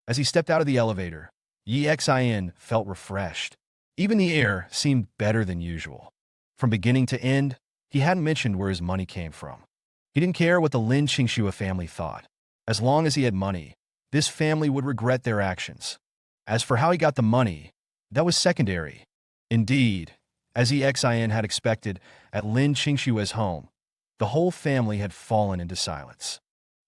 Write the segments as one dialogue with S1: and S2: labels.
S1: As he stepped out of the elevator, Yi Xin felt refreshed. Even the air seemed better than usual. From beginning to end, he hadn't mentioned where his money came from. He didn't care what the Lin Qingxue family thought. As long as he had money, this family would regret their actions. As for how he got the money, that was secondary. Indeed, as Yi Xin had expected, at Lin Qingxue's home, the whole family had fallen into silence.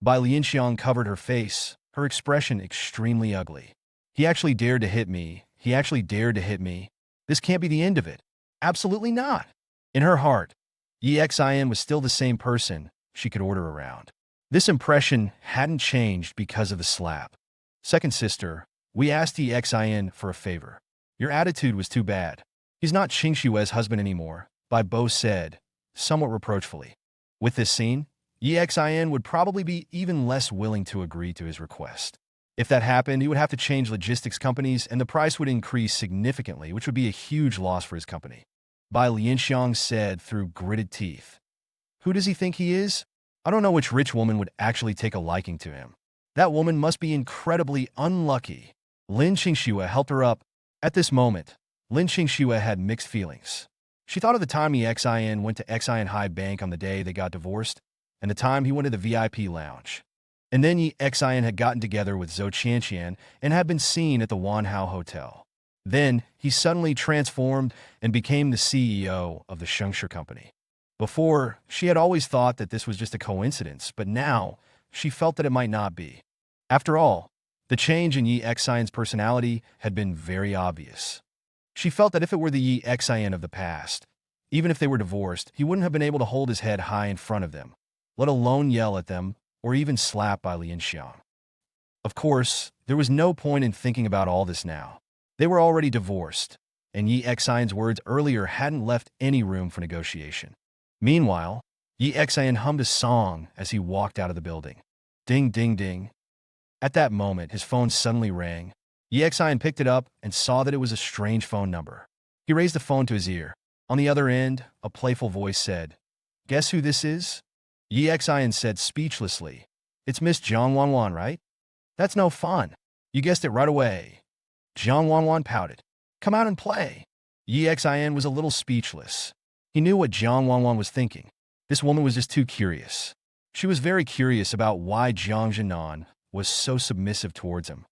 S1: Bai Lianxiang covered her face, her expression extremely ugly. He actually dared to hit me. He actually dared to hit me. This can't be the end of it. Absolutely not. In her heart, Yi Xin was still the same person she could order around. This impression hadn't changed because of the slap. Second sister, we asked Yi Xin for a favor. Your attitude was too bad. He's not Qingxue's husband anymore, Bai Bo said, somewhat reproachfully. With this scene, Yi Xin would probably be even less willing to agree to his request. If that happened, he would have to change logistics companies and the price would increase significantly, which would be a huge loss for his company. Bai Lianxiang said through gritted teeth. Who does he think he is? I don't know which rich woman would actually take a liking to him. That woman must be incredibly unlucky. Lin Qingxue helped her up. At this moment, Lin Qingxue had mixed feelings. She thought of the time Yi Xin went to Xin High Bank on the day they got divorced, and the time he went to the VIP lounge. And then Yi Xin had gotten together with Zhou Qianqian and had been seen at the Wanhao Hotel. Then, he suddenly transformed and became the CEO of the Shengshi company. Before, she had always thought that this was just a coincidence, but now, she felt that it might not be. After all, the change in Yi Xin's personality had been very obvious. She felt that if it were the Yi Xin of the past, even if they were divorced, he wouldn't have been able to hold his head high in front of them, let alone yell at them or even slap Bai Lianxiang. Of course, there was no point in thinking about all this now. They were already divorced, and Yi Xin's words earlier hadn't left any room for negotiation. Meanwhile, Yi Xin hummed a song as he walked out of the building. Ding, ding, ding. At that moment, his phone suddenly rang. Yi Xin picked it up and saw that it was a strange phone number. He raised the phone to his ear. On the other end, a playful voice said, "Guess who this is?" Yi Xin said speechlessly, "It's Miss Jiang Wanwan, right? That's no fun. You guessed it right away." Jiang Wanwan pouted. "Come out and play." Yi Xin was a little speechless. He knew what Jiang Wanwan was thinking. This woman was just too curious. She was very curious about why Jiang Zhennan was so submissive towards him.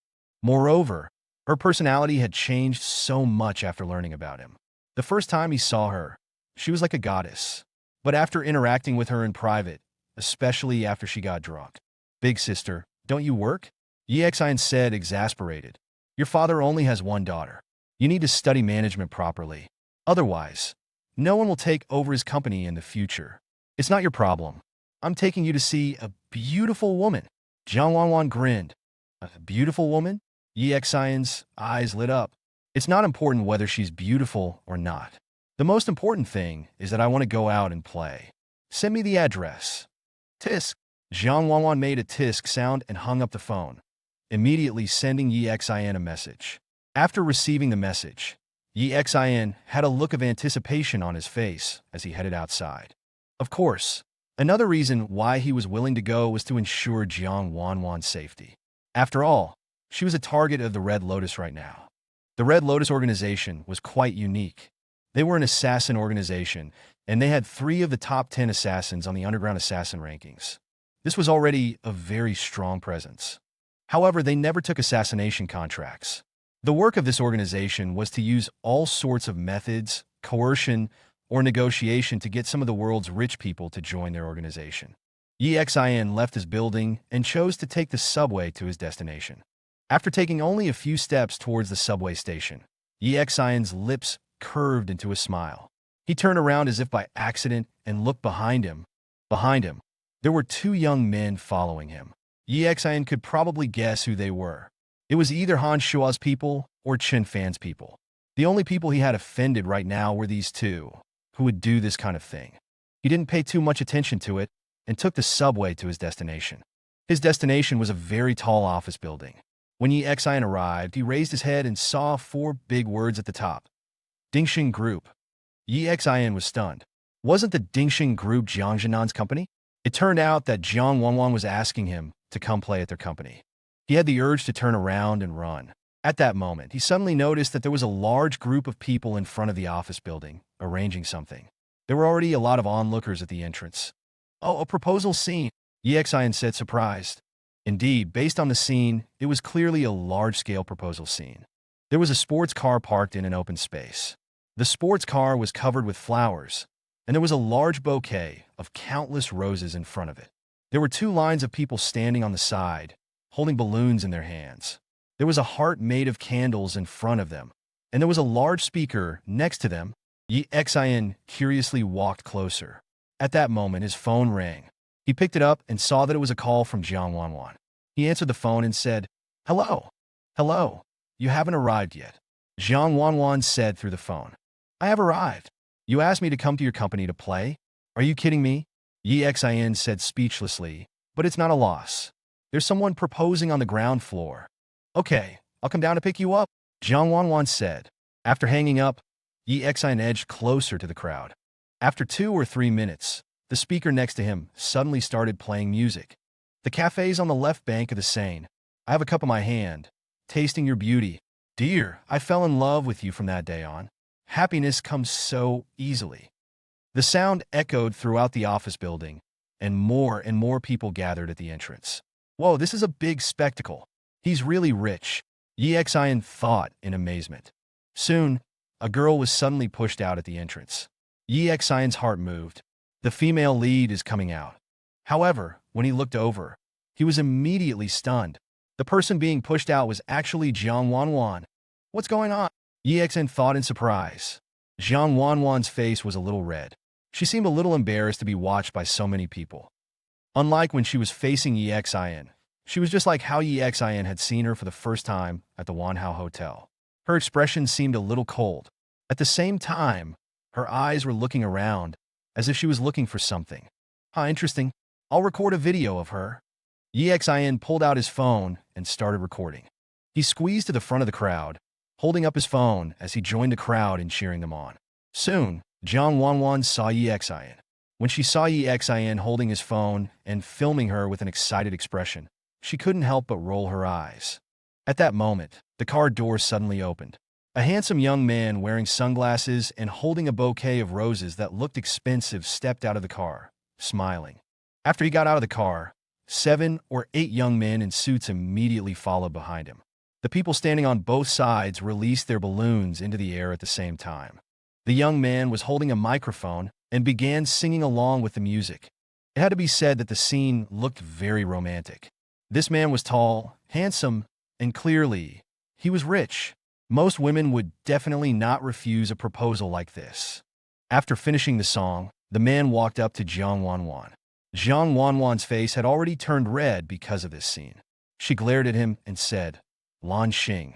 S1: Moreover, her personality had changed so much after learning about him. The first time he saw her, she was like a goddess. But after interacting with her in private, especially after she got drunk, "Big sister, don't you work?" Yi Xin said, exasperated. "Your father only has one daughter. You need to study management properly. Otherwise, no one will take over his company in the future. It's not your problem. I'm taking you to see a beautiful woman." Jiang Wanwan grinned. "A beautiful woman?" Yi Xin's eyes lit up. "It's not important whether she's beautiful or not. The most important thing is that I want to go out and play. Send me the address." Tisk. Jiang Wanwan made a tisk sound and hung up the phone, immediately sending Yi Xin a message. After receiving the message, Yi Xin had a look of anticipation on his face as he headed outside. Of course, another reason why he was willing to go was to ensure Jiang Wanwan's safety. After all, she was a target of the Red Lotus right now. The Red Lotus organization was quite unique. They were an assassin organization, and they had 3 of the top 10 assassins on the underground assassin rankings. This was already a very strong presence. However, they never took assassination contracts. The work of this organization was to use all sorts of methods, coercion, or negotiation to get some of the world's rich people to join their organization. Yi Xin left his building and chose to take the subway to his destination. After taking only a few steps towards the subway station, Yi Xin's lips curved into a smile. He turned around as if by accident and looked behind him. Behind him, there were 2 young men following him. Yi Xin could probably guess who they were. It was either Han Shua's people or Chen Fan's people. The only people he had offended right now were these 2, who would do this kind of thing. He didn't pay too much attention to it and took the subway to his destination. His destination was a very tall office building. When Yi Xin arrived, he raised his head and saw 4 big words at the top. Dingxing Group. Yi Xin was stunned. Wasn't the Dingxing Group Jiang Zhennan's company? It turned out that Jiang Wanwan was asking him to come play at their company. He had the urge to turn around and run. At that moment, he suddenly noticed that there was a large group of people in front of the office building, arranging something. There were already a lot of onlookers at the entrance. "Oh, a proposal scene," Yixian said, surprised. Indeed, based on the scene, it was clearly a large-scale proposal scene. There was a sports car parked in an open space. The sports car was covered with flowers, and there was a large bouquet of countless roses in front of it. There were two lines of people standing on the side, holding balloons in their hands. There was a heart made of candles in front of them, and there was a large speaker next to them. Yixian curiously walked closer. At that moment, his phone rang. He picked it up and saw that it was a call from Jiang Wanwan. He answered the phone and said, "Hello. Hello. You haven't arrived yet." Jiang Wanwan said through the phone, "I have arrived. You asked me to come to your company to play? Are you kidding me?" Yixian said speechlessly, "But it's not a loss. There's someone proposing on the ground floor." "Okay, I'll come down to pick you up," Jiang Wanwan said. After hanging up, Yixian edged closer to the crowd. After 2 or 3 minutes, the speaker next to him suddenly started playing music. "The cafe's on the left bank of the Seine. I have a cup in my hand, tasting your beauty. Dear, I fell in love with you from that day on. Happiness comes so easily." The sound echoed throughout the office building, and more people gathered at the entrance. "Whoa, this is a big spectacle. He's really rich," Yixian thought in amazement. Soon, a girl was suddenly pushed out at the entrance. Yixian's heart moved. The female lead is coming out. However, when he looked over, he was immediately stunned. The person being pushed out was actually Jiang Wanwan. "What's going on?" Yixian thought in surprise. Jiang Wanwan's face was a little red. She seemed a little embarrassed to be watched by so many people. Unlike when she was facing Yixian, she was just like how Yixian had seen her for the first time at the Wanhao Hotel. Her expression seemed a little cold. At the same time, her eyes were looking around, as if she was looking for something. Interesting. I'll record a video of her." Yixian pulled out his phone and started recording. He squeezed to the front of the crowd, holding up his phone as he joined the crowd in cheering them on. Soon, Jiang Wanwan saw Yixian. When she saw Yixian holding his phone and filming her with an excited expression, she couldn't help but roll her eyes. At that moment, the car door suddenly opened. A handsome young man wearing sunglasses and holding a bouquet of roses that looked expensive stepped out of the car, smiling. After he got out of the car, 7 or 8 young men in suits immediately followed behind him. The people standing on both sides released their balloons into the air at the same time. The young man was holding a microphone and began singing along with the music. It had to be said that the scene looked very romantic. This man was tall, handsome, and clearly, he was rich. Most women would definitely not refuse a proposal like this. After finishing the song, the man walked up to Jiang Wanwan. Jiang Wanwan's face had already turned red because of this scene. She glared at him and said, "Lan Xing,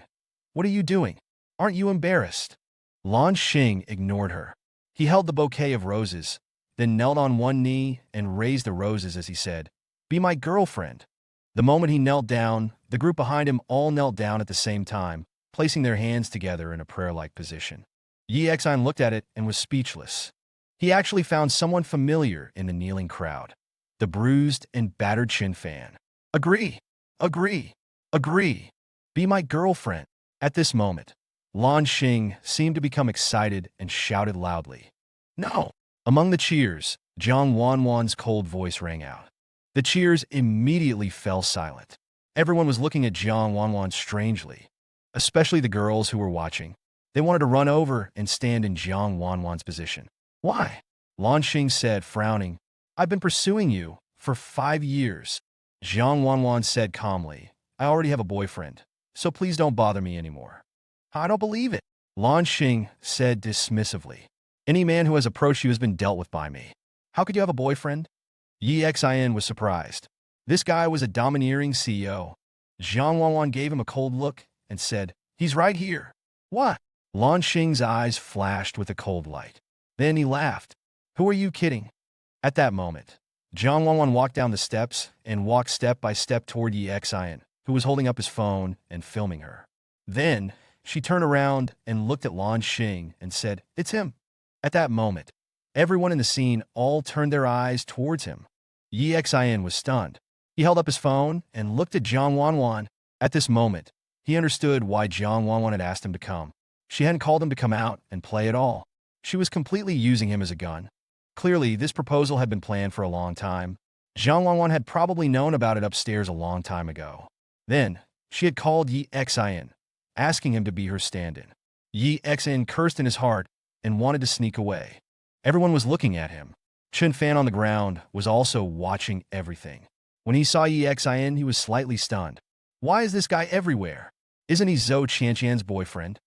S1: what are you doing? Aren't you embarrassed?" Lan Xing ignored her. He held the bouquet of roses, then knelt on one knee and raised the roses as he said, "Be my girlfriend." The moment he knelt down, the group behind him all knelt down at the same time, placing their hands together in a prayer-like position. Yixian looked at it and was speechless. He actually found someone familiar in the kneeling crowd. The bruised and battered Chin fan. "Agree, agree, agree. Be my girlfriend." At this moment, Lan Xing seemed to become excited and shouted loudly, "No!" Among the cheers, Jiang Wanwan's cold voice rang out. The cheers immediately fell silent. Everyone was looking at Jiang Wanwan strangely, especially the girls who were watching. They wanted to run over and stand in Jiang Wanwan's position. "Why?" Lan Xing said, frowning. "I've been pursuing you for 5 years." Jiang Wanwan said calmly, "I already have a boyfriend, so please don't bother me anymore." "I don't believe it," Lan Xing said dismissively. "Any man who has approached you has been dealt with by me. How could you have a boyfriend?" Yixian was surprised. This guy was a domineering CEO. Jiang Wanwan gave him a cold look and said, "He's right here." "What?" Lan Xing's eyes flashed with a cold light. Then he laughed. "Who are you kidding?" At that moment, Jiang Wanwan walked down the steps and walked step by step toward Yixian, who was holding up his phone and filming her. Then, she turned around and looked at Lan Xing and said, "It's him." At that moment, everyone in the scene all turned their eyes towards him. Yixian was stunned. He held up his phone and looked at Jiang Wanwan. At this moment, he understood why Jiang Wanwan had asked him to come. She hadn't called him to come out and play at all. She was completely using him as a gun. Clearly, this proposal had been planned for a long time. Jiang Wanwan had probably known about it upstairs a long time ago. Then, she had called Yi Xin, asking him to be her stand-in. Yi Xin cursed in his heart and wanted to sneak away. Everyone was looking at him. Chen Fan on the ground was also watching everything. When he saw Yi Xin, he was slightly stunned. Why is this guy everywhere? Isn't he Zhou Qianqian's boyfriend?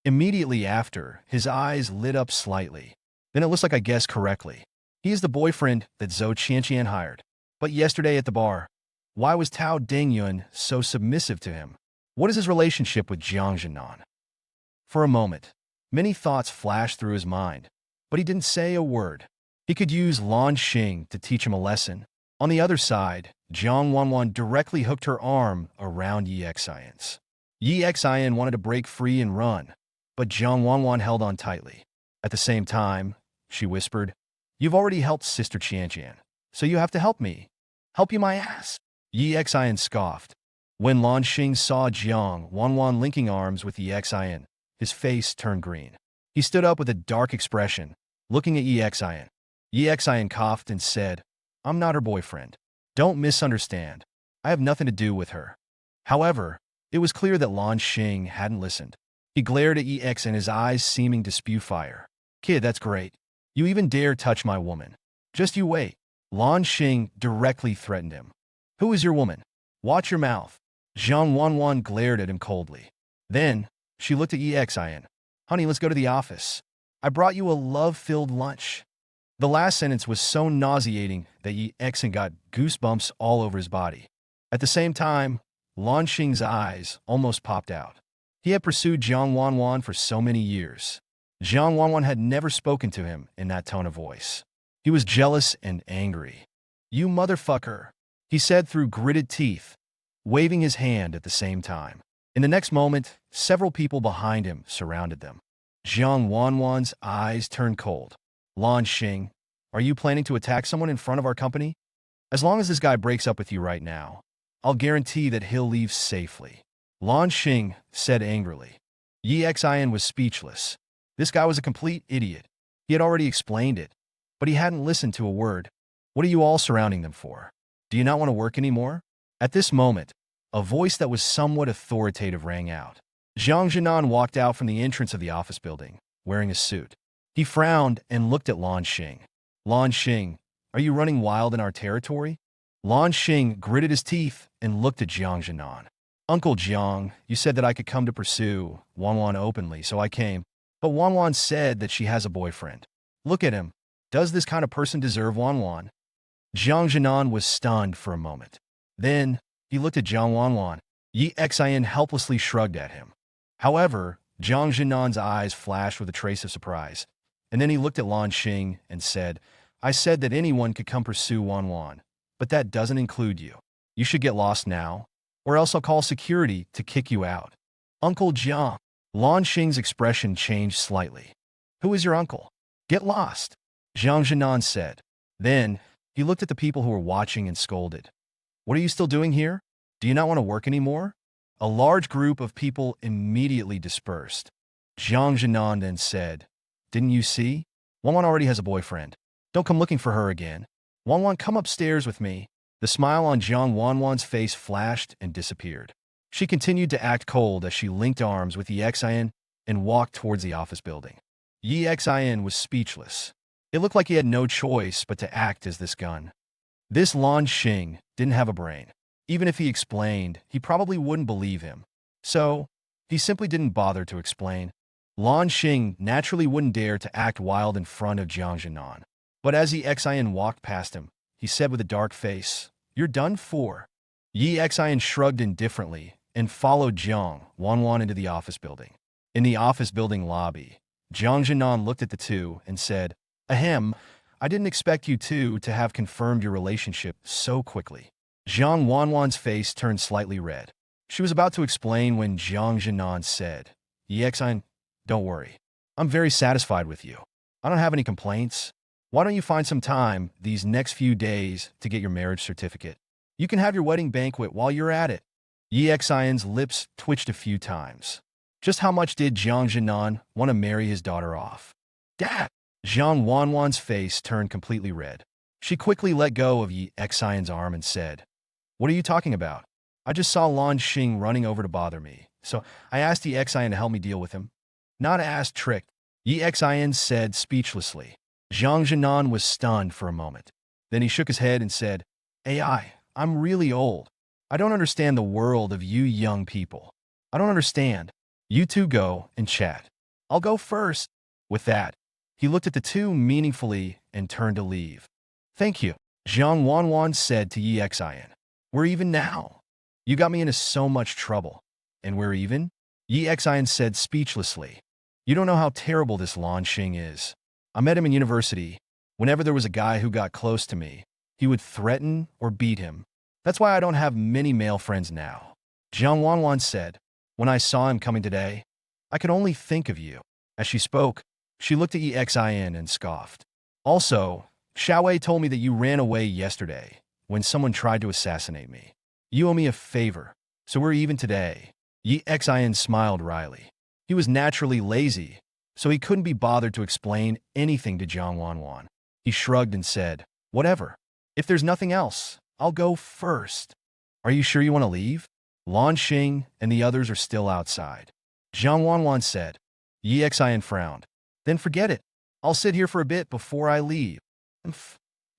S1: Immediately after, his eyes lit up slightly. Then it looks like I guessed correctly. He is the boyfriend that Zhou Qianqian hired. But yesterday at the bar, why was Tao Dingyun so submissive to him? What is his relationship with Jiang Zhennan? For a moment, many thoughts flashed through his mind, but he didn't say a word. He could use Lan Xing to teach him a lesson. On the other side, Jiang Wanwan directly hooked her arm around Yi Xin's. Yi Xin wanted to break free and run, but Jiang Wanwan held on tightly. At the same time, she whispered, "You've already helped Sister Qianqian, so you have to help me. Help you my ass." Yi Xin scoffed. When Lan Xing saw Jiang Wanwan linking arms with Yi Xin, his face turned green. He stood up with a dark expression, looking at Yi Xin. Yi Xin coughed and said, "I'm not her boyfriend. Don't misunderstand. I have nothing to do with her." However, it was clear that Lan Xing hadn't listened. He glared at Yi Xin, his eyes seeming to spew fire. "Kid, that's great. You even dare touch my woman. Just you wait." Lan Xing directly threatened him. "Who is your woman? Watch your mouth." Jiang Wanwan glared at him coldly. Then, she looked at Yi Xin. "Honey, let's go to the office. I brought you a love-filled lunch." The last sentence was so nauseating that Yi Xin got goosebumps all over his body. At the same time, Lan Xing's eyes almost popped out. He had pursued Jiang Wanwan for so many years. Jiang Wanwan had never spoken to him in that tone of voice. He was jealous and angry. "You motherfucker," he said through gritted teeth, waving his hand at the same time. In the next moment, several people behind him surrounded them. Jiang Wanwan's eyes turned cold. "Lan Xing, are you planning to attack someone in front of our company? As long as this guy breaks up with you right now, I'll guarantee that he'll leave safely." Lan Xing said angrily. Yi Xin was speechless. This guy was a complete idiot. He had already explained it, but he hadn't listened to a word. "What are you all surrounding them for? Do you not want to work anymore?" At this moment, a voice that was somewhat authoritative rang out. Jiang Zhennan walked out from the entrance of the office building, wearing a suit. He frowned and looked at Lan Xing. "Lan Xing, are you running wild in our territory?" Lan Xing gritted his teeth and looked at Jiang Zhennan. "Uncle Jiang, you said that I could come to pursue Wanwan openly, so I came. But Wanwan said that she has a boyfriend. Look at him. Does this kind of person deserve Wanwan?" Jiang Zhennan was stunned for a moment. Then, he looked at Jiang Wanwan. Yi Xin helplessly shrugged at him. However, Jiang Zhennan's eyes flashed with a trace of surprise. And then he looked at Lan Xing and said, "I said that anyone could come pursue Wanwan, but that doesn't include you. You should get lost now, or else I'll call security to kick you out." "Uncle Jiang." Lan Xing's expression changed slightly. "Who is your uncle?" "Get lost," Jiang Zhennan said. Then, he looked at the people who were watching and scolded. "What are you still doing here? Do you not want to work anymore?" A large group of people immediately dispersed. Jiang Zhennan then said, "Didn't you see? Wanwan already has a boyfriend. Don't come looking for her again. Wanwan, come upstairs with me." The smile on Jiang Wanwan's face flashed and disappeared. She continued to act cold as she linked arms with Yi Xin and walked towards the office building. Yi Xin was speechless. It looked like he had no choice but to act as this gun. This Lan Xing didn't have a brain. Even if he explained, he probably wouldn't believe him. So, he simply didn't bother to explain. Lan Xing naturally wouldn't dare to act wild in front of Jiang Zhennan. But as Yi Xin walked past him, he said with a dark face, "You're done for." Yi Xin shrugged indifferently and followed Jiang Wanwan into the office building. In the office building lobby, Jiang Zhennan looked at the two and said, "Ahem, I didn't expect you two to have confirmed your relationship so quickly." Jiang Wanwan's face turned slightly red. She was about to explain when Jiang Zhennan said, "Yi Xin, don't worry. I'm very satisfied with you. I don't have any complaints. Why don't you find some time these next few days to get your marriage certificate? You can have your wedding banquet while you're at it." Yi Xian's lips twitched a few times. Just how much did Jiang Zhennan want to marry his daughter off? Dad! Jiang Wanwan's face turned completely red. She quickly let go of Yi Xian's arm and said, "What are you talking about? I just saw Lan Xing running over to bother me, so I asked Yi Xian to help me deal with him." "Not asked, tricked," Yi Xian said speechlessly. Jiang Zhennan was stunned for a moment. Then he shook his head and said, I'm really old. I don't understand the world of you young people. I don't understand. You two go and chat. I'll go first." With that, he looked at the two meaningfully and turned to leave. "Thank you," Jiang Wanwan said to Yi Xian. "We're even now. You got me into so much trouble." "And we're even?" Yi Xian said speechlessly. "You don't know how terrible this Lan Xing is. I met him in university. Whenever there was a guy who got close to me, he would threaten or beat him. That's why I don't have many male friends now." Jiang Wanwan said, "When I saw him coming today, I could only think of you." As she spoke, she looked at Yi Xian and scoffed. "Also, Xiaowei told me that you ran away yesterday when someone tried to assassinate me. You owe me a favor, so we're even today." Yi Xian smiled wryly. He was naturally lazy, so he couldn't be bothered to explain anything to Jiang Wanwan. He shrugged and said, "Whatever. If there's nothing else, I'll go first." "Are you sure you want to leave? Lan Xing and the others are still outside," Jiang Wanwan said. Yi Xian frowned. "Then forget it. I'll sit here for a bit before I leave."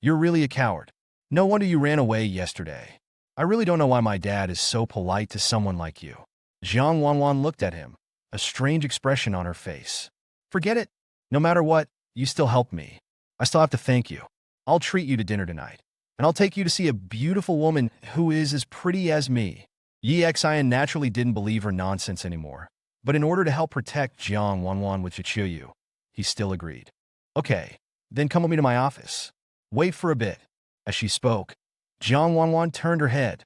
S1: "You're really a coward. No wonder you ran away yesterday. I really don't know why my dad is so polite to someone like you." Jiang Wanwan looked at him, a strange expression on her face. "Forget it. No matter what, you still helped me. I still have to thank you. I'll treat you to dinner tonight, and I'll take you to see a beautiful woman who is as pretty as me." Yi Xian naturally didn't believe her nonsense anymore, but in order to help protect Jiang Wanwan with Chichuyu, he still agreed. "Okay, then come with me to my office. Wait for a bit." As she spoke, Jiang Wanwan turned her head.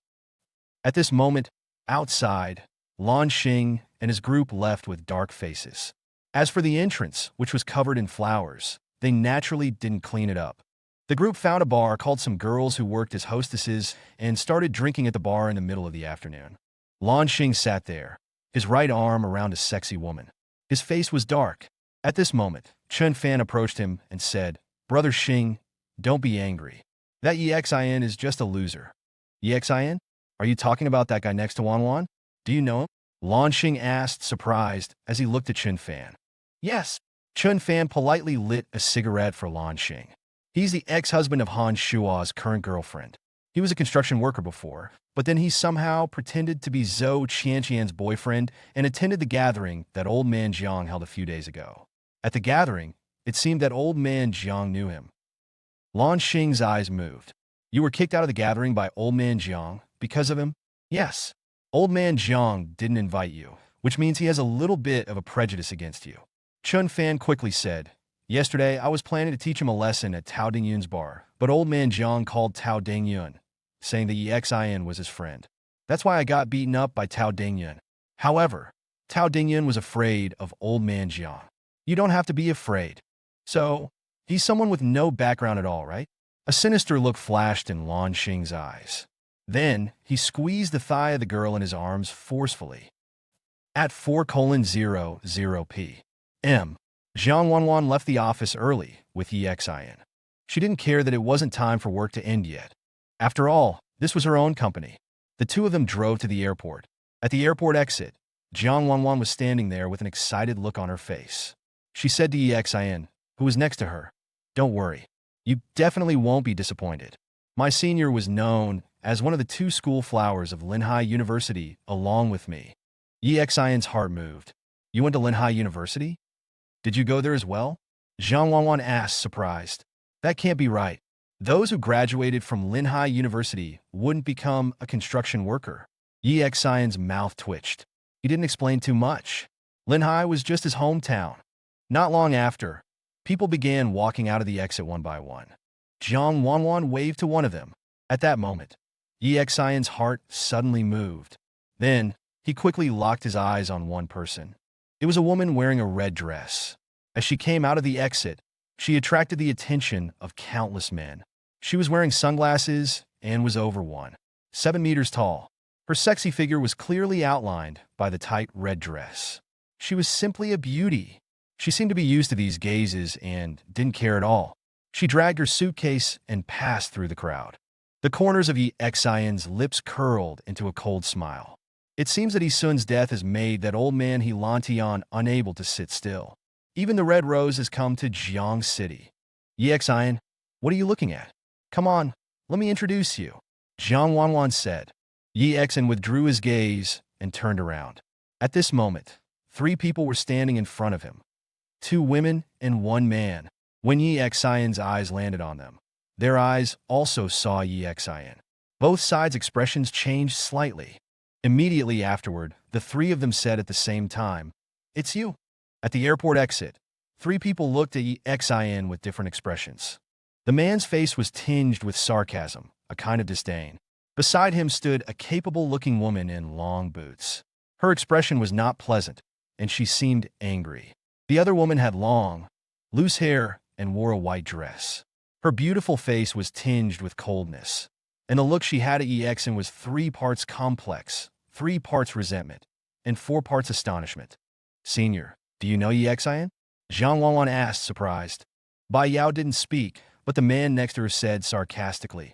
S1: At this moment, outside, Lan Xing and his group left with dark faces. As for the entrance, which was covered in flowers, they naturally didn't clean it up. The group found a bar, called some girls who worked as hostesses, and started drinking at the bar in the middle of the afternoon. Lan Xing sat there, his right arm around a sexy woman. His face was dark. At this moment, Chen Fan approached him and said, "Brother Xing, don't be angry. That Yi Xian is just a loser." "Yi Xian? Are you talking about that guy next to Wanwan? Do you know him?" Lan Xing asked, surprised, as he looked at Chen Fan. "Yes." Chen Fan politely lit a cigarette for Lan Xing. "He's the ex-husband of Han Shua's current girlfriend. He was a construction worker before, but then he somehow pretended to be Zhou Qianqian's boyfriend and attended the gathering that old man Jiang held a few days ago. At the gathering, it seemed that old man Jiang knew him." Lan Xing's eyes moved. "You were kicked out of the gathering by old man Jiang because of him?" "Yes. Old man Jiang didn't invite you, which means he has a little bit of a prejudice against you." Chen Fan quickly said, "Yesterday, I was planning to teach him a lesson at Tao Dingyun's bar, but old man Jiang called Tao Dingyun, saying that Yi Xian was his friend. That's why I got beaten up by Tao Dingyun. However, Tao Dingyun was afraid of old man Jiang. You don't have to be afraid. So, he's someone with no background at all, right?" A sinister look flashed in Lan Xing's eyes. Then, he squeezed the thigh of the girl in his arms forcefully. At 4:00 p.m., Jiang Wanwan left the office early with Yi Xian. She didn't care that it wasn't time for work to end yet. After all, this was her own company. The two of them drove to the airport. At the airport exit, Jiang Wanwan was standing there with an excited look on her face. She said to Yi Xian, who was next to her, "Don't worry. You definitely won't be disappointed. My senior was known as one of the two school flowers of Linhai University along with me." Yi Xian's heart moved. "You went to Linhai University? Did you go there as well?" Jiang Wanwan asked, surprised. "That can't be right. Those who graduated from Linhai University wouldn't become a construction worker." Yi Xian's mouth twitched. He didn't explain too much. Linhai was just his hometown. Not long after, people began walking out of the exit one by one. Jiang Wanwan waved to one of them. At that moment, Yi Xian's heart suddenly moved. Then, he quickly locked his eyes on one person. It was a woman wearing a red dress. As she came out of the exit, she attracted the attention of countless men. She was wearing sunglasses and was over 1.7 meters tall. Her sexy figure was clearly outlined by the tight red dress. She was simply a beauty. She seemed to be used to these gazes and didn't care at all. She dragged her suitcase and passed through the crowd. The corners of Yi Xian's lips curled into a cold smile. It seems that Yi Sun's death has made that old man He Lan Tian unable to sit still. Even the red rose has come to Jiang City. Yi Xian, what are you looking at? Come on, let me introduce you. Jiang Wanwan said. Yi Xian withdrew his gaze and turned around. At this moment, 3 people were standing in front of him. 2 women and 1 man. When Yi Xian's eyes landed on them, their eyes also saw Yi Xian. Both sides' expressions changed slightly. Immediately afterward, the 3 of them said at the same time, "It's you." At the airport exit, 3 people looked at Yi Xian with different expressions. The man's face was tinged with sarcasm, a kind of disdain. Beside him stood a capable-looking woman in long boots. Her expression was not pleasant, and she seemed angry. The other woman had long, loose hair and wore a white dress. Her beautiful face was tinged with coldness, and the look she had at Yi Xian was 3 parts complex, 3 parts resentment, and 4 parts astonishment. "Senior, do you know Yi Xian?" Jiang Wanwan asked, surprised. Bai Yao didn't speak, but the man next to her said sarcastically,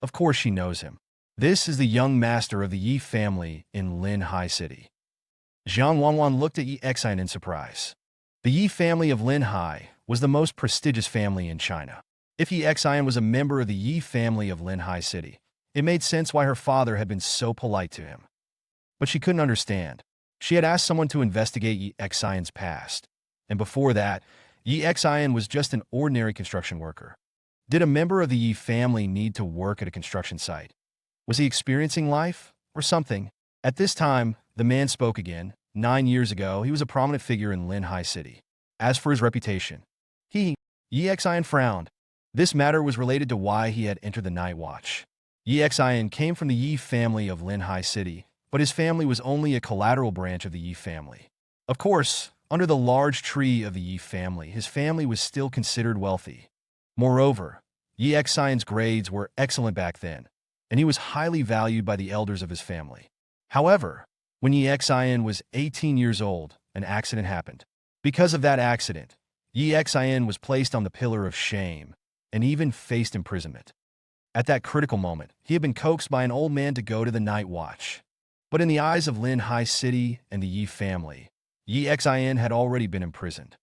S1: "Of course she knows him. This is the young master of the Yi family in Lin Hai City." Jiang Wanwan looked at Yi Xian in surprise. The Yi family of Lin Hai was the most prestigious family in China. If Yi Xian was a member of the Yi family of Lin Hai City, it made sense why her father had been so polite to him. But she couldn't understand. She had asked someone to investigate Yi Xian's past, and before that, Yi Xian was just an ordinary construction worker. Did a member of the Yi family need to work at a construction site? Was he experiencing life, or something? At this time, the man spoke again. 9 years ago, he was a prominent figure in Lin Hai City. As for his reputation, Yi Xian frowned. This matter was related to why he had entered the night watch. Yi Xian came from the Yi family of Lin Hai City, but his family was only a collateral branch of the Yi family. Of course, under the large tree of the Yi family, his family was still considered wealthy. Moreover, Yi Xian's grades were excellent back then, and he was highly valued by the elders of his family. However, when Yi Xian was 18 years old, an accident happened. Because of that accident, Yi Xian was placed on the pillar of shame and even faced imprisonment. At that critical moment, he had been coaxed by an old man to go to the night watch. But in the eyes of Lin Hai City and the Yi family, Yi Xian had already been imprisoned.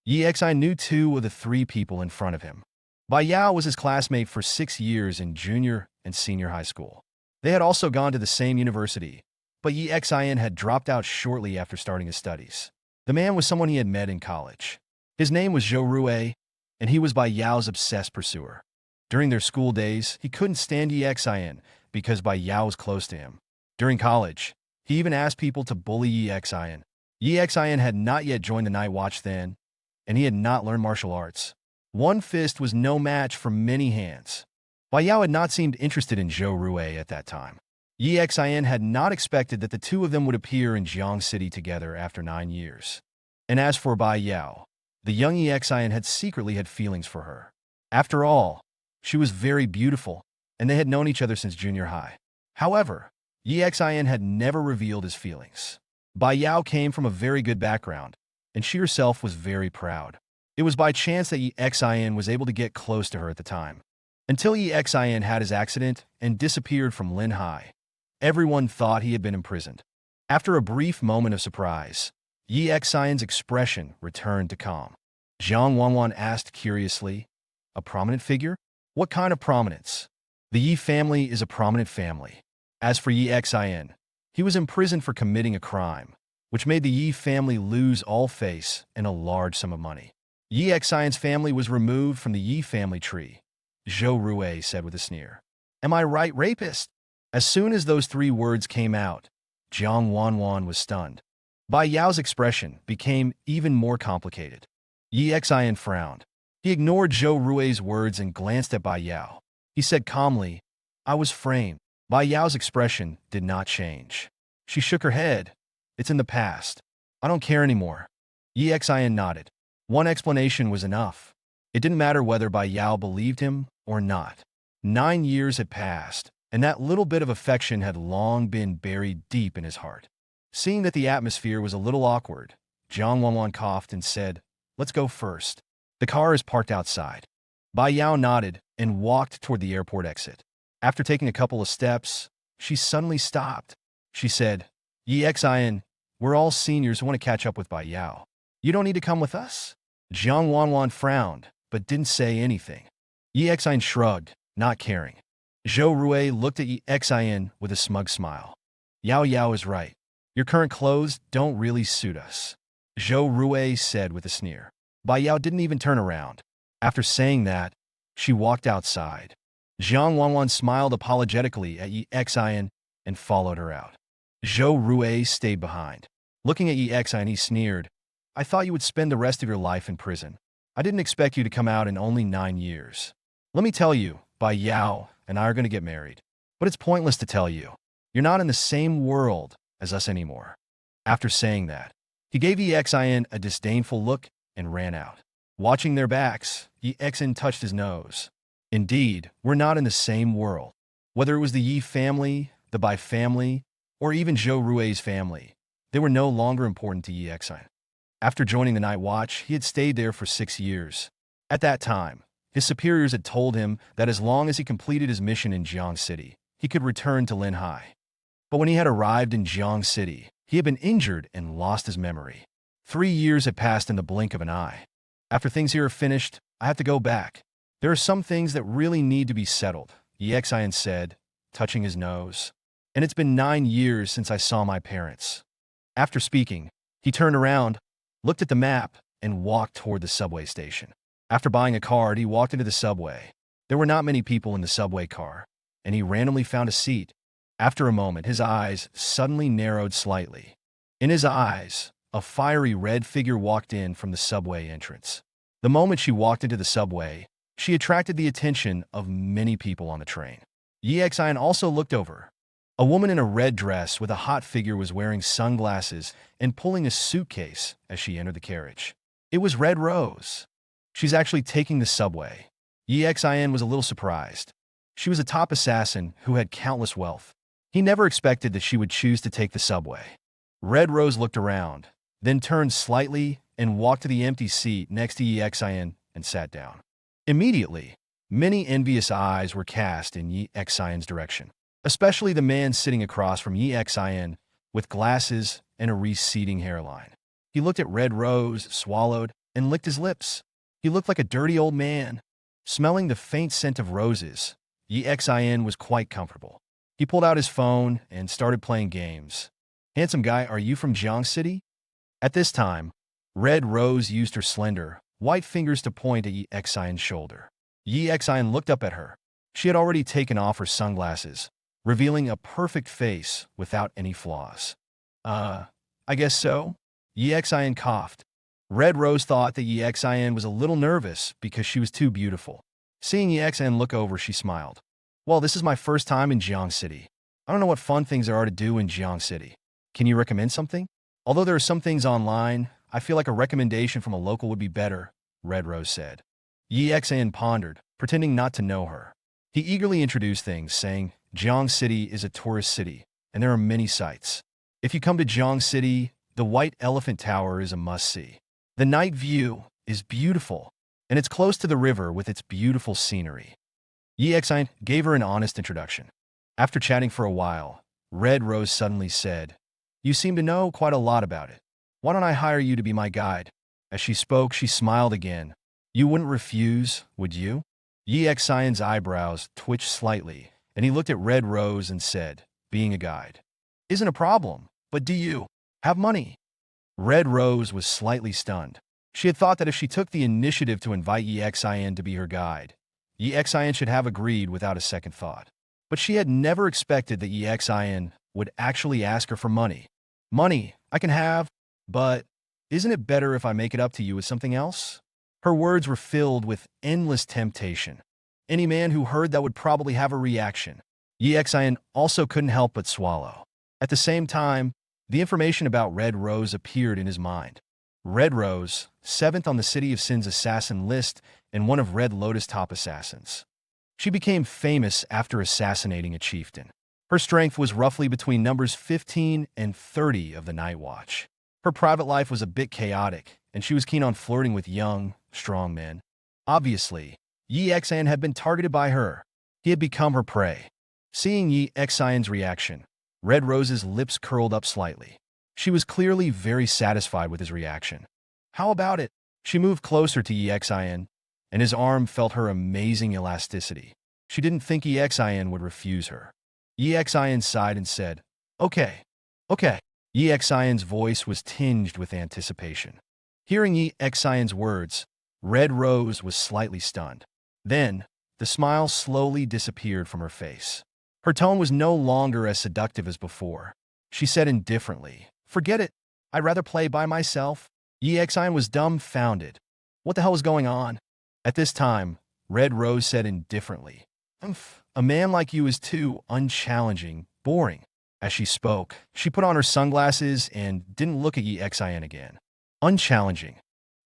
S1: Yi Xian knew 2 of the 3 people in front of him. Bai Yao was his classmate for 6 years in junior and senior high school. They had also gone to the same university, but Yi Xian had dropped out shortly after starting his studies. The man was someone he had met in college. His name was Zhou Rui, and he was Bai Yao's obsessed pursuer. During their school days, he couldn't stand Yi Xian because Bai Yao was close to him. During college, he even asked people to bully Yi Xian. Yi Xian had not yet joined the night watch then, and he had not learned martial arts. One fist was no match for many hands. Bai Yao had not seemed interested in Zhou Rui at that time. Yi Xian had not expected that the 2 of them would appear in Jiang City together after 9 years. And as for Bai Yao, the young Yi Xian had secretly had feelings for her. After all, she was very beautiful, and they had known each other since junior high. However, Yi Xian had never revealed his feelings. Bai Yao came from a very good background, and she herself was very proud. It was by chance that Yi Xian was able to get close to her at the time. Until Yi Xian had his accident and disappeared from Lin Hai, everyone thought he had been imprisoned. After a brief moment of surprise, Yi Xian's expression returned to calm. Jiang Wanwan asked curiously, "A prominent figure? What kind of prominence?" "The Yi family is a prominent family. As for Yi Xian, he was imprisoned for committing a crime, which made the Yi family lose all face and a large sum of money. Yi Xian's family was removed from the Yi family tree," Zhou Rui said with a sneer. "Am I right, rapist?" As soon as those 3 words came out, Jiang Wanwan was stunned. Bai Yao's expression became even more complicated. Yi Xian frowned. He ignored Zhou Rui's words and glanced at Bai Yao. He said calmly, "I was framed." Bai Yao's expression did not change. She shook her head. "It's in the past. I don't care anymore." Yi Xian nodded. One explanation was enough. It didn't matter whether Bai Yao believed him or not. 9 years had passed, and that little bit of affection had long been buried deep in his heart. Seeing that the atmosphere was a little awkward, Jiang Wanwan coughed and said, "Let's go first. The car is parked outside." Bai Yao nodded and walked toward the airport exit. After taking a couple of steps, she suddenly stopped. She said, "Yi Xian, we're all seniors who want to catch up with Bai Yao. You don't need to come with us?" Jiang Wanwan frowned, but didn't say anything. Yi Xian shrugged, not caring. Zhou Rui looked at Yi Xian with a smug smile. "Yao Yao is right. Your current clothes don't really suit us," Zhou Rui said with a sneer. Bai Yao didn't even turn around. After saying that, she walked outside. Jiang Wanwan smiled apologetically at Yi Xian and followed her out. Zhou Rui stayed behind. Looking at Yi Xian, he sneered, "I thought you would spend the rest of your life in prison. I didn't expect you to come out in only 9 years. Let me tell you, Bai Yao and I are going to get married. But it's pointless to tell you. You're not in the same world as us anymore." After saying that, he gave Yi Xian a disdainful look and ran out. Watching their backs, Yi Xian touched his nose. Indeed, we're not in the same world. Whether it was the Yi family, the Bai family, or even Zhou Rui's family, they were no longer important to Yi Xian. After joining the night watch, he had stayed there for 6 years. At that time, his superiors had told him that as long as he completed his mission in Jiang City, he could return to Linhai. But when he had arrived in Jiang City, he had been injured and lost his memory. 3 years had passed in the blink of an eye. "After things here are finished, I have to go back. There are some things that really need to be settled," Yi Xian said, touching his nose. "And it's been 9 years since I saw my parents." After speaking, he turned around, looked at the map, and walked toward the subway station. After buying a card, he walked into the subway. There were not many people in the subway car, and he randomly found a seat. After a moment, his eyes suddenly narrowed slightly. In his eyes, a fiery red figure walked in from the subway entrance. The moment she walked into the subway, she attracted the attention of many people on the train. Yi Xian also looked over. A woman in a red dress with a hot figure was wearing sunglasses and pulling a suitcase as she entered the carriage. It was Red Rose. "She's actually taking the subway." Yi Xian was a little surprised. She was a top assassin who had countless wealth. He never expected that she would choose to take the subway. Red Rose looked around, then turned slightly and walked to the empty seat next to Yi Xian and sat down. Immediately, many envious eyes were cast in Yi Xian's direction, especially the man sitting across from Yi Xian with glasses and a receding hairline. He looked at Red Rose, swallowed, and licked his lips. He looked like a dirty old man. Smelling the faint scent of roses, Yi Xian was quite comfortable. He pulled out his phone and started playing games. "Handsome guy, are you from Jiang City?" At this time, Red Rose used her slender, white fingers to point at Yi Xian's shoulder. Yi Xian looked up at her. She had already taken off her sunglasses, revealing a perfect face without any flaws. I guess so." Yi Xian coughed. Red Rose thought that Yi Xian was a little nervous because she was too beautiful. Seeing Yi Xian look over, she smiled. "Well, this is my first time in Jiang City. I don't know what fun things there are to do in Jiang City. Can you recommend something? Although there are some things online, I feel like a recommendation from a local would be better," Red Rose said. Yi Xian pondered, pretending not to know her. He eagerly introduced things, saying, "Jiang City is a tourist city, and there are many sights. If you come to Jiang City, the White Elephant Tower is a must-see. The night view is beautiful, and it's close to the river with its beautiful scenery." Yi Xian gave her an honest introduction. After chatting for a while, Red Rose suddenly said, "You seem to know quite a lot about it. Why don't I hire you to be my guide?" As she spoke, she smiled again. "You wouldn't refuse, would you?" Yi Xian's eyebrows twitched slightly, and he looked at Red Rose and said, "Being a guide isn't a problem, but do you have money?" Red Rose was slightly stunned. She had thought that if she took the initiative to invite Yi Xian to be her guide, Yi Xian should have agreed without a second thought. But she had never expected that Yi Xian would actually ask her for money. "Money, I can have, but isn't it better if I make it up to you with something else?" Her words were filled with endless temptation. Any man who heard that would probably have a reaction. Yi Xian also couldn't help but swallow. At the same time, the information about Red Rose appeared in his mind. Red Rose, 7th on the City of Sin's assassin list and one of Red Lotus' top assassins. She became famous after assassinating a chieftain. Her strength was roughly between numbers 15 and 30 of the Night Watch. Her private life was a bit chaotic, and she was keen on flirting with young, strong men. Obviously, Yi Xian had been targeted by her. He had become her prey. Seeing Yi Xian's reaction, Red Rose's lips curled up slightly. She was clearly very satisfied with his reaction. How about it? She moved closer to Yi Xian, and his arm felt her amazing elasticity. She didn't think Yi Xian would refuse her. Yi Xian sighed and said, "Okay, okay." Yi Xian's voice was tinged with anticipation. Hearing Yi Xian's words, Red Rose was slightly stunned. Then, the smile slowly disappeared from her face. Her tone was no longer as seductive as before. She said indifferently, "Forget it. I'd rather play by myself." Yi Xian was dumbfounded. What the hell was going on? At this time, Red Rose said indifferently, "A man like you is too unchallenging, boring." As she spoke, she put on her sunglasses and didn't look at Yi Xian again. Unchallenging.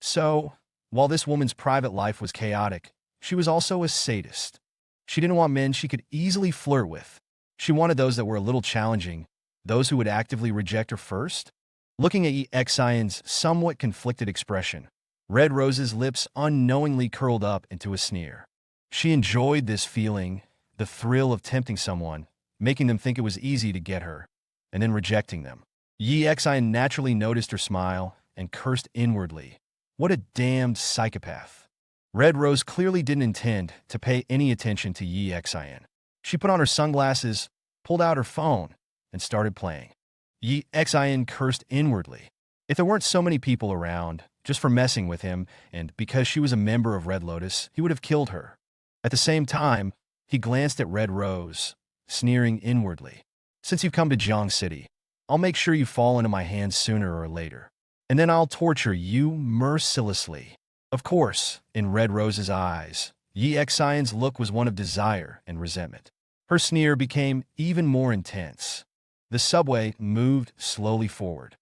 S1: So, while this woman's private life was chaotic, she was also a sadist. She didn't want men she could easily flirt with. She wanted those that were a little challenging, those who would actively reject her first. Looking at Yi Xian's somewhat conflicted expression, Red Rose's lips unknowingly curled up into a sneer. She enjoyed this feeling, the thrill of tempting someone, making them think it was easy to get her, and then rejecting them. Yi Xian naturally noticed her smile and cursed inwardly. What a damned psychopath. Red Rose clearly didn't intend to pay any attention to Yi Xian. She put on her sunglasses, pulled out her phone, and started playing. Yi Xian cursed inwardly. If there weren't so many people around, just for messing with him, and because she was a member of Red Lotus, he would have killed her. At the same time, he glanced at Red Rose, sneering inwardly. "Since you've come to Jiang City, I'll make sure you fall into my hands sooner or later. And then I'll torture you mercilessly." Of course, in Red Rose's eyes, Yi Xian's look was one of desire and resentment. Her sneer became even more intense. The subway moved slowly forward.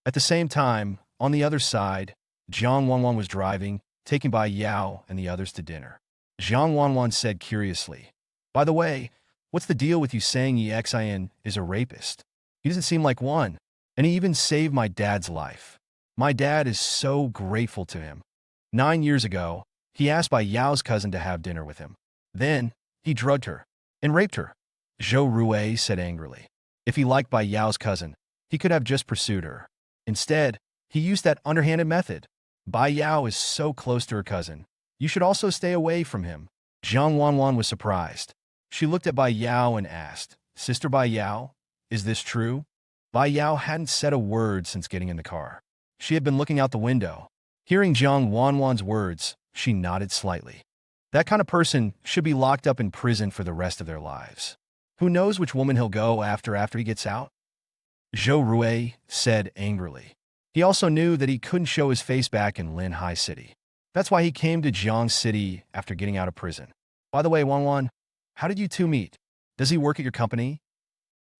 S1: At the same time, on the other side, Jiang Wanwan was driving, taken by Yao and the others to dinner. Jiang Wanwan said curiously, "By the way, what's the deal with you saying Yi Xian is a rapist? He doesn't seem like one, and he even saved my dad's life. My dad is so grateful to him. 9 years ago, he asked by Yao's cousin to have dinner with him. Then, he drugged her and raped her." Zhou Rui said angrily. If he liked Bai Yao's cousin, he could have just pursued her. Instead, he used that underhanded method. Bai Yao is so close to her cousin. You should also stay away from him. Jiang Wanwan was surprised. She looked at Bai Yao and asked, "Sister Bai Yao, is this true?" Bai Yao hadn't said a word since getting in the car. She had been looking out the window. Hearing Jiang Wanwan's words, she nodded slightly. That kind of person should be locked up in prison for the rest of their lives. Who knows which woman he'll go after he gets out? Zhou Rui said angrily. He also knew that he couldn't show his face back in Lin High City. That's why he came to Jiang City after getting out of prison. By the way, Wanwan, how did you two meet? Does he work at your company?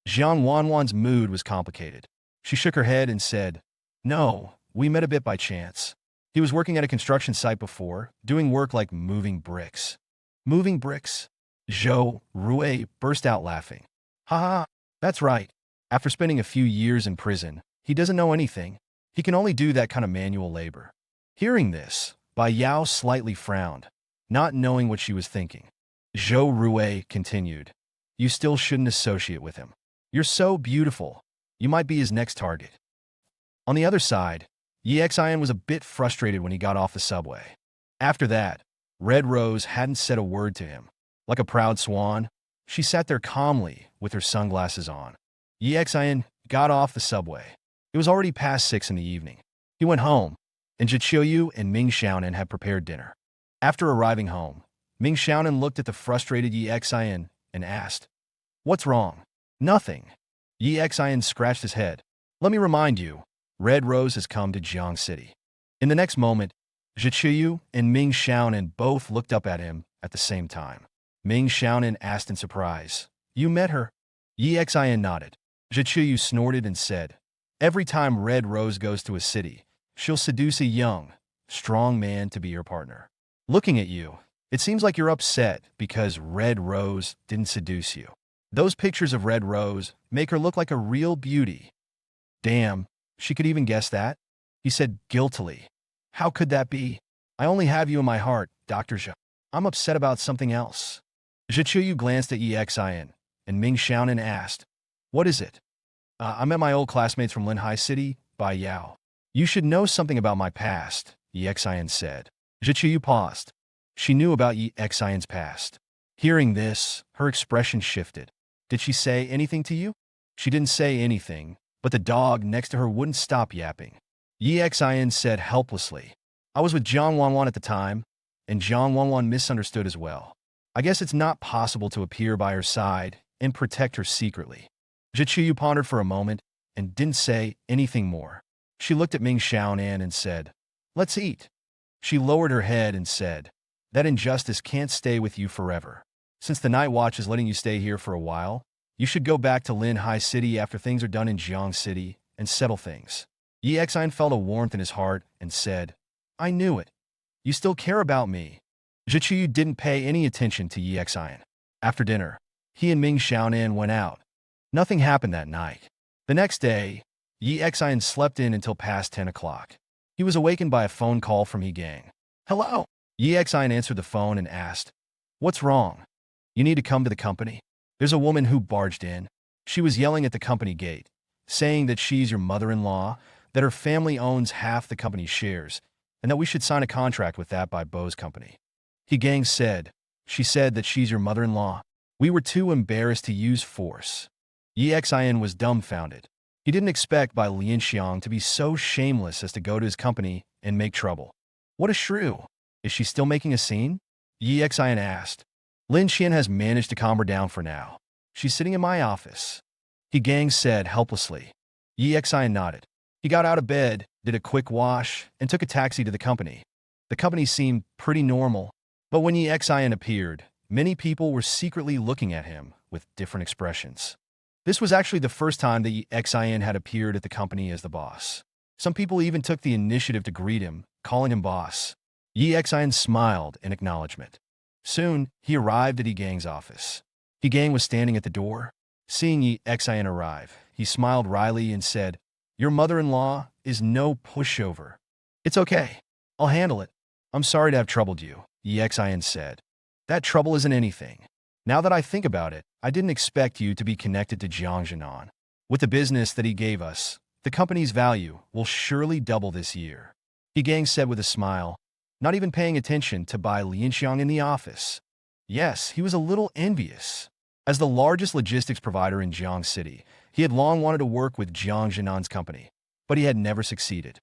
S1: Jiang Wanwan's mood was complicated. She shook her head and said, "No, we met a bit by chance. He was working at a construction site before, doing work like moving bricks." "Moving bricks?" Zhou Rui burst out laughing. "Haha, that's right. After spending a few years in prison, he doesn't know anything. He can only do that kind of manual labor." Hearing this, Bai Yao slightly frowned, not knowing what she was thinking. Zhou Rui continued, "You still shouldn't associate with him. You're so beautiful. You might be his next target." On the other side, Yi Xian was a bit frustrated when he got off the subway. After that, Red Rose hadn't said a word to him. Like a proud swan, she sat there calmly with her sunglasses on. Yi Xian got off the subway. It was already past 6 in the evening. He went home, and Jiqiuyu and Ming Xiaonan had prepared dinner. After arriving home, Ming Xiaonan looked at the frustrated Yi Xian and asked, "What's wrong?" "Nothing." Yi Xian scratched his head. "Let me remind you, Red Rose has come to Jiang City." In the next moment, Jiqiuyu and Ming Xiaonan both looked up at him at the same time. Ming Xiaonan asked in surprise, "You met her?" Yi Xian nodded. Jiqiuyu snorted and said, "Every time Red Rose goes to a city, she'll seduce a young, strong man to be her partner. Looking at you, It seems like you're upset because Red Rose didn't seduce you. Those pictures of Red Rose make her look like a real beauty. Damn, she could even guess that? He said guiltily. How could that be? I only have you in my heart, Dr. Zhe. I'm upset about something else. Zhichuyu glanced at Exin, and Ming Xiaonan asked, What is it? I met my old classmates from Linhai City, Bai Yao. You should know something about my past, Exin said. Zhichuyu paused. She knew about Exin's past. Hearing this, her expression shifted. Did she say anything to you? She didn't say anything, but the dog next to her wouldn't stop yapping. Exin said helplessly. I was with Jiang Wanwan at the time, and Jiang Wanwan misunderstood as well. I guess it's not possible to appear by her side and protect her secretly. Zhichuyu pondered for a moment and didn't say anything more. She looked at Ming Xiaonan and said, Let's eat. She lowered her head and said, That injustice can't stay with you forever. Since the night watch is letting you stay here for a while, you should go back to Linhai City after things are done in Jiang City and settle things. Exin felt a warmth in his heart and said, I knew it. You still care about me. Zhichuyu didn't pay any attention to Exin. After dinner, he and Ming Xiaonan went out. Nothing happened that night. The next day, Exin slept in until past 10 o'clock. He was awakened by a phone call from Gang. Hello? Exin answered the phone and asked, What's wrong? You need to come to the company. There's a woman who barged in. She was yelling at the company gate, saying that she's your mother-in-law, that her family owns half the company's shares, and that we should sign a contract with that by Bo's company. Gang said, She said that she's your mother-in-law. We were too embarrassed to use force. Exin was dumbfounded. He didn't expect Bai Lianxiang to be so shameless as to go to his company and make trouble. What a shrew! Is she still making a scene? Exin asked. Lin Qingxue has managed to calm her down for now. She's sitting in my office. Gang said helplessly. Exin nodded. He got out of bed, did a quick wash, and took a taxi to the company. The company seemed pretty normal, but when Exin appeared, many people were secretly looking at him with different expressions. This was actually the first time that Exin had appeared at the company as the boss. Some people even took the initiative to greet him, calling him boss. Exin smiled in acknowledgement. Soon, he arrived at Gang's office. Gang was standing at the door. Seeing Exin arrive, he smiled wryly and said, Your mother-in-law is no pushover. It's okay. I'll handle it. I'm sorry to have troubled you, Exin said. That trouble isn't anything. Now that I think about it, I didn't expect you to be connected to Jiang Zhennan. With the business that he gave us, the company's value will surely double this year. Gang said with a smile, not even paying attention to Bai Lianxiang in the office. Yes, he was a little envious. As the largest logistics provider in Jiang City, he had long wanted to work with Jiang Zhennan's company, but he had never succeeded.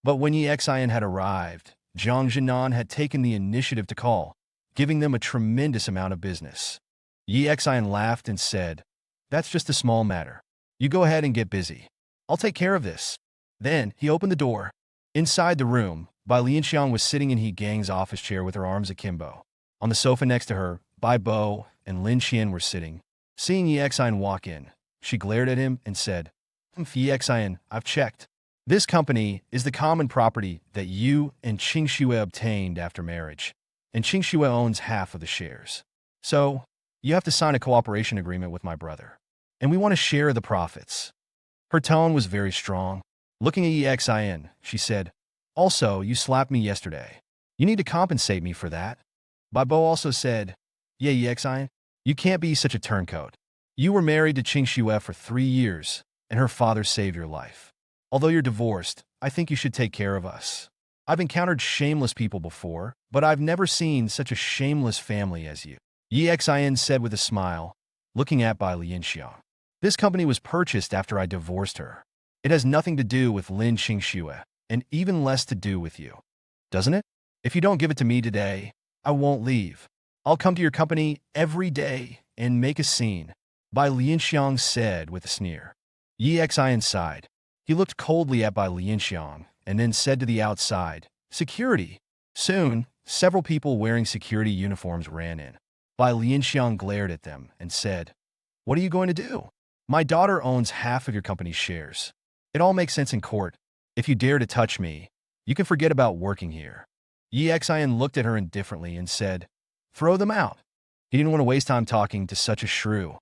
S1: But when Exin had arrived, Jiang Zhennan had taken the initiative to call, giving them a tremendous amount of business. Exin laughed and said, That's just a small matter. You go ahead and get busy. I'll take care of this. Then he opened the door. Inside the room, Bai Lianxiang was sitting in Gang's office chair with her arms akimbo. On the sofa next to her, Bai Bo and Lin Qingxue were sitting. Seeing Exin walk in, she glared at him and said, Exin, I've checked. This company is the common property that you and Qingxue obtained after marriage, and Qingxue owns half of the shares. So, you have to sign a cooperation agreement with my brother, and we want to share the profits. Her tone was very strong. Looking at Exin, she said, Also, you slapped me yesterday. You need to compensate me for that. Bai Bo also said, Yeah, Exin, you can't be such a turncoat. You were married to Qingxue for 3 years, and her father saved your life. Although you're divorced, I think you should take care of us. I've encountered shameless people before, but I've never seen such a shameless family as you. Exin said with a smile, looking at Bai Lianxiang. This company was purchased after I divorced her. It has nothing to do with Lin Qingxue, and even less to do with you. Doesn't it? If you don't give it to me today, I won't leave. I'll come to your company every day and make a scene, Bai Lianxiang said with a sneer. Exin sighed. He looked coldly at Bai Lianxiang and then said to the outside, Security. Soon, several people wearing security uniforms ran in. Bai Lianxiang glared at them and said, What are you going to do? My daughter owns half of your company's shares. It all makes sense in court. If you dare to touch me, you can forget about working here. Exin looked at her indifferently and said, Throw them out. He didn't want to waste time talking to such a shrew.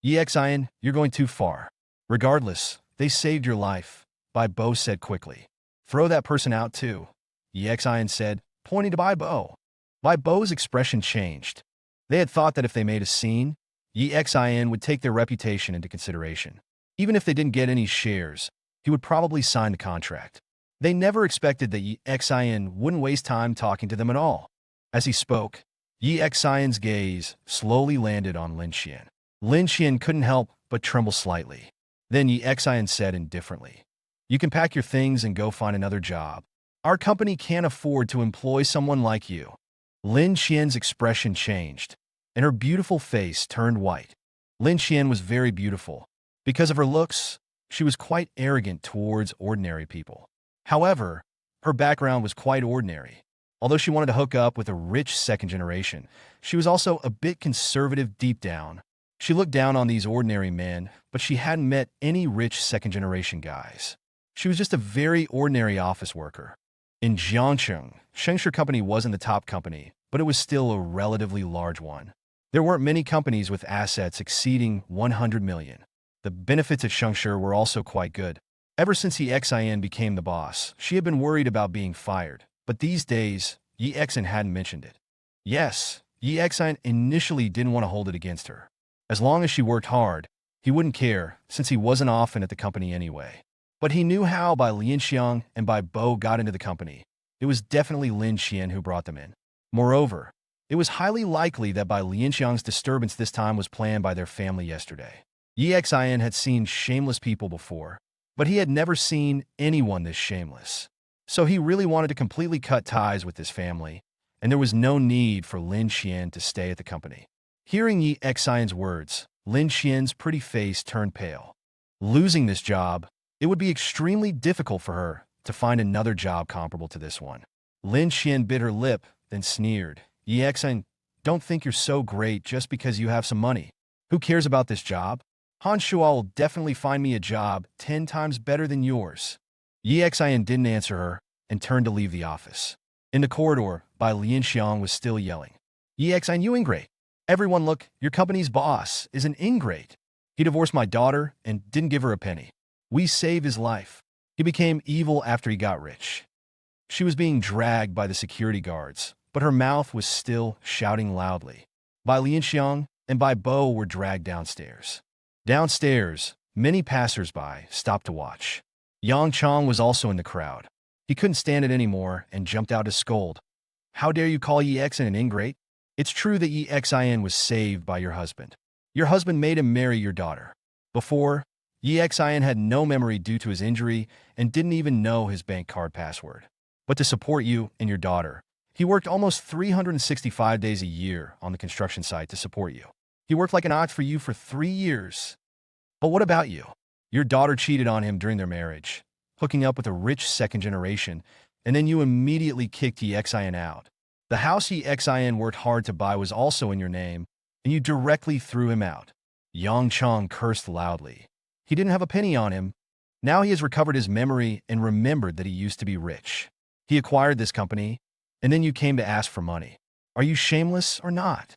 S1: Xin, you're going too far. Regardless, they saved your life, Bai Bo said quickly. Throw that person out too, Xin said, pointing to Bai Bo. Bai Bo's expression changed. They had thought that if they made a scene, Xin would take their reputation into consideration. Even if they didn't get any shares, he would probably sign the contract. They never expected that Xin wouldn't waste time talking to them at all. As he spoke, Xin's gaze slowly landed on Lin Qingxue. Lin Qingxue couldn't help but tremble slightly. Then Xin said indifferently, You can pack your things and go find another job. Our company can't afford to employ someone like you. Lin Qingxue's expression changed, and her beautiful face turned white. Lin Qingxue was very beautiful. Because of her looks, she was quite arrogant towards ordinary people. However, her background was quite ordinary. Although she wanted to hook up with a rich second generation, she was also a bit conservative deep down. She looked down on these ordinary men, but she hadn't met any rich second generation guys. She was just a very ordinary office worker. In Jiangcheng, Qingxue company wasn't the top company, but it was still a relatively large one. There weren't many companies with assets exceeding 100 million. The benefits at Qingxue were also quite good. Ever since Xin became the boss, she had been worried about being fired, but these days, Xin hadn't mentioned it. Yes, Xin initially didn't want to hold it against her. As long as she worked hard, he wouldn't care, since he wasn't often at the company anyway. But he knew how Bai Lianxiang and Bai Bo got into the company. It was definitely Lin Qingxue who brought them in. Moreover, it was highly likely that Bai Lianxiang's disturbance this time was planned by their family yesterday. Xin had seen shameless people before, but he had never seen anyone this shameless. So he really wanted to completely cut ties with this family, and there was no need for Lin Qingxue to stay at the company. Hearing Xin's words, Lin Qingxue's pretty face turned pale. Losing this job, it would be extremely difficult for her to find another job comparable to this one. Lin Qingxue bit her lip, then sneered. Xin, don't think you're so great just because you have some money. Who cares about this job? Han Shuo will definitely find me a job 10 times better than yours. Xin didn't answer her and turned to leave the office. In the corridor, Bai Lianxiang was still yelling. Xin, you ingrate. Everyone look, your company's boss is an ingrate. He divorced my daughter and didn't give her a penny. We saved his life. He became evil after he got rich. She was being dragged by the security guards, but her mouth was still shouting loudly. Bai Lianxiang and Bai Bo were dragged downstairs. Downstairs, many passers-by stopped to watch. Yang Chong was also in the crowd. He couldn't stand it anymore and jumped out to scold. How dare you call Xin an ingrate? It's true that Xin was saved by your husband. Your husband made him marry your daughter. Before, Xin had no memory due to his injury and didn't even know his bank card password. But to support you and your daughter, he worked almost 365 days a year on the construction site to support you. He worked like an ox for you for 3 years. But what about you? Your daughter cheated on him during their marriage, hooking up with a rich second generation, and then you immediately kicked Xin out. The house Xin worked hard to buy was also in your name, and you directly threw him out. Yang Chong cursed loudly. He didn't have a penny on him. Now he has recovered his memory and remembered that he used to be rich. He acquired this company, and then you came to ask for money. Are you shameless or not?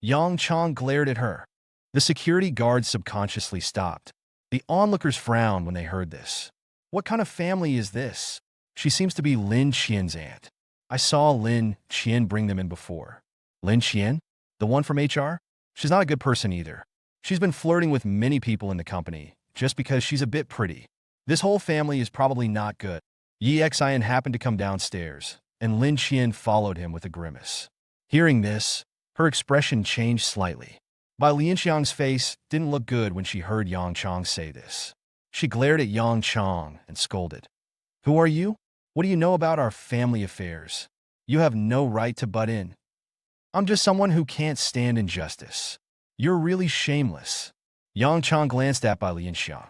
S1: Yang Chong glared at her. The security guards subconsciously stopped. The onlookers frowned when they heard this. What kind of family is this? She seems to be Lin Qingxue's aunt. I saw Lin Qingxue bring them in before. Lin Qingxue? The one from HR? She's not a good person either. She's been flirting with many people in the company, just because she's a bit pretty. This whole family is probably not good. Xin happened to come downstairs, and Lin Qingxue followed him with a grimace. Hearing this, her expression changed slightly. Bai Lianxiang's face didn't look good when she heard Yang Chong say this. She glared at Yang Chong and scolded. Who are you? What do you know about our family affairs? You have no right to butt in. I'm just someone who can't stand injustice. You're really shameless. Yang Chong glanced at Bai Lianxiang.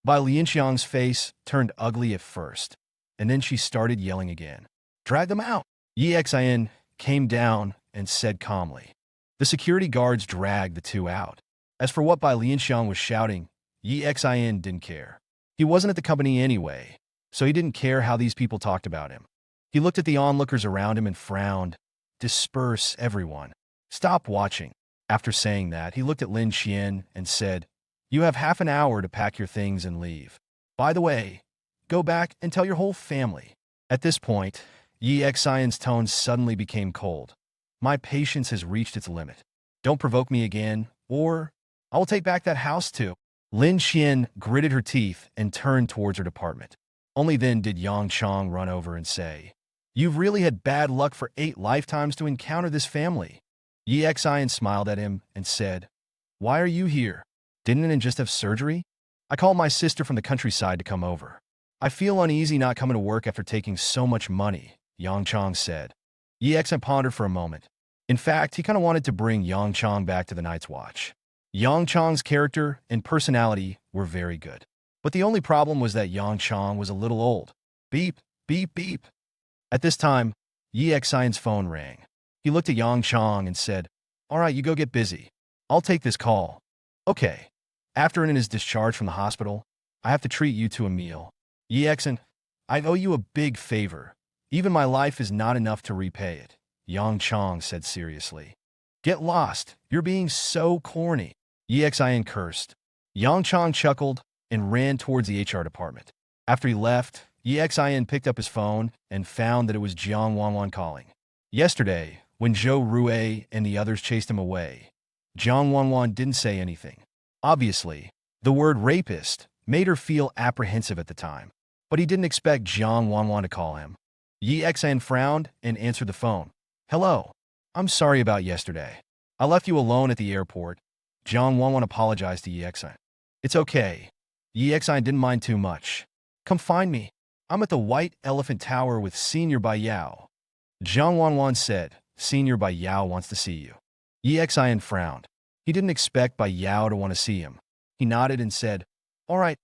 S1: Bai Lianxiang's face turned ugly at first, and then she started yelling again. Drag them out. Xin came down and said calmly. The security guards dragged the two out. As for what Bai Lianxiang was shouting, Xin didn't care. He wasn't at the company anyway, so he didn't care how these people talked about him. He looked at the onlookers around him and frowned. Disperse, everyone. Stop watching. After saying that, he looked at Lin Qian and said, you have half an hour to pack your things and leave. By the way, go back and tell your whole family. At this point, Yi Xian's tone suddenly became cold. My patience has reached its limit. Don't provoke me again, or I will take back that house too. Lin Qian gritted her teeth and turned towards her department. Only then did Yang Chong run over and say, you've really had bad luck for 8 lifetimes to encounter this family. Yi Xian smiled at him and said, why are you here? Didn't it just have surgery? I called my sister from the countryside to come over. I feel uneasy not coming to work after taking so much money, Yang Chong said. Yi Xian pondered for a moment. In fact, he kind of wanted to bring Yang Chong back to the Night's Watch. Yang Chong's character and personality were very good. But the only problem was that Yang Chong was a little old. Beep, beep, beep. At this time, Yi Xian's phone rang. He looked at Yang Chong and said, all right, you go get busy. I'll take this call. Okay. After his discharge from the hospital, I have to treat you to a meal. Yi Xian, I owe you a big favor. Even my life is not enough to repay it, Yang Chong said seriously. Get lost. You're being so corny. Yi Xian cursed. Yang Chong chuckled and ran towards the HR department. After he left, Yi Xian picked up his phone and found that it was Jiang Wanwan calling. Yesterday, when Zhou Rui and the others chased him away, Jiang Wanwan didn't say anything. Obviously, the word rapist made her feel apprehensive at the time, but he didn't expect Jiang Wanwan to call him. Yi Xian frowned and answered the phone. Hello. I'm sorry about yesterday. I left you alone at the airport. Jiang Wanwan apologized to Yi Xian. It's okay. Yi Xian didn't mind too much. Come find me. I'm at the White Elephant Tower with Senior Bai Yao. Jiang Wanwan said, Senior Bai Yao wants to see you. Yi Xian frowned. He didn't expect Bai Yao to want to see him. He nodded and said, all right,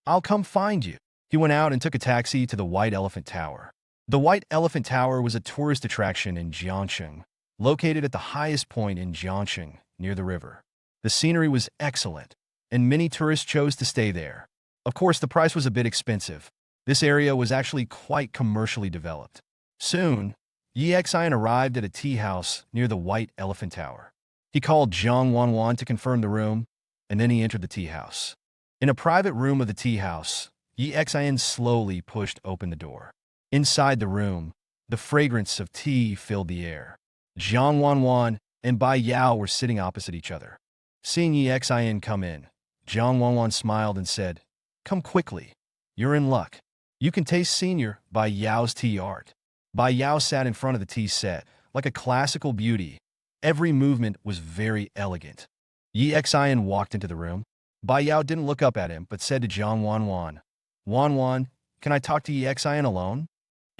S1: I'll come find you. He went out and took a taxi to the White Elephant Tower. The White Elephant Tower was a tourist attraction in Jiangxing, located at the highest point in Jiangxing, near the river. The scenery was excellent, and many tourists chose to stay there. Of course, the price was a bit expensive. This area was actually quite commercially developed. Soon, Yi Xian arrived at a tea house near the White Elephant Tower. He called Jiang Wanwan to confirm the room, and then he entered the tea house. In a private room of the tea house, Yi Xian slowly pushed open the door. Inside the room, the fragrance of tea filled the air. Jiang Wanwan and Bai Yao were sitting opposite each other. Seeing Yi Xian come in, Jiang Wanwan smiled and said, come quickly. You're in luck. You can taste Senior Bai Yao's tea art. Bai Yao sat in front of the tea set, like a classical beauty. Every movement was very elegant. Yi Xian walked into the room. Bai Yao didn't look up at him, but said to Jiang Wanwan, Wanwan, can I talk to Yi Xian alone?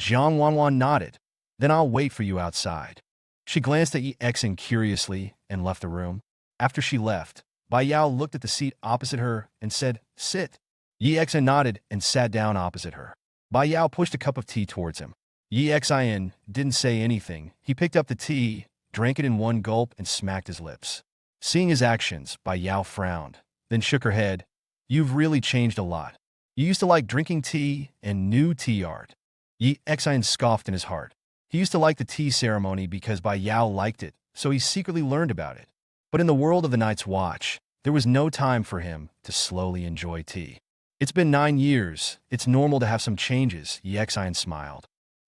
S1: Jiang Wanwan nodded. Then I'll wait for you outside. She glanced at Yi Xian curiously and left the room. After she left, Bai Yao looked at the seat opposite her and said, sit. Yi Xian nodded and sat down opposite her. Bai Yao pushed a cup of tea towards him. Yi Xian didn't say anything. He picked up the tea, drank it in one gulp, and smacked his lips. Seeing his actions, Bai Yao frowned, then shook her head. You've really changed a lot. You used to like drinking tea and new tea art. Yi Xian scoffed in his heart. He used to like the tea ceremony because Bai Yao liked it, so he secretly learned about it. But in the world of the Night's Watch, there was no time for him to slowly enjoy tea. It's been 9 years. It's normal to have some changes, Yi Xian smiled.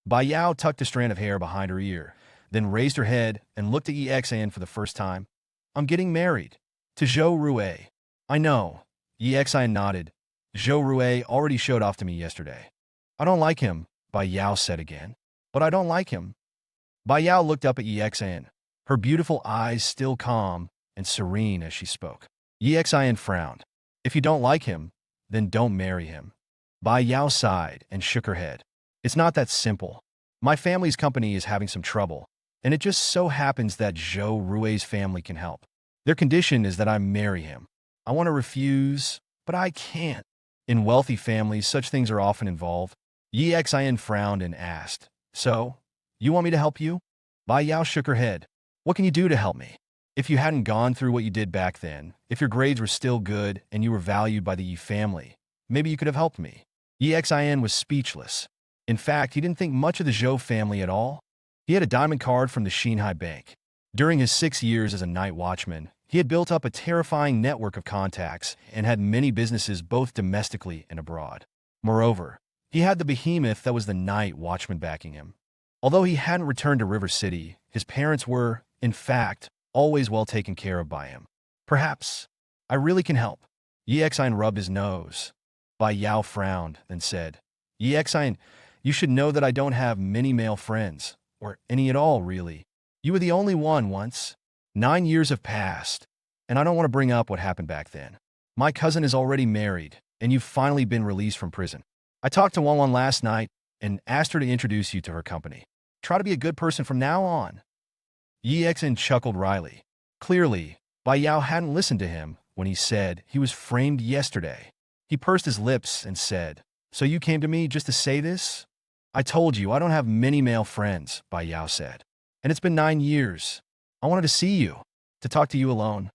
S1: Bai Yao tucked a strand of hair behind her ear, then raised her head and looked at Yi Xian for the first time. I'm getting married. To Zhou Rui. I know. Yi Xian nodded. Zhou Rui already showed off to me yesterday. I don't like him, Bai Yao said again. But I don't like him. Bai Yao looked up at Yi Xian, her beautiful eyes still calm and serene as she spoke. Yi Xian frowned. If you don't like him, then don't marry him. Bai Yao sighed and shook her head. It's not that simple. My family's company is having some trouble, and it just so happens that Zhou Rui's family can help. Their condition is that I marry him. I want to refuse, but I can't. In wealthy families, such things are often involved. Yi Xian frowned and asked, so, you want me to help you? Bai Yao shook her head. What can you do to help me? If you hadn't gone through what you did back then, if your grades were still good and you were valued by the Yi family, maybe you could have helped me. Yi Xian was speechless. In fact, he didn't think much of the Zhou family at all. He had a diamond card from the Xinhai Bank. During his 6 years as a night watchman, he had built up a terrifying network of contacts and had many businesses both domestically and abroad. Moreover, he had the behemoth that was the night watchman backing him. Although he hadn't returned to River City, his parents were, in fact, always well taken care of by him. Perhaps I really can help. Yi Xian rubbed his nose. Bai Yao frowned, then said, Yi Xian, you should know that I don't have many male friends, or any at all, really. You were the only one once. 9 years have passed, and I don't want to bring up what happened back then. My cousin is already married, and you've finally been released from prison. I talked to Wanwan last night and asked her to introduce you to her company. Try to be a good person from now on. Yi Xian chuckled wryly. Clearly, Bai Yao hadn't listened to him when he said he was framed yesterday. He pursed his lips and said, So you came to me just to say this? I told you I don't have many male friends, Bai Yao said. And it's been 9 years. I wanted to see you, to talk to you alone.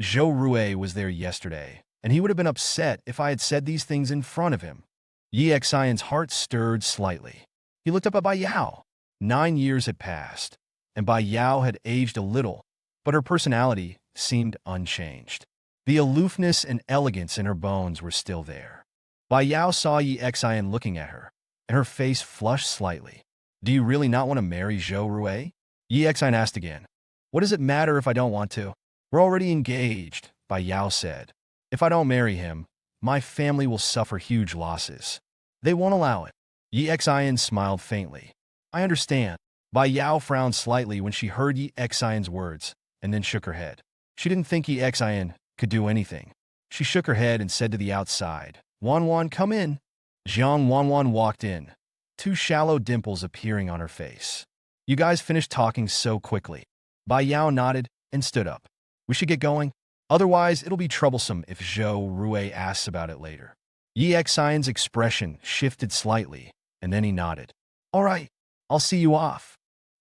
S1: Zhou Rui was there yesterday, and he would have been upset if I had said these things in front of him. Yi Xian's heart stirred slightly. He looked up at Bai Yao. 9 years had passed, and Bai Yao had aged a little, but her personality seemed unchanged. The aloofness and elegance in her bones were still there. Bai Yao saw Yi Xian looking at her, and her face flushed slightly. Do you really not want to marry Zhou Rui? Yi Xian asked again. What does it matter if I don't want to? We're already engaged, Bai Yao said. If I don't marry him, my family will suffer huge losses. They won't allow it. Yi Xian smiled faintly. I understand. Bai Yao frowned slightly when she heard Yi Xian's words, and then shook her head. She didn't think Yi Xian could do anything. She shook her head and said to the outside, Wanwan, come in. Jiang Wanwan walked in, 2 shallow dimples appearing on her face. You guys finished talking so quickly. Bai Yao nodded and stood up. We should get going. Otherwise, it'll be troublesome if Zhou Rui asks about it later. Yi Xian's expression shifted slightly, and then he nodded. All right, I'll see you off.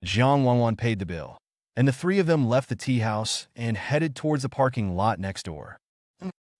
S1: Jiang Wanwan paid the bill, and the 3 of them left the tea house and headed towards the parking lot next door.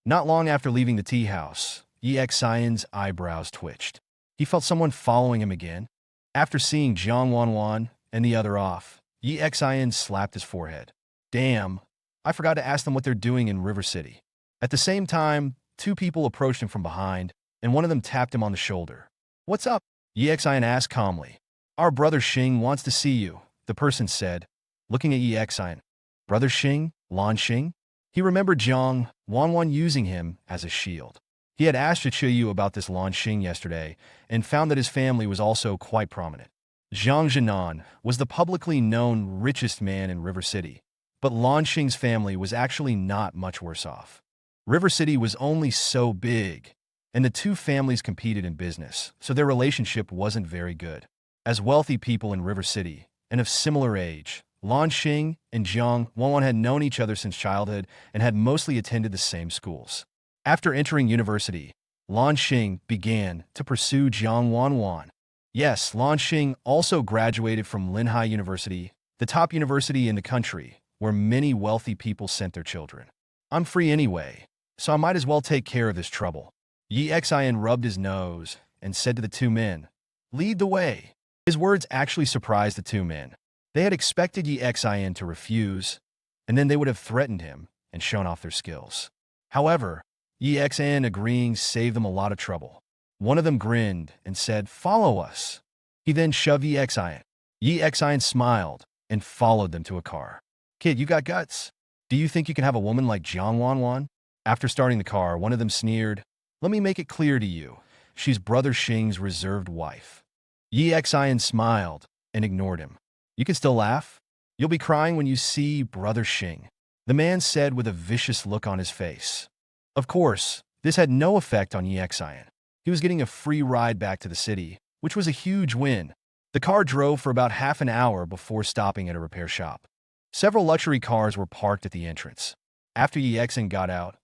S1: Not long after leaving the tea house, Yi Xian's eyebrows twitched. He felt someone following him again. After seeing Jiang Wanwan and the other off, Yi Xian slapped his forehead. Damn, I forgot to ask them what they're doing in River City. At the same time, 2 people approached him from behind, and one of them tapped him on the shoulder. What's up? Yi Xian asked calmly. Our brother Xing wants to see you, the person said, looking at Yi Xian. Brother Xing? Lan Xing? He remembered Jiang Wanwan using him as a shield. He had asked Chiyu about this Lan Xing yesterday and found that his family was also quite prominent. Jiang Zhennan was the publicly known richest man in River City, but Lan Xing's family was actually not much worse off. River City was only so big, and the 2 families competed in business, so their relationship wasn't very good. As wealthy people in River City, and of similar age, Lan Xing and Jiang Wanwan had known each other since childhood and had mostly attended the same schools. After entering university, Lan Xing began to pursue Jiang Wanwan. Yes, Lan Xing also graduated from Linhai University, the top university in the country, where many wealthy people sent their children. I'm free anyway, so I might as well take care of this trouble. Yi Xian rubbed his nose and said to the 2 men, Lead the way. His words actually surprised the 2 men. They had expected Yi Xian to refuse, and then they would have threatened him and shown off their skills. However, Yi Xian agreeing saved them a lot of trouble. One of them grinned and said, Follow us. He then shoved Yi Xian. Yi Xian smiled and followed them to a car. Kid, you got guts. Do you think you can have a woman like Jiang Wanwan? After starting the car, one of them sneered, Let me make it clear to you. She's Brother Xing's reserved wife. Yi Xian smiled and ignored him. You can still laugh. You'll be crying when you see Brother Xing, the man said with a vicious look on his face. Of course, this had no effect on Yi Xian. He was getting a free ride back to the city, which was a huge win. The car drove for about half an hour before stopping at a repair shop. Several luxury cars were parked at the entrance. After Yi Xian got out,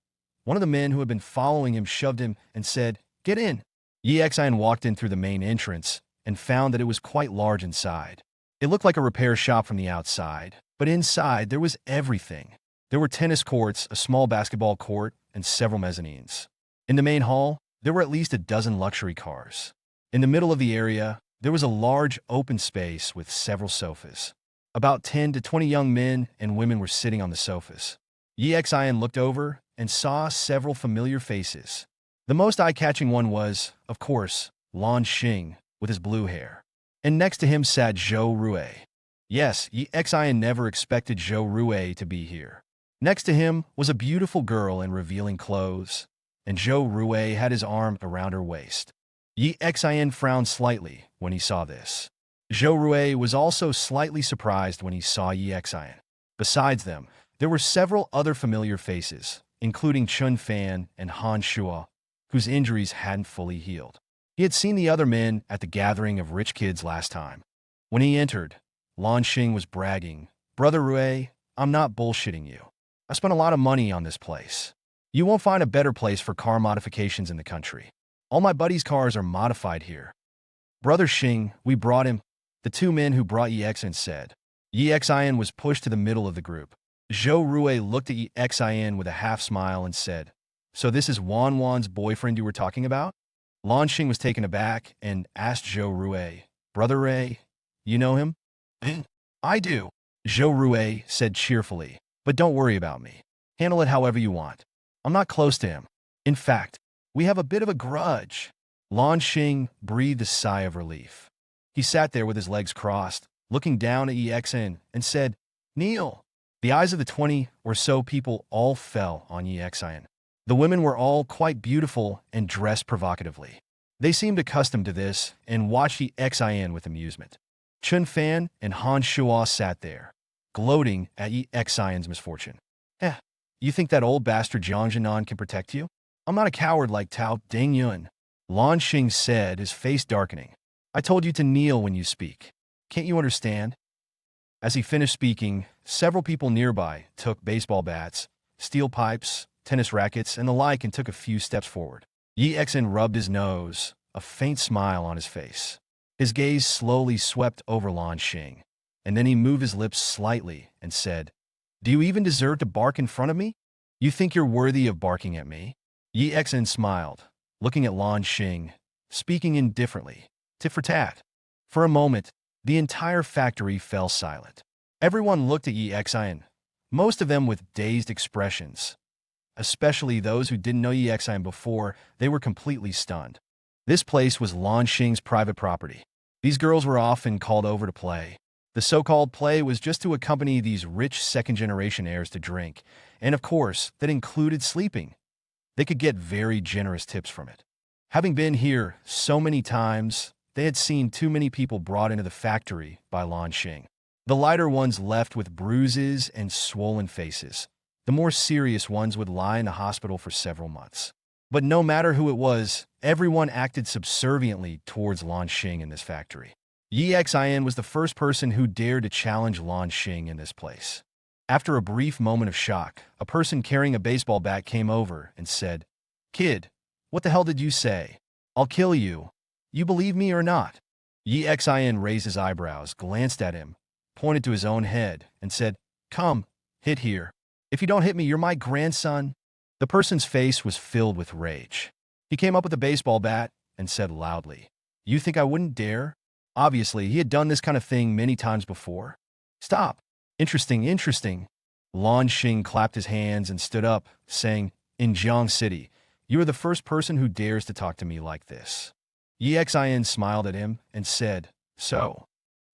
S1: one of the men who had been following him shoved him and said, Get in. Yi Xian walked in through the main entrance and found that it was quite large inside. It looked like a repair shop from the outside, but inside there was everything. There were tennis courts, a small basketball court, and several mezzanines. In the main hall, there were at least a dozen luxury cars. In the middle of the area, there was a large open space with several sofas. About 10 to 20 young men and women were sitting on the sofas. Yi Xian looked over and saw several familiar faces. The most eye-catching one was, of course, Lan Xing with his blue hair. And next to him sat Zhou Rue. Yes, Yi Xian never expected Zhou Rue to be here. Next to him was a beautiful girl in revealing clothes, and Zhou Rue had his arm around her waist. Yi Xian frowned slightly when he saw this. Zhou Rue was also slightly surprised when he saw Yi Xian. Besides them, there were several other familiar faces, including Chun Fan and Han Shuo, whose injuries hadn't fully healed. He had seen the other men at the gathering of rich kids last time. When he entered, Lan Xing was bragging, "Brother Rue, I'm not bullshitting you. I spent a lot of money on this place. You won't find a better place for car modifications in the country. All my buddies' cars are modified here." "Brother Xing, we brought him," the two men who brought Yi Xian said. Yi Xian was pushed to the middle of the group. Zhou Rue looked at Yi Xian with a half smile and said, "So this is Wanwan's boyfriend you were talking about?" Lan Xing was taken aback and asked Zhou Rue, "Brother Rue, you know him?" "I do," Zhou Rue said cheerfully, "but don't worry about me. Handle it however you want. I'm not close to him. In fact, we have a bit of a grudge." Lan Xing breathed a sigh of relief. He sat there with his legs crossed, looking down at Yi Xian, and said, "Kneel." The eyes of the 20 or so people all fell on Yi Xian. The women were all quite beautiful and dressed provocatively. They seemed accustomed to this and watched Yi Xian with amusement. Chun Fan and Han Shuo sat there, gloating at Yi Xian's misfortune. You think that old bastard Jiang Zhennan can protect you? I'm not a coward like Tao Dingyun," Lan Xing said, his face darkening. "I told you to kneel when you speak. Can't you understand?" As he finished speaking, several people nearby took baseball bats, steel pipes, tennis rackets, and the like and took a few steps forward. Yi Xian rubbed his nose, a faint smile on his face. His gaze slowly swept over Lan Xing, and then he moved his lips slightly and said, "Do you even deserve to bark in front of me? You think you're worthy of barking at me?" Yi Xian smiled, looking at Lan Xing, speaking indifferently, tit for tat. For a moment, the entire factory fell silent. Everyone looked at Yi Xian, most of them with dazed expressions. Especially those who didn't know Yi Xian before, they were completely stunned. This place was Lan Xing's private property. These girls were often called over to play. The so-called play was just to accompany these rich second-generation heirs to drink, and of course, that included sleeping. They could get very generous tips from it. Having been here so many times, they had seen too many people brought into the factory by Lan Xing. The lighter ones left with bruises and swollen faces. The more serious ones would lie in the hospital for several months. But no matter who it was, everyone acted subserviently towards Lan Xing in this factory. Yi Xian was the first person who dared to challenge Lan Xing in this place. After a brief moment of shock, a person carrying a baseball bat came over and said, "Kid, what the hell did you say? I'll kill you. You believe me or not?" Yi Xian raised his eyebrows, glanced at him, pointed to his own head, and said, "Come, hit here. If you don't hit me, you're my grandson." The person's face was filled with rage. He came up with a baseball bat and said loudly, "You think I wouldn't dare?" Obviously, he had done this kind of thing many times before. "Stop. Interesting, interesting." Lan Xing clapped his hands and stood up, saying, "In Jiang City, you are the first person who dares to talk to me like this." Yi Xian smiled at him and said, "So,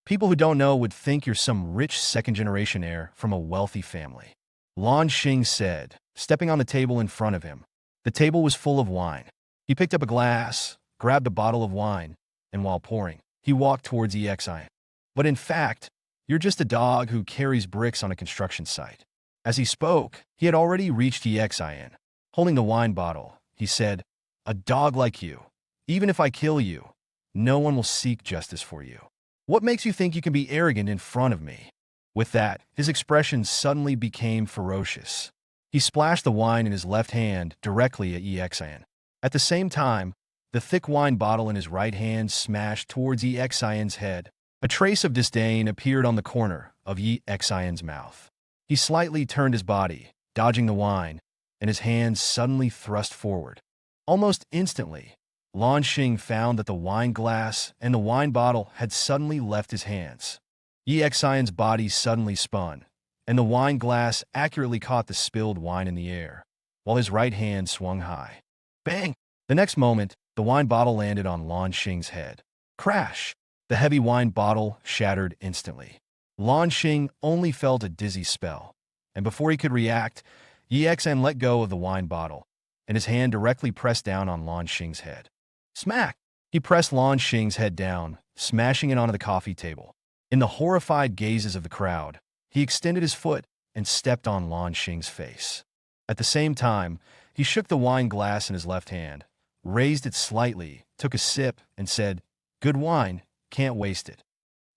S1: people who don't know would think you're some rich second-generation heir from a wealthy family," Lan Xing said, stepping on the table in front of him. The table was full of wine. He picked up a glass, grabbed a bottle of wine, and while pouring, he walked towards Yi Xian. "But in fact, you're just a dog who carries bricks on a construction site." As he spoke, he had already reached Yi Xian. Holding the wine bottle, he said, "A dog like you. Even if I kill you, no one will seek justice for you. What makes you think you can be arrogant in front of me?" With that, his expression suddenly became ferocious. He splashed the wine in his left hand directly at Yi Xian. At the same time, the thick wine bottle in his right hand smashed towards Yi Xian's head. A trace of disdain appeared on the corner of Yi Xian's mouth. He slightly turned his body, dodging the wine, and his hands suddenly thrust forward. Almost instantly, Lan Xing found that the wine glass and the wine bottle had suddenly left his hands. Yi Xian's body suddenly spun, and the wine glass accurately caught the spilled wine in the air, while his right hand swung high. Bang! The next moment, the wine bottle landed on Lan Xing's head. Crash! The heavy wine bottle shattered instantly. Lan Xing only felt a dizzy spell, and before he could react, Yi Xian let go of the wine bottle, and his hand directly pressed down on Lan Xing's head. Smack! He pressed Lan Xing's head down, smashing it onto the coffee table. In the horrified gazes of the crowd, he extended his foot and stepped on Lan Xing's face. At the same time, he shook the wine glass in his left hand, raised it slightly, took a sip, and said, "Good wine, can't waste it."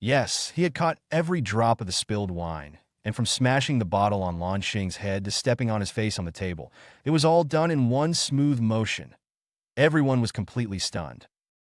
S1: Yes, he had caught every drop of the spilled wine, and from smashing the bottle on Lan Xing's head to stepping on his face on the table, it was all done in one smooth motion. Everyone was completely stunned.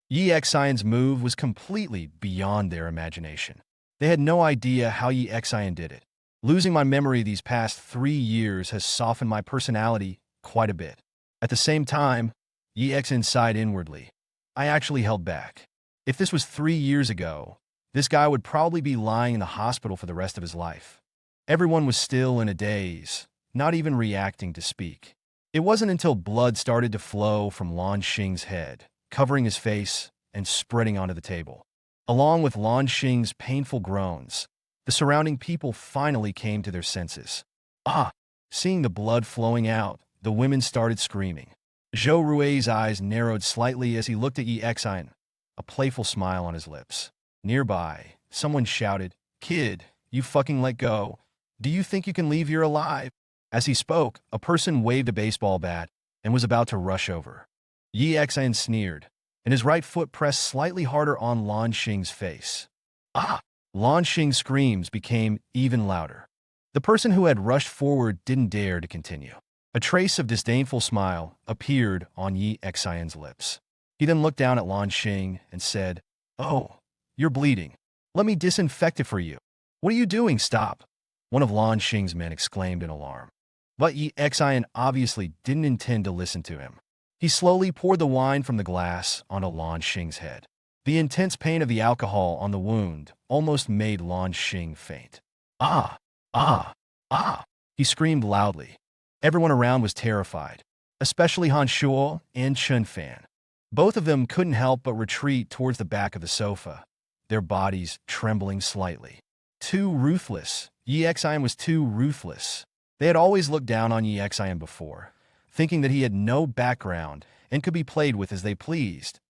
S1: Yi Xian's move was completely beyond their imagination. They had no idea how Yi Xian did it. Losing my memory these past 3 years has softened my personality quite a bit. At the same time, Yi Xian sighed inwardly. I actually held back. If this was 3 years ago, this guy would probably be lying in the hospital for the rest of his life. Everyone was still in a daze, not even reacting to speak. It wasn't until blood started to flow from Lan Xing's head, covering his face and spreading onto the table. Along with Lan Xing's painful groans, the surrounding people finally came to their senses. Ah! Seeing the blood flowing out, the women started screaming. Zhou Rui's eyes narrowed slightly as he looked at Yi Xian, a playful smile on his lips. Nearby, someone shouted, "Kid, you fucking let go. Do you think you can leave here alive?" As he spoke, a person waved a baseball bat and was about to rush over. Yi Xian sneered, and his right foot pressed slightly harder on Lan Xing's face. Ah! Lan Xing's screams became even louder. The person who had rushed forward didn't dare to continue. A trace of disdainful smile appeared on Yi Xian's lips. He then looked down at Lan Xing and said, "Oh, you're bleeding. Let me disinfect it for you." "What are you doing? Stop!" one of Lan Xing's men exclaimed in alarm. But Yi Xian obviously didn't intend to listen to him. He slowly poured the wine from the glass onto Lan Xing's head. The intense pain of the alcohol on the wound almost made Lan Xing faint. "Ah! Ah! Ah!" he screamed loudly. Everyone around was terrified, especially Han Shuo and Chen Fan. Both of them couldn't help but retreat towards the back of the sofa, their bodies trembling slightly. Too ruthless. Yi Xian was too ruthless. They had always looked down on Yi Xian before, thinking that he had no background and could be played with as they pleased.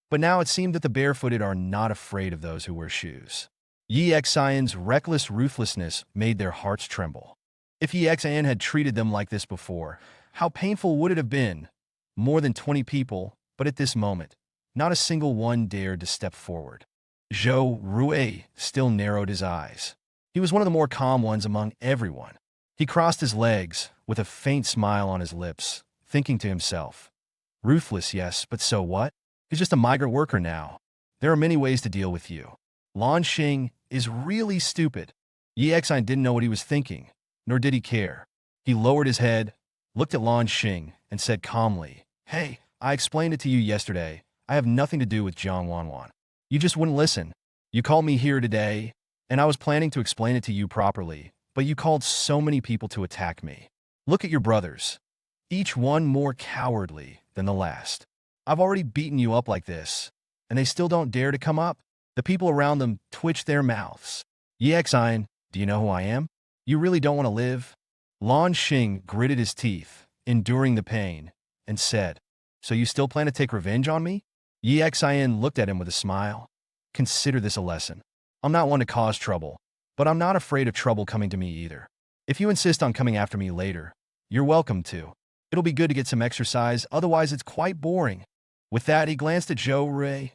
S1: But now it seemed that the barefooted are not afraid of those who wear shoes. Yi Xian's reckless ruthlessness made their hearts tremble. If Yi Xian had treated them like this before, how painful would it have been? More than 20 people, but at this moment, not a single one dared to step forward. Zhou Rui still narrowed his eyes. He was one of the more calm ones among everyone. He crossed his legs, with a faint smile on his lips, thinking to himself, "Ruthless, yes, but so what? He's just a migrant worker now. There are many ways to deal with you." Lan Xing is really stupid. Yi Xian didn't know what he was thinking, nor did he care. He lowered his head, looked at Lan Xing, and said calmly, "Hey, I explained it to you yesterday. I have nothing to do with Jiang Wanwan. You just wouldn't listen. You called me here today, and I was planning to explain it to you properly, but you called so many people to attack me. Look at your brothers. Each one more cowardly than the last. I've already beaten you up like this, and they still don't dare to come up." The people around them twitched their mouths. "Yi Xian, do you know who I am? You really don't want to live?" Lan Xing gritted his teeth, enduring the pain, and said, "So you still plan to take revenge on me?" Yi Xian looked at him with a smile. "Consider this a lesson. I'm not one to cause trouble, but I'm not afraid of trouble coming to me either. If you insist on coming after me later, you're welcome to. It'll be good to get some exercise, otherwise it's quite boring." With that, he glanced at Zhou Rui.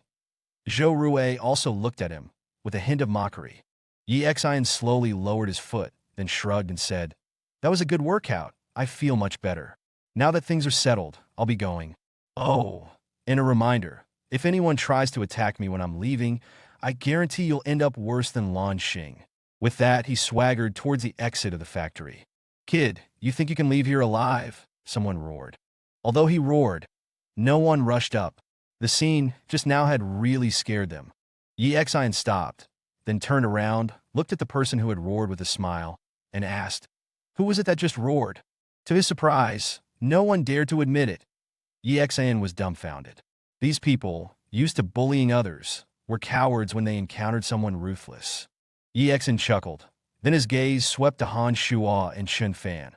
S1: Zhou Rui also looked at him, with a hint of mockery. Yi Xian slowly lowered his foot, then shrugged and said, "That was a good workout. I feel much better. Now that things are settled, I'll be going. Oh, and a reminder, if anyone tries to attack me when I'm leaving, I guarantee you'll end up worse than Lan Xing." With that, he swaggered towards the exit of the factory. "Kid, you think you can leave here alive?" someone roared. Although he roared, no one rushed up. The scene just now had really scared them. Yi Xian stopped, then turned around, looked at the person who had roared with a smile, and asked, "Who was it that just roared?" To his surprise, no one dared to admit it. Yi Xian was dumbfounded. These people, used to bullying others, were cowards when they encountered someone ruthless. Yi Xian chuckled. Then his gaze swept to Han Shuo and Chen Fan.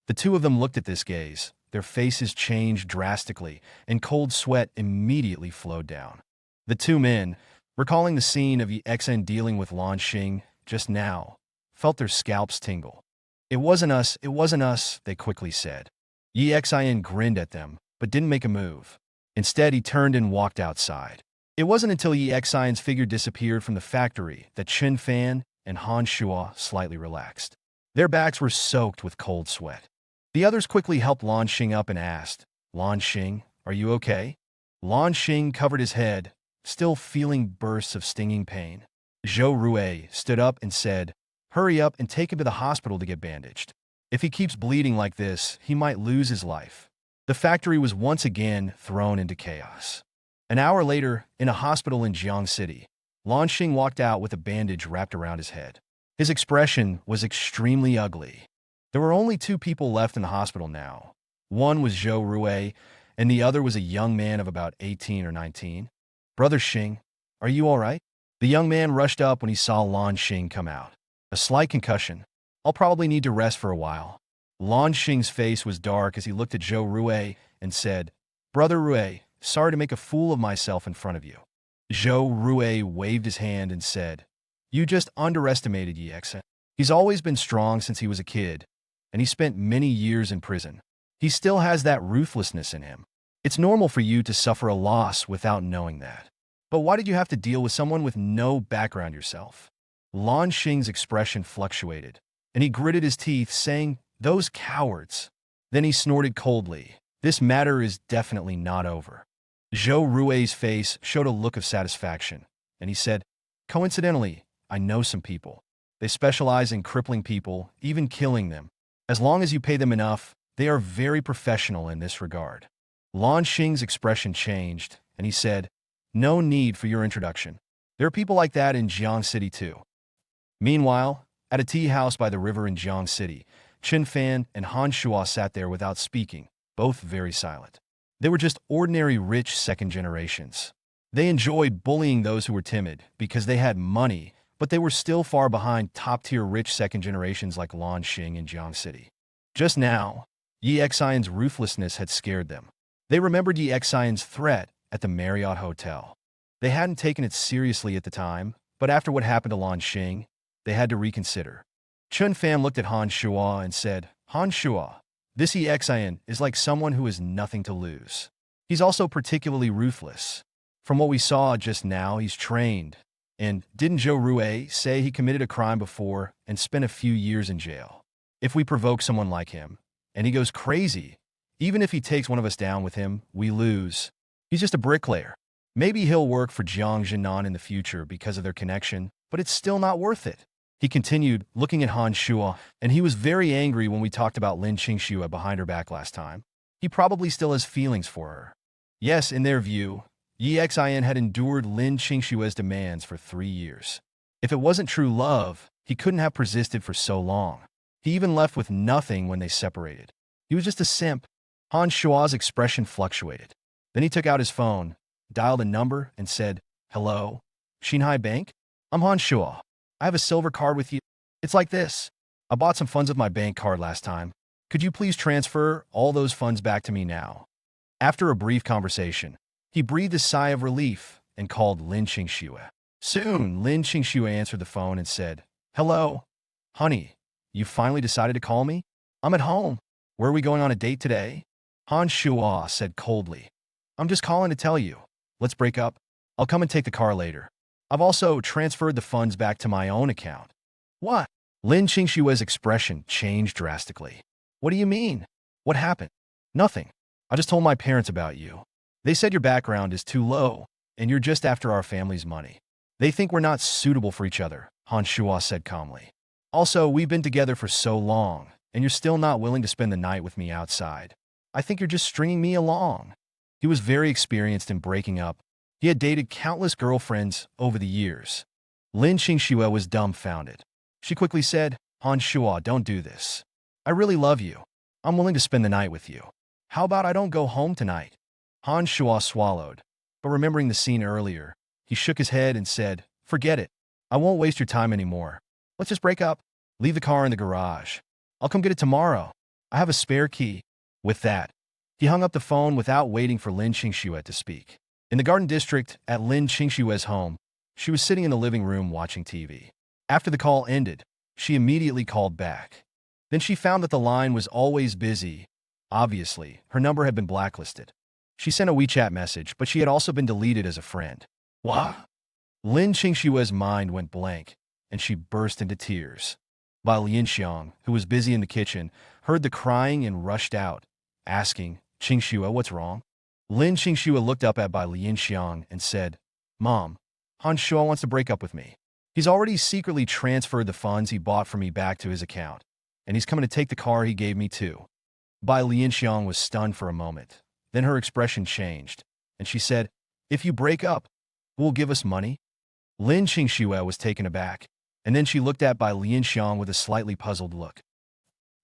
S1: The two of them looked at this gaze. Their faces changed drastically, and cold sweat immediately flowed down. The two men, recalling the scene of Yi Xian dealing with Lan Xing just now, felt their scalps tingle. It wasn't us, they quickly said. Yi Xian grinned at them, but didn't make a move. Instead, he turned and walked outside. It wasn't until Yi Xian's figure disappeared from the factory that Chen Fan and Han Shuo slightly relaxed. Their backs were soaked with cold sweat. The others quickly helped Lan Xing up and asked, "Lan Xing, are you okay?" Lan Xing covered his head, still feeling bursts of stinging pain. Zhou Rui stood up and said, "Hurry up and take him to the hospital to get bandaged. If he keeps bleeding like this, he might lose his life." The factory was once again thrown into chaos. An hour later, in a hospital in Jiang City, Lan Xing walked out with a bandage wrapped around his head. His expression was extremely ugly. There were only two people left in the hospital now. One was Zhou Rui, and the other was a young man of about 18 or 19. "Brother Xing, are you all right?" The young man rushed up when he saw Lan Xing come out. "A slight concussion. I'll probably need to rest for a while." Lan Xing's face was dark as he looked at Zhou Rui and said, "Brother Rui, sorry to make a fool of myself in front of you." Zhou Rui waved his hand and said, "You just underestimated Yi Xian. He's always been strong since he was a kid, and he spent many years in prison. He still has that ruthlessness in him. It's normal for you to suffer a loss without knowing that. But why did you have to deal with someone with no background yourself?" Lan Xing's expression fluctuated, and he gritted his teeth, saying, "Those cowards." Then he snorted coldly, "This matter is definitely not over." Zhou Rui's face showed a look of satisfaction, and he said, "Coincidentally, I know some people. They specialize in crippling people, even killing them. As long as you pay them enough, they are very professional in this regard." Lan Xing's expression changed, and he said, "No need for your introduction. There are people like that in Jiang City too." Meanwhile, at a tea house by the river in Jiang City, Chen Fan and Han Shuo sat there without speaking, both very silent. They were just ordinary rich second generations. They enjoyed bullying those who were timid because they had money, but they were still far behind top-tier rich second generations like Lan Xing in Jiang City. Just now, Yi Xian's ruthlessness had scared them. They remembered Yi Xian's threat at the Marriott Hotel. They hadn't taken it seriously at the time, but after what happened to Lan Xing, they had to reconsider. Chen Fan looked at Han Shuo and said, "Han Shuo, this Yi Xian is like someone who has nothing to lose. He's also particularly ruthless. From what we saw just now, he's trained. And didn't Zhou Rui say he committed a crime before and spent a few years in jail? If we provoke someone like him, and he goes crazy, even if he takes one of us down with him, we lose. He's just a bricklayer. Maybe he'll work for Jiang Zhennan in the future because of their connection, but it's still not worth it." He continued, looking at Han Shuo, and he was very angry when we talked about Lin Qingxue behind her back last time. He probably still has feelings for her. Yes, in their view, Yi Xian had endured Lin Qingxue's demands for 3 years. If it wasn't true love, he couldn't have persisted for so long. He even left with nothing when they separated. He was just a simp. Han Shuo's expression fluctuated. Then he took out his phone, dialed a number, and said, "Hello? Xinhai Bank? I'm Han Shuo. I have a silver card with you. It's like this. I bought some funds with my bank card last time. Could you please transfer all those funds back to me now?" After a brief conversation, he breathed a sigh of relief and called Lin Qingxue. Soon, Lin Qingxue answered the phone and said, "Hello? Honey, you finally decided to call me? I'm at home. Where are we going on a date today?" Han Shuo said coldly, "I'm just calling to tell you. Let's break up. I'll come and take the car later. I've also transferred the funds back to my own account." "What?" Lin Qingxue's expression changed drastically. "What do you mean? What happened?" "Nothing. I just told my parents about you. They said your background is too low, and you're just after our family's money. They think we're not suitable for each other," Han Shuo said calmly. "Also, we've been together for so long, and you're still not willing to spend the night with me outside. I think you're just stringing me along." He was very experienced in breaking up. He had dated countless girlfriends over the years. Lin Qingxue was dumbfounded. She quickly said, Han Shua, don't do this. I really love you. I'm willing to spend the night with you. How about I don't go home tonight? Han Shua swallowed, but remembering the scene earlier, he shook his head and said, forget it. I won't waste your time anymore. Let's just break up. Leave the car in the garage. I'll come get it tomorrow. I have a spare key. With that, he hung up the phone without waiting for Lin Qingxue to speak. In the Garden District at Lin Qingxue's home, she was sitting in the living room watching TV. After the call ended, she immediately called back. Then she found that the line was always busy. Obviously, her number had been blacklisted. She sent a WeChat message, but she had also been deleted as a friend. What? Lin Qingxue's mind went blank, and she burst into tears. While Yanxiang, who was busy in the kitchen, heard the crying and rushed out, asking, Qingxue, what's wrong? Lin Qingxue looked up at Bai Yanxiang and said, Mom, Han Shua wants to break up with me. He's already secretly transferred the funds he bought for me back to his account, and he's coming to take the car he gave me too. Bai Yanxiang was stunned for a moment. Then her expression changed, and she said, if you break up, who will give us money? Lin Qingxue was taken aback, and then she looked at Bai Yanxiang with a slightly puzzled look.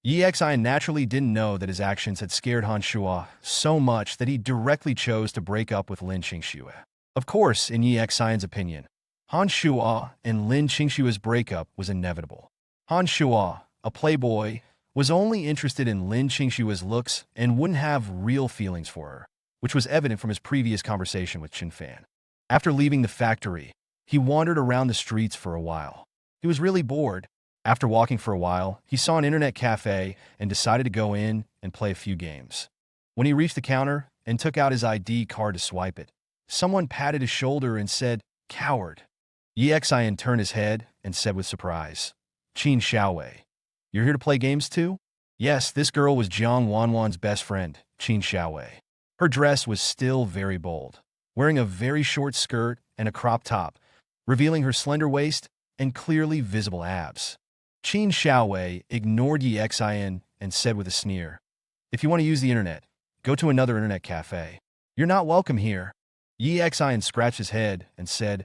S1: Yixin naturally didn't know that his actions had scared Han Shua so much that he directly chose to break up with Lin Qingxue. Of course, in Yixin's opinion, Han Shua and Lin Qingxue's breakup was inevitable. Han Shua, a playboy, was only interested in Lin Qingxue's looks and wouldn't have real feelings for her, which was evident from his previous conversation with Chen Fan. After leaving the factory, he wandered around the streets for a while. He was really bored. After walking for a while, he saw an internet cafe and decided to go in and play a few games. When he reached the counter and took out his ID card to swipe it, someone patted his shoulder and said, coward. Yixin turned his head and said with surprise, Qin Xiaowei, you're here to play games too? Yes, this girl was Jiang Wanwan's best friend, Qin Xiaowei. Her dress was still very bold, wearing a very short skirt and a crop top, revealing her slender waist and clearly visible abs. Qin Xiaowei ignored Yixin and said with a sneer, if you want to use the internet, go to another internet cafe. You're not welcome here. Yixin scratched his head and said,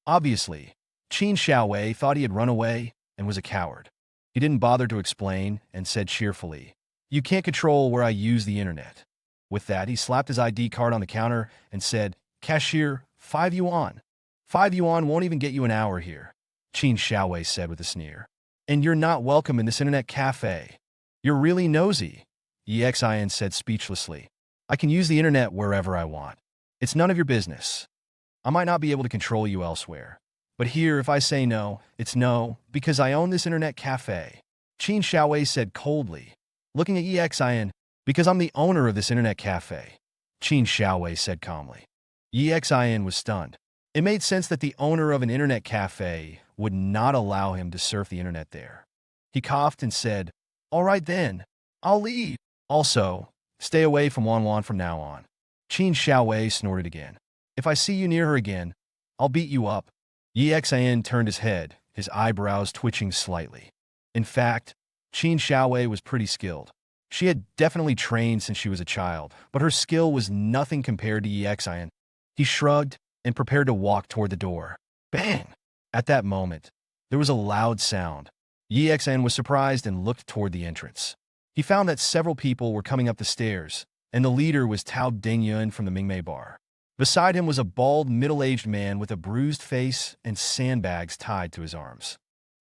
S1: obviously. Qin Xiaowei thought he had run away and was a coward. He didn't bother to explain and said cheerfully, you can't control where I use the internet. With that, he slapped his ID card on the counter and said, cashier, 5 yuan. 5 yuan won't even get you an hour here, Qin Xiaowei said with a sneer. And you're not welcome in this internet cafe. You're really nosy, Yixin said speechlessly. I can use the internet wherever I want. It's none of your business. I might not be able to control you elsewhere. But here, if I say no, it's no, because I own this internet cafe. Qin Xiaowei said coldly, looking at Yixin, because I'm the owner of this internet cafe. Qin Xiaowei said calmly. Yixin was stunned. It made sense that the owner of an internet cafe would not allow him to surf the internet there. He coughed and said, all right then, I'll leave. Also, stay away from Wanwan from now on. Qin Xiaowei snorted again. If I see you near her again, I'll beat you up. Yixin turned his head, his eyebrows twitching slightly. In fact, Qin Xiaowei was pretty skilled. She had definitely trained since she was a child, but her skill was nothing compared to Yixin. He shrugged and prepared to walk toward the door. Bang! At that moment, there was a loud sound. Yixin was surprised and looked toward the entrance. He found that several people were coming up the stairs, and the leader was Tao Dingyun from the Mingmei bar. Beside him was a bald, middle-aged man with a bruised face and sandbags tied to his arms.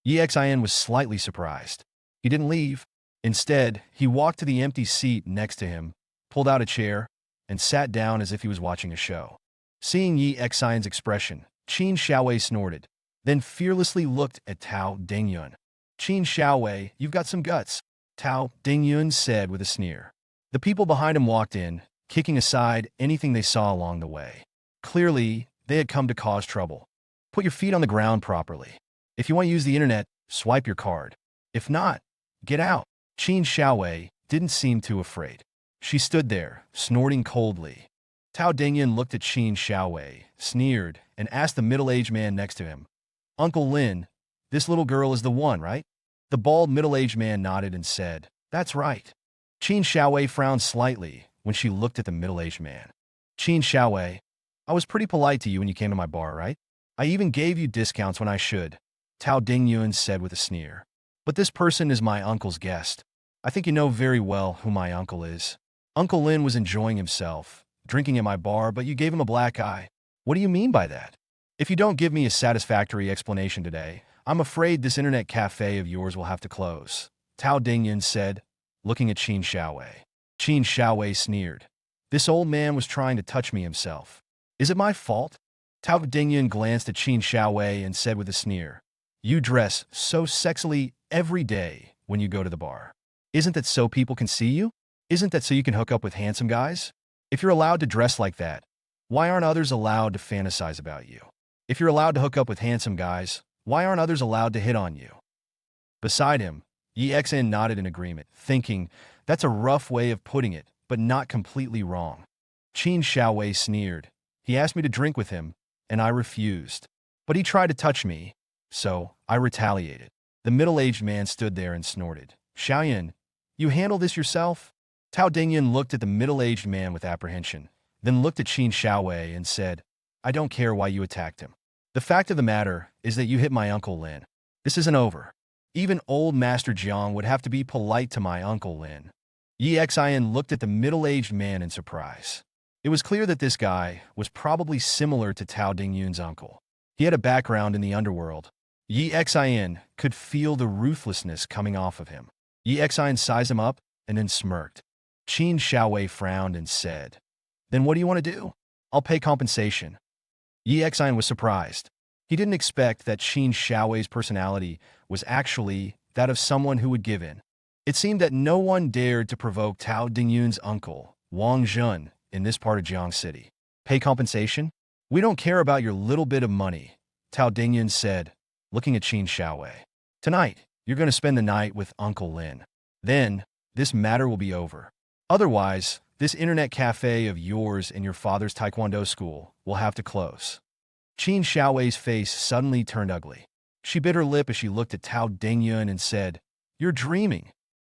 S1: Yixin was slightly surprised. He didn't leave. Instead, he walked to the empty seat next to him, pulled out a chair, and sat down as if he was watching a show. Seeing Yixin's expression, Qin Xiaowei snorted, then fearlessly looked at Tao Dingyun. Qin Xiaowei, you've got some guts, Tao Dingyun said with a sneer. The people behind him walked in, kicking aside anything they saw along the way. Clearly, they had come to cause trouble. Put your feet on the ground properly. If you want to use the internet, swipe your card. If not, get out. Qin Xiaowei didn't seem too afraid. She stood there, snorting coldly. Tao Dingyun looked at Qin Xiaowei, sneered, and asked the middle-aged man next to him, Uncle Lin, this little girl is the one, right? The bald middle-aged man nodded and said, that's right. Qin Xiaowei frowned slightly when she looked at the middle-aged man. Qin Xiaowei, I was pretty polite to you when you came to my bar, right? I even gave you discounts when I should, Tao Dingyun said with a sneer. But this person is my uncle's guest. I think you know very well who my uncle is. Uncle Lin was enjoying himself, drinking at my bar, but you gave him a black eye. What do you mean by that? If you don't give me a satisfactory explanation today, I'm afraid this internet cafe of yours will have to close, Tao Dingyun said, looking at Qin Xiaowei. Qin Xiaowei sneered. This old man was trying to touch me himself. Is it my fault? Tao Dingyun glanced at Qin Xiaowei and said with a sneer, You dress so sexily every day when you go to the bar. Isn't that so people can see you? Isn't that so you can hook up with handsome guys? If you're allowed to dress like that, why aren't others allowed to fantasize about you? If you're allowed to hook up with handsome guys, why aren't others allowed to hit on you? Beside him, Yi Xn nodded in agreement, thinking, that's a rough way of putting it, but not completely wrong. Qin Xiaowei sneered. He asked me to drink with him, and I refused. But he tried to touch me, so I retaliated. The middle-aged man stood there and snorted. Xiaoyan, you handle this yourself? Tao Dingyun looked at the middle-aged man with apprehension, then looked at Qin Xiaowei and said, I don't care why you attacked him. The fact of the matter is that you hit my Uncle Lin. This isn't over. Even old Master Jiang would have to be polite to my Uncle Lin. Yi Xian looked at the middle-aged man in surprise. It was clear that this guy was probably similar to Tao Dingyun's uncle. He had a background in the underworld. Yi Xian could feel the ruthlessness coming off of him. Yi Xian sized him up and then smirked. Qin Xiaowei frowned and said, Then what do you want to do? I'll pay compensation. Yi Xian was surprised. He didn't expect that Qin Xiaowei's personality was actually that of someone who would give in. It seemed that no one dared to provoke Tao Dingyun's uncle, Wang Zhun, in this part of Jiang City. Pay compensation? We don't care about your little bit of money, Tao Dingyun said, looking at Qin Xiaowei. Tonight, you're going to spend the night with Uncle Lin. Then, this matter will be over. Otherwise, this internet cafe of yours and your father's taekwondo school will have to close. Qin Xiaowei's face suddenly turned ugly. She bit her lip as she looked at Tao Dingyun and said, You're dreaming.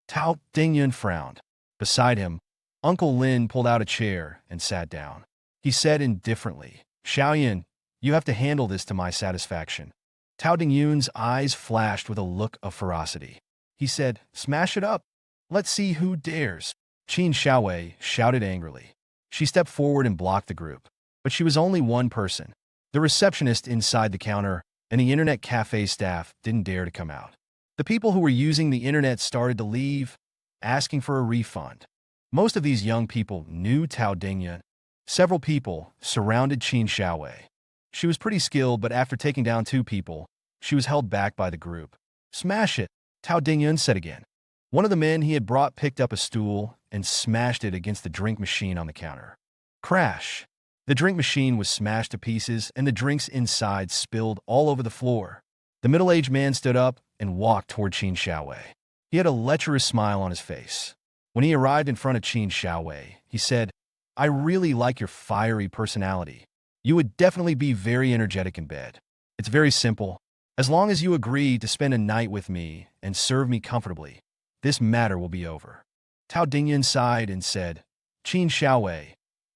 S1: Tao Dingyun frowned. Beside him, Uncle Lin pulled out a chair and sat down. He said indifferently, Xiaoyan, you have to handle this to my satisfaction. Tao Dingyun's eyes flashed with a look of ferocity. He said, Smash it up. Let's see who dares. Qin Xiaowei shouted angrily. She stepped forward and blocked the group. But she was only one person. The receptionist inside the counter and the internet cafe staff didn't dare to come out. The people who were using the internet started to leave, asking for a refund. Most of these young people knew Tao Dingyun. Several people surrounded Qin Xiaowei. She was pretty skilled, but after taking down two people, she was held back by the group. Smash it, Tao Dingyun said again. One of the men he had brought picked up a stool and smashed it against the drink machine on the counter. Crash! The drink machine was smashed to pieces and the drinks inside spilled all over the floor. The middle-aged man stood up and walked toward Qin Xiaowei. He had a lecherous smile on his face. When he arrived in front of Qin Xiaowei, he said, I really like your fiery personality. You would definitely be very energetic in bed. It's very simple. As long as you agree to spend a night with me and serve me comfortably, this matter will be over. Tao Dingyun sighed and said, Qin Xiaowei,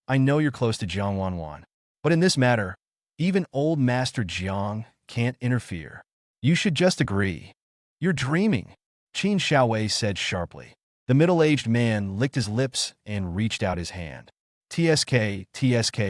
S1: I know you're close to Jiang Wanwan, but in this matter, even old Master Jiang can't interfere. You should just agree. You're dreaming, Qin Xiaowei said sharply. The middle-aged man licked his lips and reached out his hand. TSK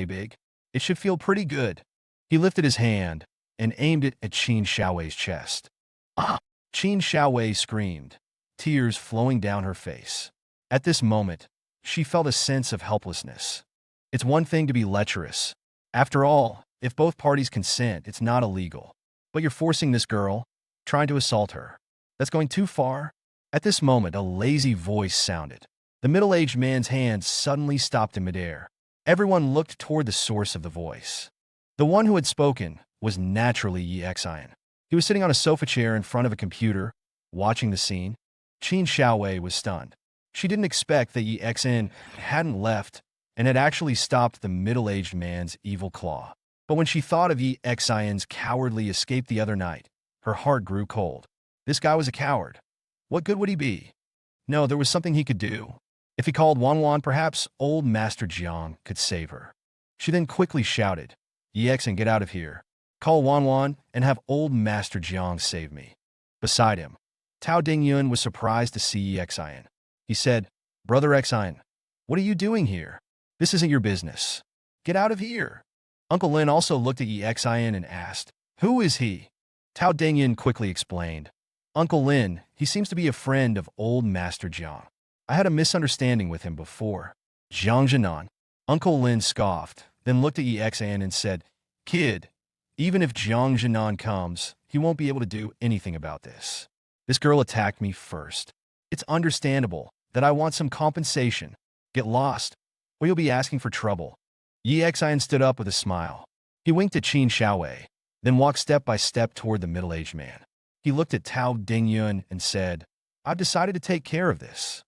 S1: big. It should feel pretty good. He lifted his hand and aimed it at Qin Xiaowei's chest. Ah! Qin Xiaowei screamed, tears flowing down her face. At this moment, she felt a sense of helplessness. It's one thing to be lecherous. After all, if both parties consent, it's not illegal. But you're forcing this girl, trying to assault her. That's going too far. At this moment, a lazy voice sounded. The middle-aged man's hand suddenly stopped in midair. Everyone looked toward the source of the voice. The one who had spoken was naturally Yi Xian. He was sitting on a sofa chair in front of a computer, watching the scene. Qin Xiaowei was stunned. She didn't expect that Yi Xian hadn't left and had actually stopped the middle-aged man's evil claw. But when she thought of Yi Xian's cowardly escape the other night, her heart grew cold. This guy was a coward. What good would he be? No, there was something he could do. If he called Wanwan, perhaps old Master Jiang could save her. She then quickly shouted, Yi Xian, get out of here. Call Wanwan and have old Master Jiang save me. Beside him, Tao Dingyun was surprised to see Xin. He said, Brother Xin, what are you doing here? This isn't your business. Get out of here. Uncle Lin also looked at Xin and asked, Who is he? Tao Dingyun quickly explained, Uncle Lin, he seems to be a friend of old Master Jiang. I had a misunderstanding with him before. Jiang Zhennan. Uncle Lin scoffed, then looked at Xin and said, Kid, even if Jiang Zhennan comes, he won't be able to do anything about this. This girl attacked me first. It's understandable that I want some compensation. Get lost, or you'll be asking for trouble. Xin stood up with a smile. He winked at Qin Xiaowei, then walked step by step toward the middle-aged man. He looked at Tao Dingyun and said, I've decided to take care of this.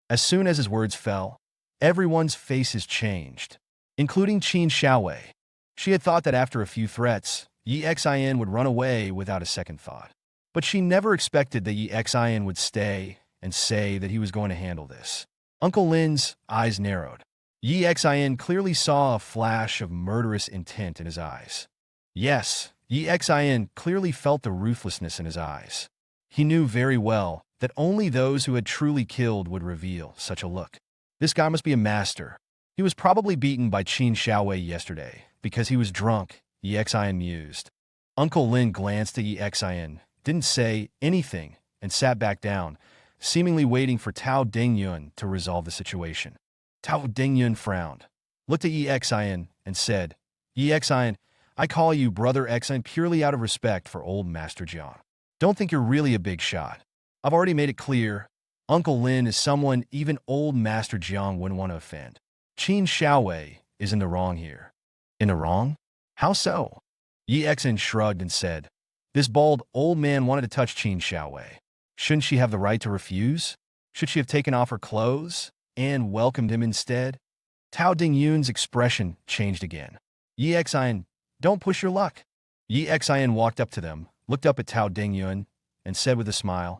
S1: As soon as his words fell, everyone's faces changed, including Qin Xiaowei. She had thought that after a few threats, Xin would run away without a second thought. But she never expected that Xin would stay and say that he was going to handle this. Uncle Lin's eyes narrowed. Xin clearly saw a flash of murderous intent in his eyes. Yes, Xin clearly felt the ruthlessness in his eyes. He knew very well that only those who had truly killed would reveal such a look. This guy must be a master. He was probably beaten by Qin Xiaowei yesterday because he was drunk, Xin mused. Uncle Lin glanced at Xin, didn't say anything, and sat back down, seemingly waiting for Tao Dingyun to resolve the situation. Tao Dingyun frowned, looked at Xin, and said, Xin, I call you Brother Xin purely out of respect for old Master Jiang. Don't think you're really a big shot. I've already made it clear, Uncle Lin is someone even old Master Jiang wouldn't want to offend. Qin Xiaowei is in the wrong here. In the wrong? How so? Xin shrugged and said, This bald old man wanted to touch Qin Xiaowei. Shouldn't she have the right to refuse? Should she have taken off her clothes and welcomed him instead? Tao Dingyun's expression changed again. Xin, don't push your luck. Xin walked up to them, looked up at Tao Dingyun, and said with a smile,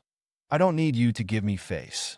S1: I don't need you to give me face.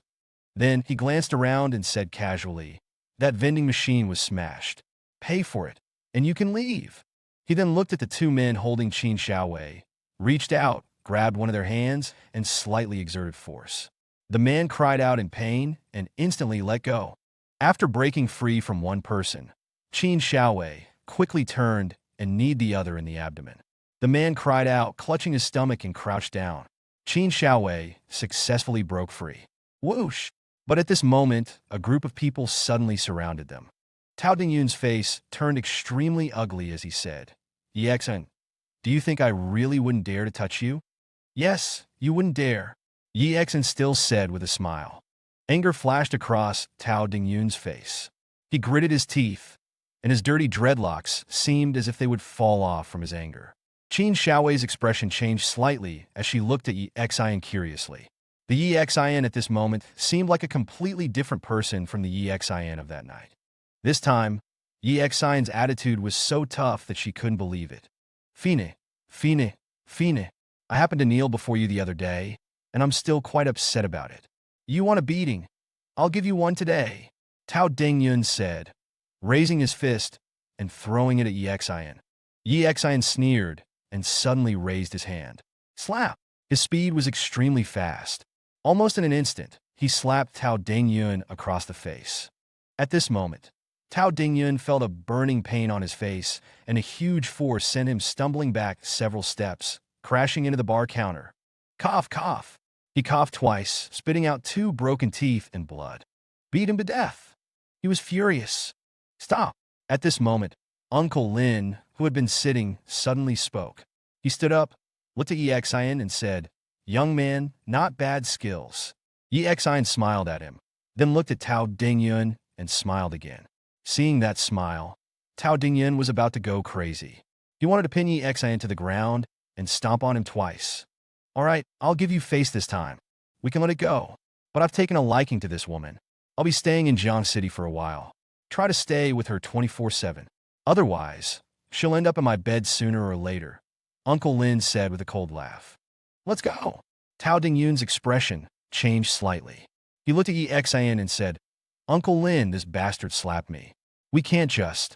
S1: Then he glanced around and said casually, That vending machine was smashed. Pay for it, and you can leave. He then looked at the two men holding Qin Xiaowei, reached out, grabbed one of their hands, and slightly exerted force. The man cried out in pain and instantly let go. After breaking free from one person, Qin Xiaowei quickly turned and kneed the other in the abdomen. The man cried out, clutching his stomach, and crouched down. Qin Xiaowei successfully broke free. Whoosh! But at this moment, a group of people suddenly surrounded them. Tao Dingyun's face turned extremely ugly as he said, Xin, do you think I really wouldn't dare to touch you? Yes, you wouldn't dare. Xin still said with a smile. Anger flashed across Tao Dingyun's face. He gritted his teeth, and his dirty dreadlocks seemed as if they would fall off from his anger. Qin Xiaowei's expression changed slightly as she looked at Xin curiously. The Xin at this moment seemed like a completely different person from the Xin of that night. This time, Xin's attitude was so tough that she couldn't believe it. Fine, fine, fine. I happened to kneel before you the other day, and I'm still quite upset about it. You want a beating? I'll give you one today, Tao Dingyun said, raising his fist and throwing it at Xin. Xin sneered and suddenly raised his hand. Slap! His speed was extremely fast. Almost in an instant, he slapped Tao Dingyun across the face. At this moment, Tao Dingyun felt a burning pain on his face, and a huge force sent him stumbling back several steps, crashing into the bar counter. Cough, cough. He coughed twice, spitting out 2 broken teeth and blood. Beat him to death. He was furious. Stop. At this moment, Uncle Lin, who had been sitting, suddenly spoke. He stood up, looked at Xin and said, Young man, not bad skills. Xin smiled at him, then looked at Tao Dingyun and smiled again. Seeing that smile, Tao Dingyun was about to go crazy. He wanted to pin Xin to the ground and stomp on him twice. All right, I'll give you face this time. We can let it go. But I've taken a liking to this woman. I'll be staying in Jiang City for a while. Try to stay with her 24/7. Otherwise, she'll end up in my bed sooner or later, Uncle Lin said with a cold laugh. Let's go. Tao Dingyun's expression changed slightly. He looked at Xin and said, Uncle Lin, this bastard slapped me. We can't just.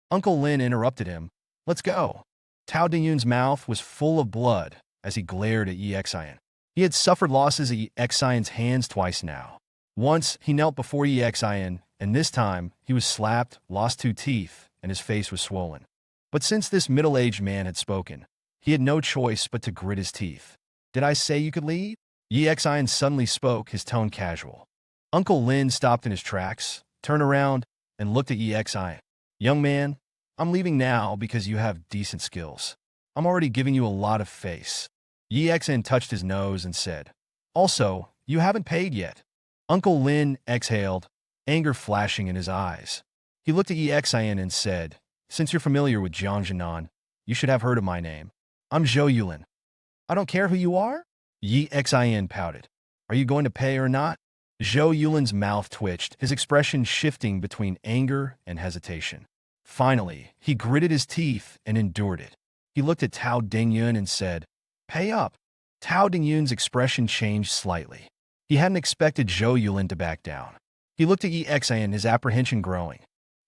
S1: Uncle Lin interrupted him. Let's go. Tao Dingyun's mouth was full of blood as he glared at Yi Xian. He had suffered losses at Yi Xian's hands twice now. Once, he knelt before Yi Xian, and this time, he was slapped, lost 2 teeth, and his face was swollen. But since this middle-aged man had spoken, he had no choice but to grit his teeth. "Did I say you could leave?" Yi Xian suddenly spoke, his tone casual. Uncle Lin stopped in his tracks, turned around, and looked at Yi Xian. "Young man, I'm leaving now because you have decent skills. I'm already giving you a lot of face." Yi Xian touched his nose and said, "Also, you haven't paid yet." Uncle Lin exhaled, anger flashing in his eyes. He looked at Yi Xian and said, "Since you're familiar with Jiang Zhennan, you should have heard of my name. I'm Zhou Yulin." "I don't care who you are?" Yi Xian pouted. "Are you going to pay or not?" Zhou Yulin's mouth twitched, his expression shifting between anger and hesitation. Finally, he gritted his teeth and endured it. He looked at Tao Dingyun and said, "Pay up." Tao Dingyun's expression changed slightly. He hadn't expected Zhou Yulin to back down. He looked at Yi Xian, his apprehension growing.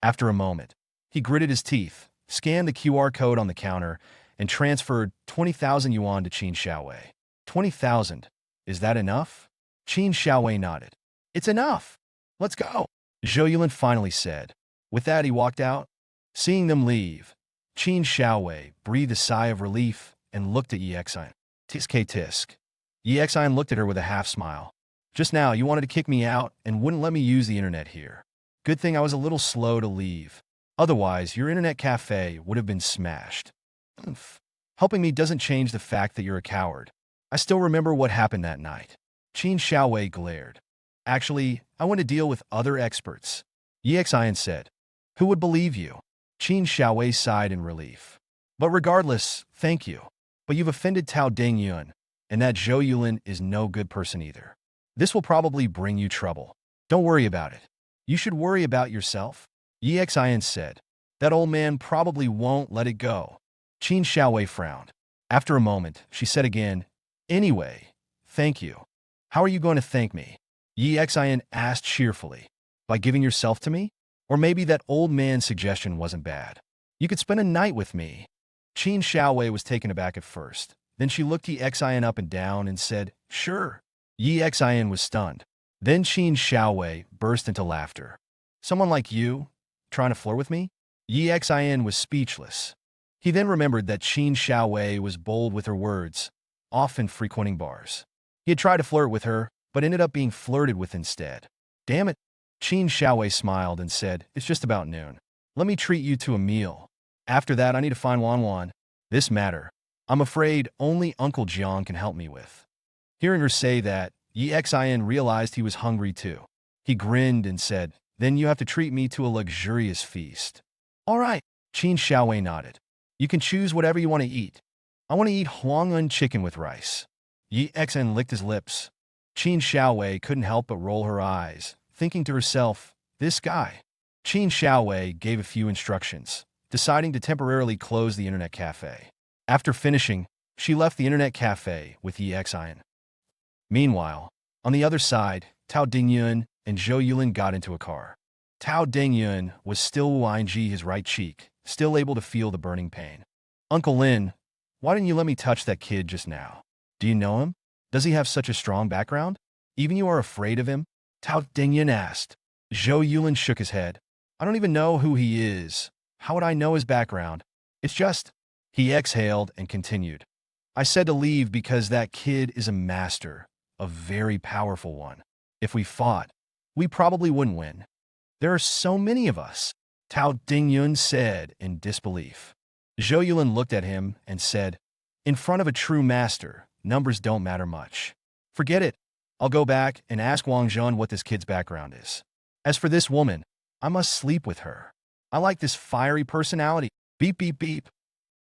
S1: After a moment, he gritted his teeth, scanned the QR code on the counter, and transferred 20,000 yuan to Qin Xiaowei. 20,000. Is that enough? Qin Xiaowei nodded. "It's enough. Let's go," Zhou Yulin finally said. With that, he walked out. Seeing them leave, Qin Xiaowei breathed a sigh of relief and looked at Yi Xian. "Tisk tisk." Yi Xian looked at her with a half-smile. "Just now, you wanted to kick me out and wouldn't let me use the internet here. Good thing I was a little slow to leave. Otherwise, your internet cafe would have been smashed. Oof. Helping me doesn't change the fact that you're a coward. I still remember what happened that night." Qin Xiaowei glared. "Actually, I want to deal with other experts," Yi Xian said. "Who would believe you?" Qin Xiaowei sighed in relief. "But regardless, thank you. But you've offended Tao Dingyun, and that Zhou Yulin is no good person either. This will probably bring you trouble. Don't worry about it. You should worry about yourself," Yi Xian said. "That old man probably won't let it go." Qin Xiaowei frowned. After a moment, she said again, "Anyway, thank you." "How are you going to thank me?" Yi Xian asked cheerfully. "By giving yourself to me? Or maybe that old man's suggestion wasn't bad. You could spend a night with me." Qin Xiaowei was taken aback at first. Then she looked Yi Xian up and down and said, "Sure." Yi Xian was stunned. Then Qin Xiaowei burst into laughter. "Someone like you? Trying to flirt with me?" Yi Xian was speechless. He then remembered that Qin Xiaowei was bold with her words, often frequenting bars. He had tried to flirt with her, but ended up being flirted with instead. "Damn it." Qin Xiaowei smiled and said, "It's just about noon. Let me treat you to a meal. After that, I need to find Wanwan. This matter, I'm afraid only Uncle Jiang can help me with." Hearing her say that, Yi Xian realized he was hungry too. He grinned and said, "Then you have to treat me to a luxurious feast." "All right," Qin Xiaowei nodded. "You can choose whatever you want to eat. I want to eat Huang'un chicken with rice." Yi Xian licked his lips. Qin Xiaowei couldn't help but roll her eyes, thinking to herself, "This guy." Qin Xiaowei gave a few instructions, deciding to temporarily close the internet cafe. After finishing, she left the internet cafe with Yi Xian. Meanwhile, on the other side, Tao Dingyun and Zhou Yulin got into a car. Tao Dingyun was still wounding his right cheek, still able to feel the burning pain. "Uncle Lin, why didn't you let me touch that kid just now? Do you know him? Does he have such a strong background? Even you are afraid of him?" Tao Dingyun asked. Zhou Yulin shook his head. "I don't even know who he is. How would I know his background? It's just..." He exhaled and continued. "I said to leave because that kid is a master, a very powerful one. If we fought, we probably wouldn't win. There are so many of us," Tao Dingyun said in disbelief. Zhou Yulin looked at him and said, "In front of a true master, numbers don't matter much. Forget it. I'll go back and ask Wang Zhen what this kid's background is. As for this woman, I must sleep with her. I like this fiery personality. Beep, beep, beep."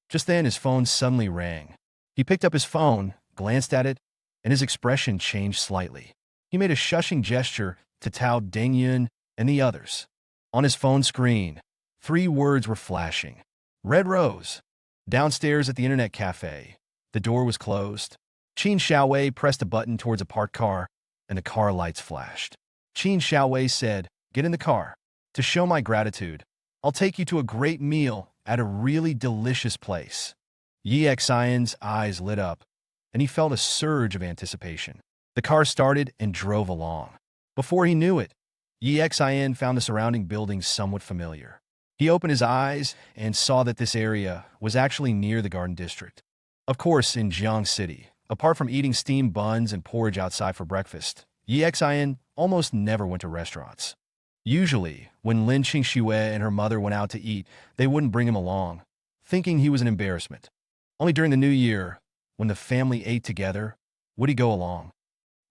S1: Just then, his phone suddenly rang. He picked up his phone, glanced at it, and his expression changed slightly. He made a shushing gesture to Tao Dingyun and the others. On his phone screen, 3 words were flashing. "Red Rose." Downstairs at the internet cafe, the door was closed. Qin Xiaowei pressed a button towards a parked car, and the car lights flashed. Qin Xiaowei said, "Get in the car. To show my gratitude, I'll take you to a great meal at a really delicious place." Yi Xian's eyes lit up, and he felt a surge of anticipation. The car started and drove along. Before he knew it, Yi Xian found the surrounding buildings somewhat familiar. He opened his eyes and saw that this area was actually near the Garden District. Of course, in Jiang City, apart from eating steamed buns and porridge outside for breakfast, Yi Xian almost never went to restaurants. Usually, when Lin Qingxue and her mother went out to eat, they wouldn't bring him along, thinking he was an embarrassment. Only during the New Year, when the family ate together, would he go along.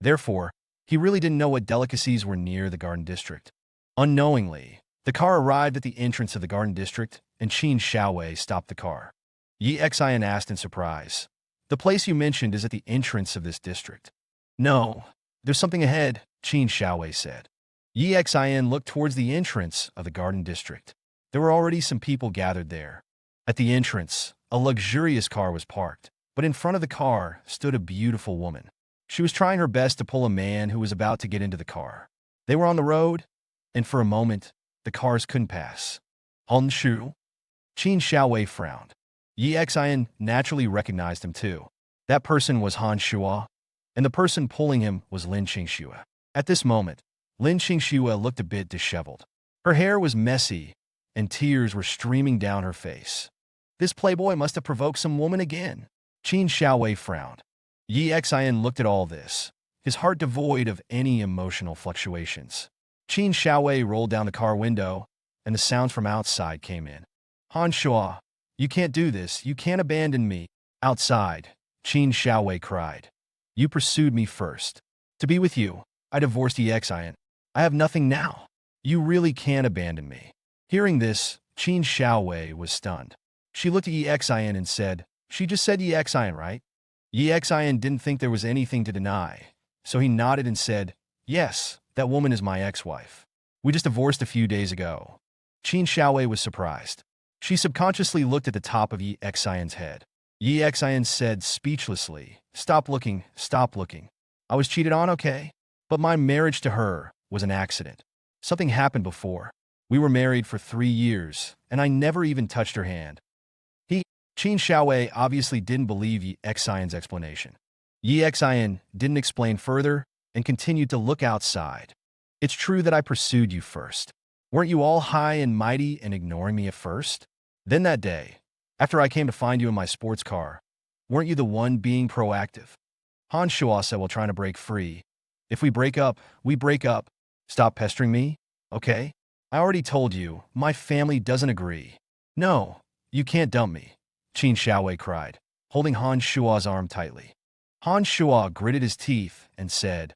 S1: Therefore, he really didn't know what delicacies were near the Garden District. Unknowingly, the car arrived at the entrance of the Garden District, and Qin Xiaowei stopped the car. Yi Xian asked in surprise, "The place you mentioned is at the entrance of this district." "No, there's something ahead," Qin Xiaowei said. Yi Xian looked towards the entrance of the Garden District. There were already some people gathered there. At the entrance, a luxurious car was parked, but in front of the car stood a beautiful woman. She was trying her best to pull a man who was about to get into the car. They were on the road, and for a moment, the cars couldn't pass. "Han Shu?" Qin Xiaowei frowned. Yi Xian naturally recognized him too. That person was Han Shua, and the person pulling him was Lin Qingxue. At this moment, Lin Qingxue looked a bit disheveled. Her hair was messy, and tears were streaming down her face. This playboy must have provoked some woman again. Qin Xiaowei frowned. Yi Xian looked at all this, his heart devoid of any emotional fluctuations. Qin Xiaowei rolled down the car window, and the sounds from outside came in. "Han Shua, you can't do this. You can't abandon me." Outside, Qin Xiaowei cried. "You pursued me first. To be with you, I divorced Yi Xian. I have nothing now. You really can't abandon me." Hearing this, Qin Xiaowei was stunned. She looked at Yi Xian and said, "She just said Yi Xian, right?" Yi Xian didn't think there was anything to deny, so he nodded and said, "Yes, that woman is my ex-wife. We just divorced a few days ago." Qin Xiaowei was surprised. She subconsciously looked at the top of Yi Xian's head. Yi Xian said speechlessly, "Stop looking, stop looking. I was cheated on, okay? But my marriage to her was an accident. Something happened before. We were married for 3 years, and I never even touched her hand." Qin Xiaowei obviously didn't believe Yi Xian's explanation. Yi Xian didn't explain further and continued to look outside. "It's true that I pursued you first. Weren't you all high and mighty and ignoring me at first? Then that day, after I came to find you in my sports car, weren't you the one being proactive?" Han Shua said while trying to break free, "If we break up, we break up. Stop pestering me, okay? I already told you, my family doesn't agree." "No, you can't dump me," Qin Xiaowei cried, holding Han Shua's arm tightly. Han Shua gritted his teeth and said,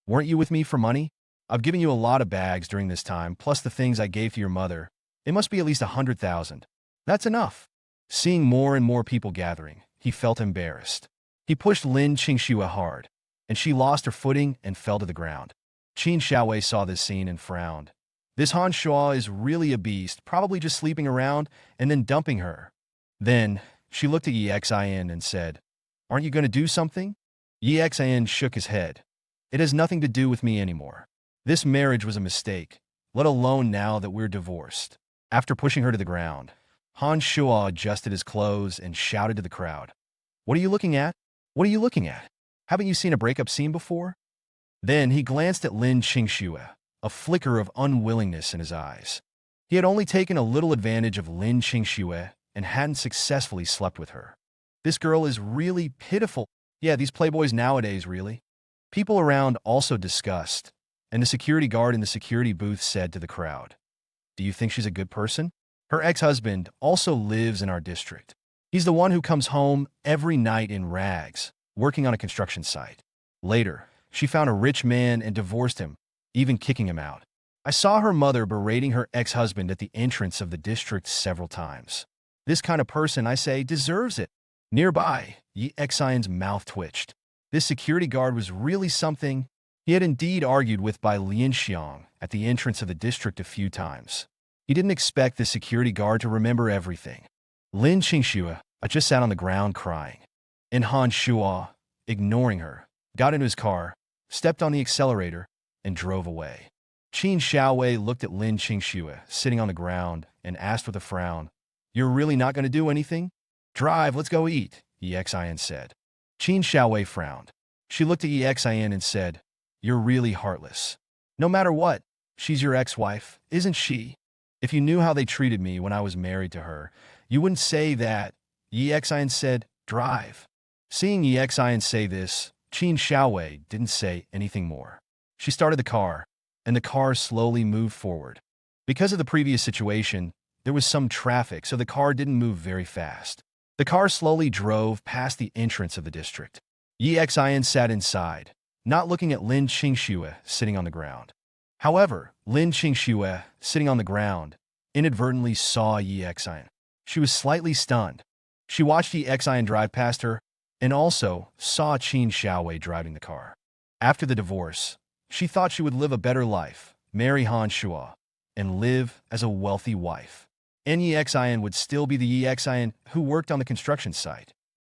S1: "Weren't you with me for money? I've given you a lot of bags during this time, plus the things I gave to your mother. It must be at least 100,000. That's enough." Seeing more and more people gathering, he felt embarrassed. He pushed Lin Qingxue hard, and she lost her footing and fell to the ground. Qin Xiaowei saw this scene and frowned. This Han Shua is really a beast, probably just sleeping around and then dumping her. Then, she looked at Yi Xian and said, "Aren't you going to do something?" Yi Xian shook his head. "It has nothing to do with me anymore. This marriage was a mistake, let alone now that we're divorced." After pushing her to the ground, Han Shua adjusted his clothes and shouted to the crowd, "What are you looking at? What are you looking at? Haven't you seen a breakup scene before?" Then he glanced at Lin Qingxue, a flicker of unwillingness in his eyes. He had only taken a little advantage of Lin Qingxue and hadn't successfully slept with her. This girl is really pitiful. Yeah, these playboys nowadays, really. People around also discussed, and the security guard in the security booth said to the crowd, "Do you think she's a good person? Her ex-husband also lives in our district. He's the one who comes home every night in rags, working on a construction site. Later, she found a rich man and divorced him, even kicking him out. I saw her mother berating her ex-husband at the entrance of the district several times. This kind of person, I say, deserves it." Nearby, Yi Xian's mouth twitched. This security guard was really something. He had indeed argued with by Lian Xiang at the entrance of the district a few times. He didn't expect the security guard to remember everything. Lin Qingxue just sat on the ground crying. And Han Shua, ignoring her, got into his car, stepped on the accelerator, and drove away. Qin Xiaowei looked at Lin Qingxue sitting on the ground and asked with a frown, "You're really not going to do anything?" Drive, let's go eat, Exin said. Qin Xiaowei frowned. She looked at Exin and said, you're really heartless. No matter what, she's your ex-wife, isn't she? If you knew how they treated me when I was married to her, you wouldn't say that, Exin said, drive. Seeing Exin say this, Qin Xiaowei didn't say anything more. She started the car, and the car slowly moved forward. Because of the previous situation, there was some traffic, so the car didn't move very fast. The car slowly drove past the entrance of the district. Exin sat inside, not looking at Lin Qingxue sitting on the ground. However, Lin Qingxue, sitting on the ground, inadvertently saw Exin. She was slightly stunned. She watched Exin drive past her and also saw Qin Xiaowei driving the car. After the divorce, she thought she would live a better life, marry Han Shua, and live as a wealthy wife. And Exin would still be the Exin who worked on the construction site.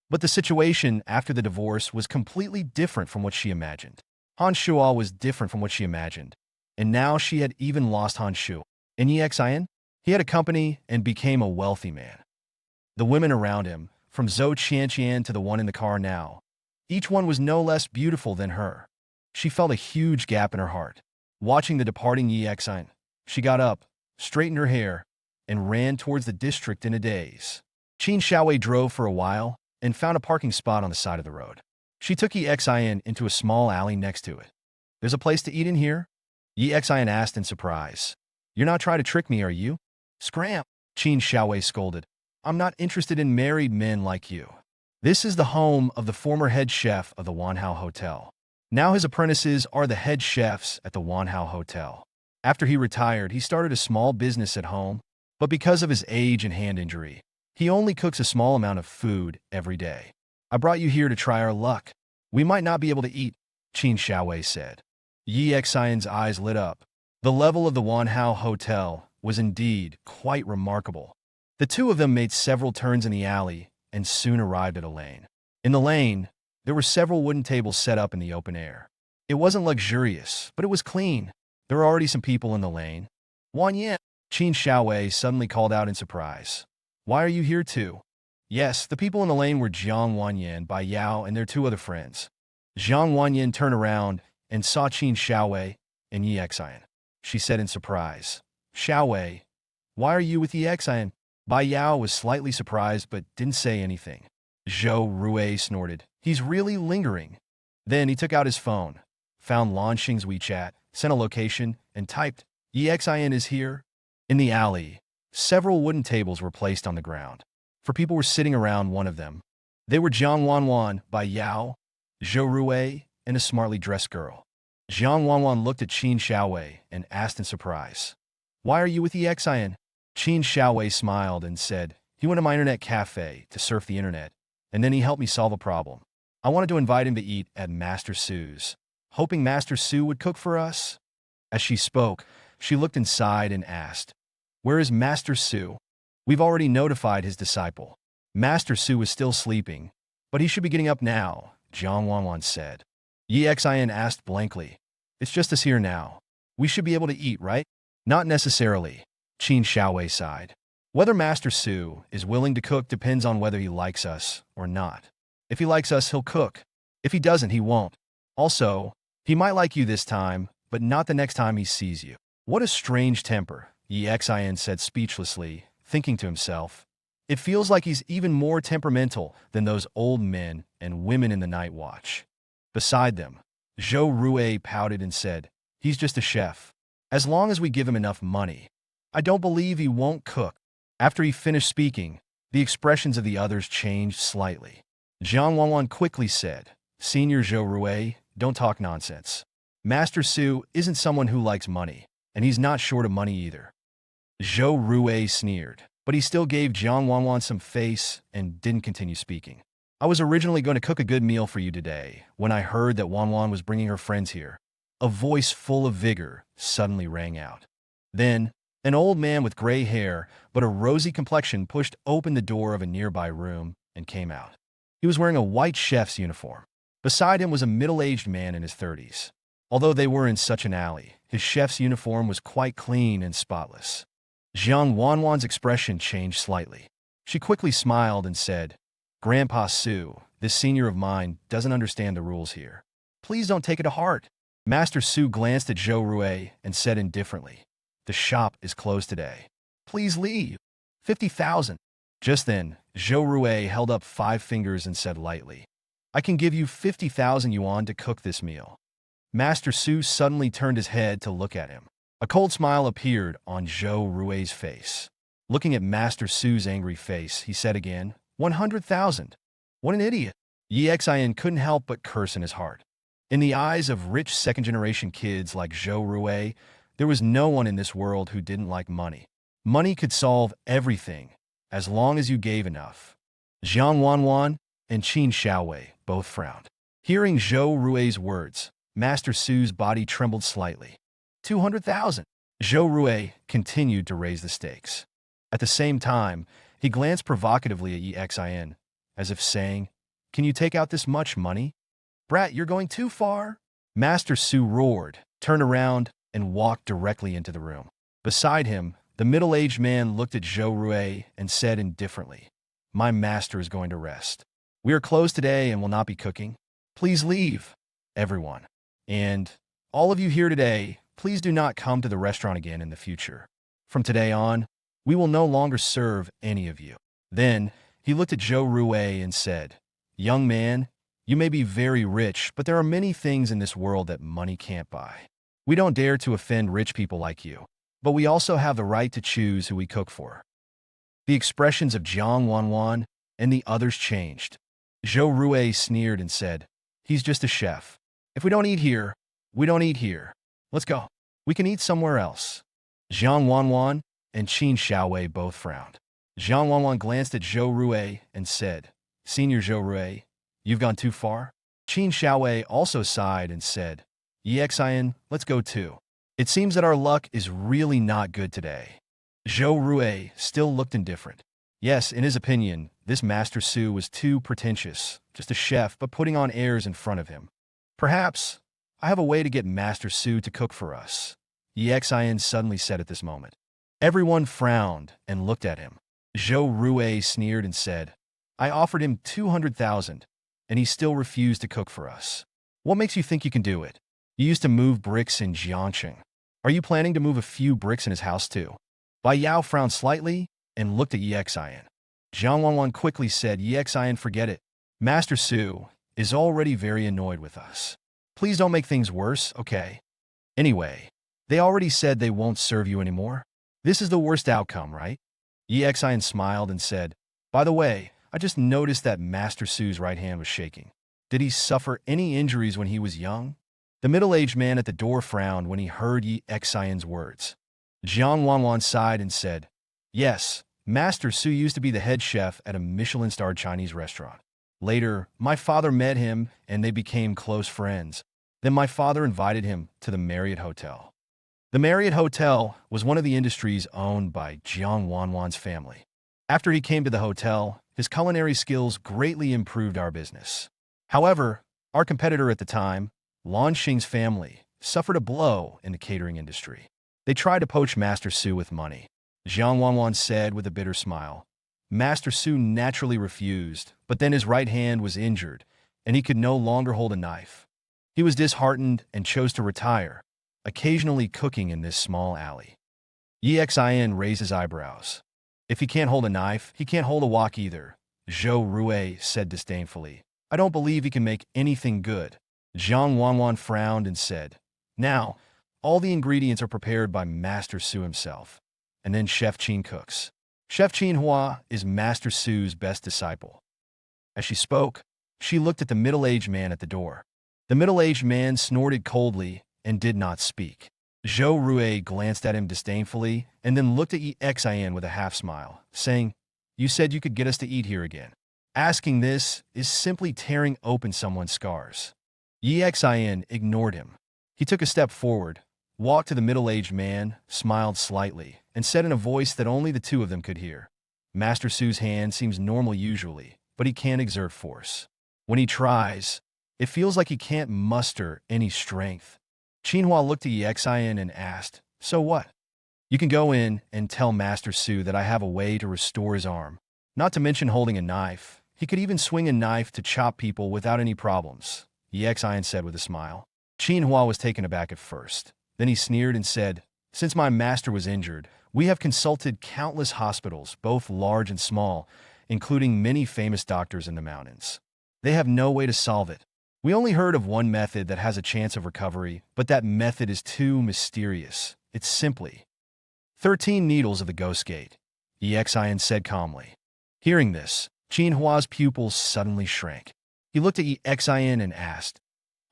S1: But the situation after the divorce was completely different from what she imagined. Han Shua was different from what she imagined, and now she had even lost Han Shu. And Exin, he had a company and became a wealthy man. The women around him, from Zhou Qianqian to the one in the car now, each one was no less beautiful than her. She felt a huge gap in her heart. Watching the departing Exin, she got up, straightened her hair, and ran towards the district in a daze. Qin Xiaowei drove for a while and found a parking spot on the side of the road. She took Exin into a small alley next to it. There's a place to eat in here? Exin asked in surprise. You're not trying to trick me, are you? Scram! Qin Xiaowei scolded. I'm not interested in married men like you. This is the home of the former head chef of the Wanhao Hotel. Now his apprentices are the head chefs at the Wanhao Hotel. After he retired, he started a small business at home, but because of his age and hand injury, he only cooks a small amount of food every day. I brought you here to try our luck. We might not be able to eat, Qin Xiaowei said. Exin's eyes lit up. The level of the Wanhao Hotel was indeed quite remarkable. The two of them made several turns in the alley and soon arrived at a lane. In the lane, there were several wooden tables set up in the open air. It wasn't luxurious, but it was clean. There were already some people in the lane. Wanyan, Qin Xiaowei suddenly called out in surprise. Why are you here too? Yes, the people in the lane were Jiang Wanwan, Bai Yao, and their two other friends. Jiang Wanwan turned around and saw Qin Xiaowei and Exin. She said in surprise, Xiaowei, why are you with Exin? Bai Yao was slightly surprised but didn't say anything. Zhou Rui snorted. He's really lingering. Then he took out his phone, found Lan Xing's WeChat, sent a location, and typed, Exin is here. In the alley, several wooden tables were placed on the ground. For people were sitting around one of them. They were Jiang Wanwan, Bai Yao, Zhou Rui, and a smartly dressed girl. Jiang Wanwan looked at Qin Xiaowei and asked in surprise, Why are you with Exin? Qin Xiaowei smiled and said, he went to my internet cafe to surf the internet, and then he helped me solve a problem. I wanted to invite him to eat at Master Su's, hoping Master Su would cook for us. As she spoke, she looked inside and asked, Where is Master Su? We've already notified his disciple. Master Su is still sleeping, but he should be getting up now, Jiang Wanwan said. Exin asked blankly, It's just us here now. We should be able to eat, right? Not necessarily, Qin Xiaowei sighed. Whether Master Su is willing to cook depends on whether he likes us or not. If he likes us, he'll cook. If he doesn't, he won't. Also, he might like you this time, but not the next time he sees you. What a strange temper, Exin said speechlessly, thinking to himself. It feels like he's even more temperamental than those old men and women in the night watch. Beside them, Zhou Rui pouted and said, He's just a chef. As long as we give him enough money. I don't believe he won't cook. After he finished speaking, the expressions of the others changed slightly. Jiang Wanwan quickly said, Senior Zhou Rui, don't talk nonsense. Master Su isn't someone who likes money, and he's not short of money either. Zhou Rui sneered, but he still gave Jiang Wanwan some face and didn't continue speaking. I was originally going to cook a good meal for you today when I heard that Wanwan was bringing her friends here. A voice full of vigor suddenly rang out. Then, an old man with gray hair but a rosy complexion pushed open the door of a nearby room and came out. He was wearing a white chef's uniform. Beside him was a middle-aged man in his 30s. Although they were in such an alley, his chef's uniform was quite clean and spotless. Jiang Wanwan's expression changed slightly. She quickly smiled and said, Grandpa Su, this senior of mine doesn't understand the rules here. Please don't take it to heart. Master Su glanced at Zhou Rui and said indifferently, the shop is closed today. Please leave. 50,000. Just then, Zhou Rui held up 5 fingers and said lightly, I can give you 50,000 yuan to cook this meal. Master Su suddenly turned his head to look at him. A cold smile appeared on Zhou Rui's face. Looking at Master Su's angry face, he said again, 100,000. What an idiot. Yi Xian couldn't help but curse in his heart. In the eyes of rich second-generation kids like Zhou Rui, there was no one in this world who didn't like money. Money could solve everything, as long as you gave enough. Jiang Wanwan and Qin Xiaowei both frowned. Hearing Zhou Rui's words, Master Su's body trembled slightly. 200,000. Zhou Rui continued to raise the stakes. At the same time, he glanced provocatively at Yi Xian, as if saying, Can you take out this much money? Brat, you're going too far. Master Su roared, turned around, and walked directly into the room. Beside him, the middle-aged man looked at Zhou Rui and said indifferently, My master is going to rest. We are closed today and will not be cooking. Please leave, everyone. And all of you here today, please do not come to the restaurant again in the future. From today on, we will no longer serve any of you. Then, he looked at Zhou Rui and said, Young man, you may be very rich, but there are many things in this world that money can't buy. We don't dare to offend rich people like you, but we also have the right to choose who we cook for. The expressions of Jiang Wanwan and the others changed. Zhou Rui sneered and said, He's just a chef. If we don't eat here, we don't eat here. Let's go. We can eat somewhere else. Jiang Wanwan and Qin Xiaowei both frowned. Jiang Wanwan glanced at Zhou Rui and said, Senior Zhou Rui, you've gone too far. Qin Xiaowei also sighed and said, Yi Xian, let's go too. It seems that our luck is really not good today. Zhou Rui still looked indifferent. Yes, in his opinion, this Master Su was too pretentious, just a chef, but putting on airs in front of him. Perhaps I have a way to get Master Su to cook for us, Yi Xian suddenly said at this moment. Everyone frowned and looked at him. Zhou Rui sneered and said, I offered him 200,000, and he still refused to cook for us. What makes you think you can do it? You used to move bricks in Jiangxing. Are you planning to move a few bricks in his house too? Bai Yao frowned slightly and looked at Yi Xian. Jiang Wanwan quickly said, Yi Xian, forget it. Master Su is already very annoyed with us. Please don't make things worse, okay? Anyway, they already said they won't serve you anymore. This is the worst outcome, right? Yi Xian smiled and said, By the way, I just noticed that Master Su's right hand was shaking. Did he suffer any injuries when he was young? The middle-aged man at the door frowned when he heard Yi Xian's words. Jiang Wanwan sighed and said, Yes, Master Su used to be the head chef at a Michelin-starred Chinese restaurant. Later, my father met him and they became close friends. Then my father invited him to the Marriott Hotel. The Marriott Hotel was one of the industries owned by Jiang Wanwan's family. After he came to the hotel, his culinary skills greatly improved our business. However, our competitor at the time, Lan Xing's family, suffered a blow in the catering industry. They tried to poach Master Su with money. Jiang Wanwan said with a bitter smile. Master Su naturally refused, but then his right hand was injured, and he could no longer hold a knife. He was disheartened and chose to retire, occasionally cooking in this small alley. Yi Xian raised his eyebrows. If he can't hold a knife, he can't hold a wok either, Zhou Rui said disdainfully. I don't believe he can make anything good. Jiang Wanwan frowned and said, Now, all the ingredients are prepared by Master Su himself, and then Chef Qin cooks. Chef Qin Hua is Master Su's best disciple. As she spoke, she looked at the middle-aged man at the door. The middle-aged man snorted coldly and did not speak. Zhou Rui glanced at him disdainfully and then looked at Yi Xian with a half-smile, saying, You said you could get us to eat here again. Asking this is simply tearing open someone's scars. Yi Xian ignored him. He took a step forward, walked to the middle-aged man, smiled slightly, and said in a voice that only the two of them could hear, Master Su's hand seems normal usually, but he can't exert force. When he tries, it feels like he can't muster any strength. Qinhua looked at Yi Xian and asked, So what? You can go in and tell Master Su that I have a way to restore his arm. Not to mention holding a knife. He could even swing a knife to chop people without any problems, Xin said with a smile. Qinghua was taken aback at first. Then he sneered and said, "Since my master was injured, we have consulted countless hospitals, both large and small, including many famous doctors in the mountains. They have no way to solve it. We only heard of one method that has a chance of recovery, but that method is too mysterious. It's simply 13 needles of the ghost gate," Xin said calmly. Hearing this, Qinhua's pupils suddenly shrank. He looked at Xin and asked,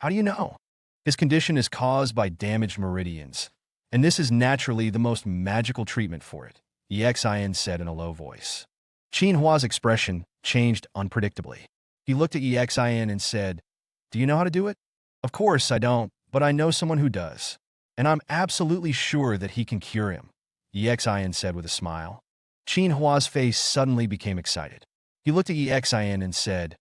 S1: "How do you know?" "His condition is caused by damaged meridians, and this is naturally the most magical treatment for it," Xin said in a low voice. Qinhua's expression changed unpredictably. He looked at Xin and said, "Do you know how to do it?" "Of course I don't, but I know someone who does, and I'm absolutely sure that he can cure him," Xin said with a smile. Qinhua's face suddenly became excited. He looked at Xin and said,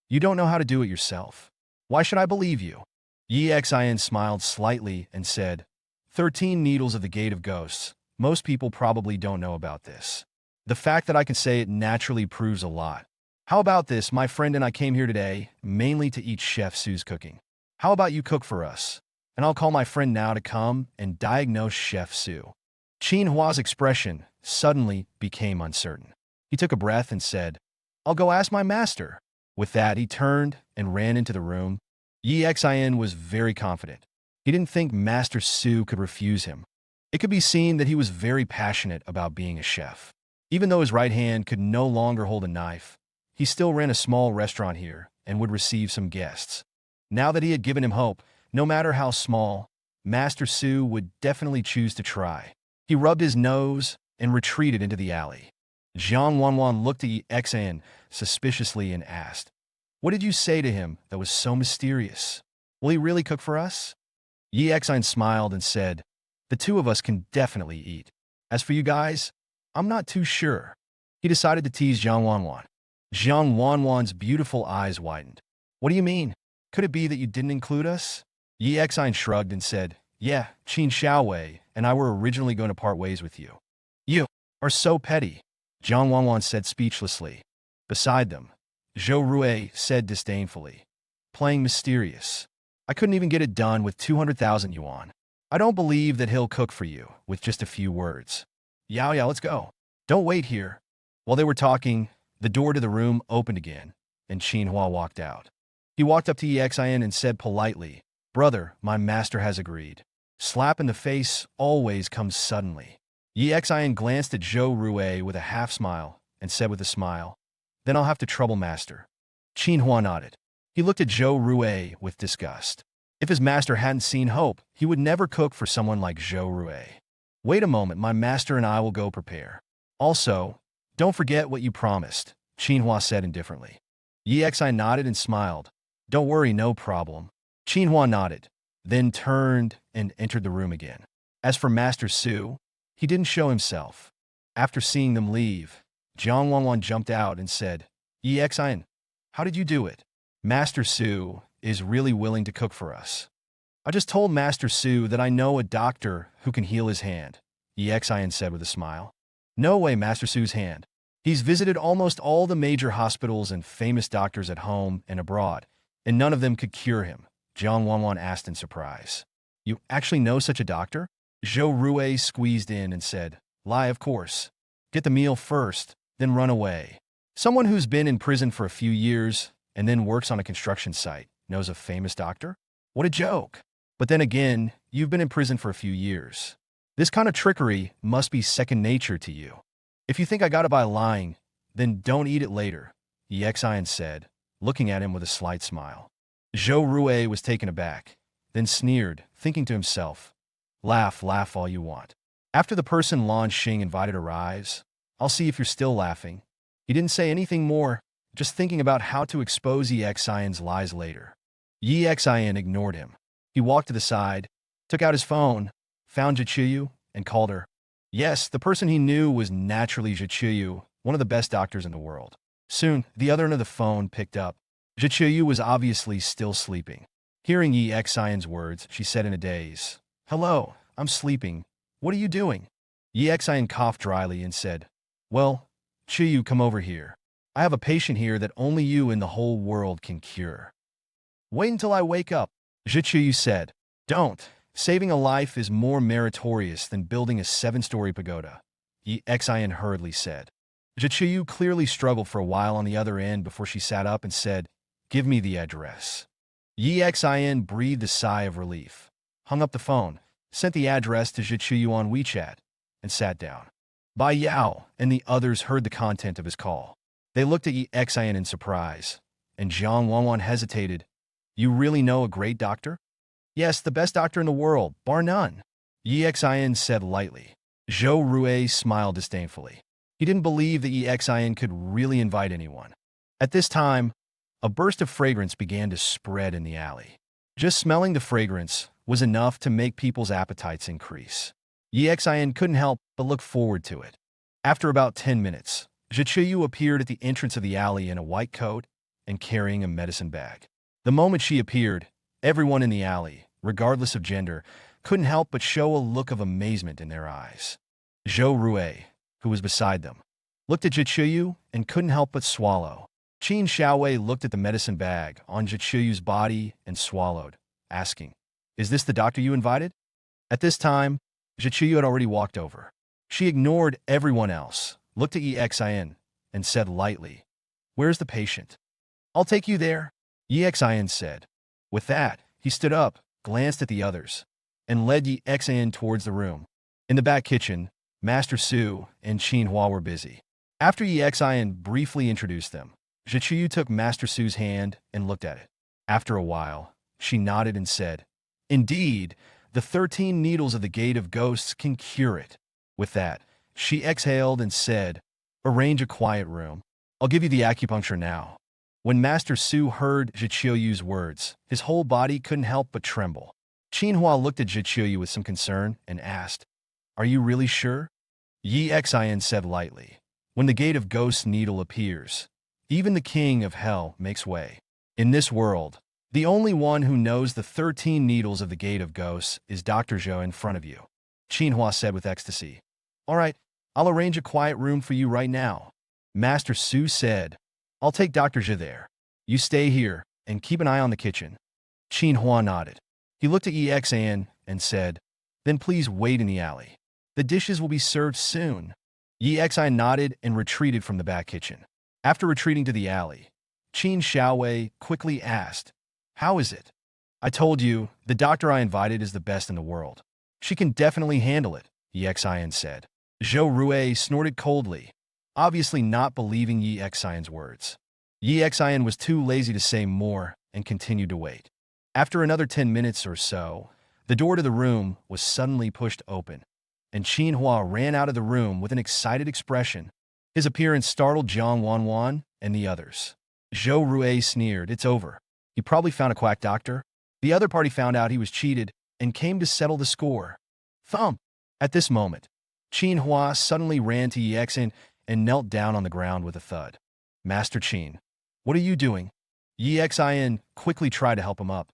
S1: "You don't know how to do it yourself. Why should I believe you?" Xin smiled slightly and said, 13 needles of the Gate of Ghosts. Most people probably don't know about this. The fact that I can say it naturally proves a lot. How about this? My friend and I came here today mainly to eat Chef Su's cooking. How about you cook for us? And I'll call my friend now to come and diagnose Chef Su." Qinhua's expression suddenly became uncertain. He took a breath and said, "I'll go ask my master." With that, he turned and ran into the room. Xin was very confident. He didn't think Master Su could refuse him. It could be seen that he was very passionate about being a chef. Even though his right hand could no longer hold a knife, he still ran a small restaurant here and would receive some guests. Now that he had given him hope, no matter how small, Master Su would definitely choose to try. He rubbed his nose and retreated into the alley. Jiang Wanwan looked at Xin suspiciously and asked, "What did you say to him that was so mysterious? Will he really cook for us?" Xin smiled and said, "The two of us can definitely eat. As for you guys, I'm not too sure." He decided to tease Jiang Wanwan. Jiang Wanwan's beautiful eyes widened. "What do you mean? Could it be that you didn't include us?" Xin shrugged and said, "Yeah, Qingxue and I were originally going to part ways with you." "You are so petty," Jiang Wanwan said speechlessly. Beside them, Zhou Rui said disdainfully, "Playing mysterious. I couldn't even get it done with 200,000 yuan. I don't believe that he'll cook for you with just a few words. Yao, let's go. Don't wait here." While they were talking, the door to the room opened again, and Qinhua walked out. He walked up to Xin and said politely, "Brother, my master has agreed." Slap in the face always comes suddenly. Xin glanced at Zhou Rui with a half-smile and said with a smile, "Then I'll have to trouble master." Qinhua nodded. He looked at Zhou Rui with disgust. If his master hadn't seen hope, he would never cook for someone like Zhou Rui. "Wait a moment, my master and I will go prepare. Also, don't forget what you promised," Qinhua said indifferently. Xin nodded and smiled. "Don't worry, no problem." Qinhua nodded, then turned and entered the room again. As for Master Su, he didn't show himself. After seeing them leave, Jiang Wanwan jumped out and said, "Xin, how did you do it? Master Su is really willing to cook for us. I just told Master Su that I know a doctor who can heal his hand," Xin said with a smile. "No way, Master Su's hand. He's visited almost all the major hospitals and famous doctors at home and abroad, and none of them could cure him," Jiang Wanwan asked in surprise. "You actually know such a doctor?" Zhou Rui squeezed in and said, "Lie, of course. Get the meal first, then run away. Someone who's been in prison for a few years and then works on a construction site knows a famous doctor? What a joke. But then again, you've been in prison for a few years. This kind of trickery must be second nature to you. If you think I got it by lying, then don't eat it later," Xin said, looking at him with a slight smile. Zhou Rui was taken aback, then sneered, thinking to himself, laugh all you want. After the person Lan Xing invited arrives, I'll see if you're still laughing." He didn't say anything more, just thinking about how to expose Xin's lies later. Xin ignored him. He walked to the side, took out his phone, found Zhiqiu, and called her. Yes, the person he knew was naturally Zhiqiu, one of the best doctors in the world. Soon, the other end of the phone picked up. Zhiqiu was obviously still sleeping. Hearing Xin's words, she said in a daze, "Hello, I'm sleeping. What are you doing?" Xin coughed dryly and said, "Well, Qiyu, come over here. I have a patient here that only you in the whole world can cure. Wait until I wake up, Qiyu said. Don't. Saving a life is more meritorious than building a 7-story pagoda, Xin hurriedly said. Qiyu clearly struggled for a while on the other end before she sat up and said, Give me the address. Xin breathed a sigh of relief, hung up the phone, sent the address to Qiyu on WeChat, and sat down. Bai Yao and the others heard the content of his call. They looked at Xin in surprise, and Jiang Wanwan hesitated. You really know a great doctor? Yes, the best doctor in the world, bar none, Xin said lightly. Zhou Rue smiled disdainfully. He didn't believe that Xin could really invite anyone. At this time, a burst of fragrance began to spread in the alley. Just smelling the fragrance was enough to make people's appetites increase. Xin couldn't help but look forward to it. After about 10 minutes, Qiyu appeared at the entrance of the alley in a white coat and carrying a medicine bag. The moment she appeared, everyone in the alley, regardless of gender, couldn't help but show a look of amazement in their eyes. Zhou Rue, who was beside them, looked at Qiyu and couldn't help but swallow. Qin Xiaowei looked at the medicine bag on Qiyu's body and swallowed, asking, Is this the doctor you invited? At this time, Qiyu had already walked over. She ignored everyone else, looked at Xin, and said lightly, Where's the patient? I'll take you there, Xin said. With that, he stood up, glanced at the others, and led Xin towards the room. In the back kitchen, Master Su and Qin Hua were busy. After Xin briefly introduced them, Qiyu took Master Su's hand and looked at it. After a while, she nodded and said, Indeed, the 13 needles of the Gate of Ghosts can cure it. With that, she exhaled and said, Arrange a quiet room. I'll give you the acupuncture now. When Master Su heard Qiyu's words, his whole body couldn't help but tremble. Qin Hua looked at Qiyu with some concern and asked, Are you really sure? Xin said lightly, When the Gate of Ghosts needle appears, even the king of hell makes way. In this world, the only one who knows the 13 needles of the Gate of Ghosts is Dr. Zhou in front of you, Qin Hua said with ecstasy. All right, I'll arrange a quiet room for you right now. Master Su said, I'll take Dr. Zhou there. You stay here and keep an eye on the kitchen. Qin Hua nodded. He looked at Xin and said, Then please wait in the alley. The dishes will be served soon. Xin nodded and retreated from the back kitchen. After retreating to the alley, Qin Xiaowei quickly asked, How is it? I told you, the doctor I invited is the best in the world. She can definitely handle it, Xin said. Zhou Rue snorted coldly, obviously not believing Xin's words. Xin was too lazy to say more and continued to wait. After another 10 minutes or so, the door to the room was suddenly pushed open, and Qin Hua ran out of the room with an excited expression. His appearance startled Jiang Wanwan and the others. Zhou Rue sneered, It's over. He probably found a quack doctor. The other party found out he was cheated and came to settle the score. Thump! At this moment, Qin Hua suddenly ran to Xin and knelt down on the ground with a thud. Master Qin, what are you doing? Xin quickly tried to help him up.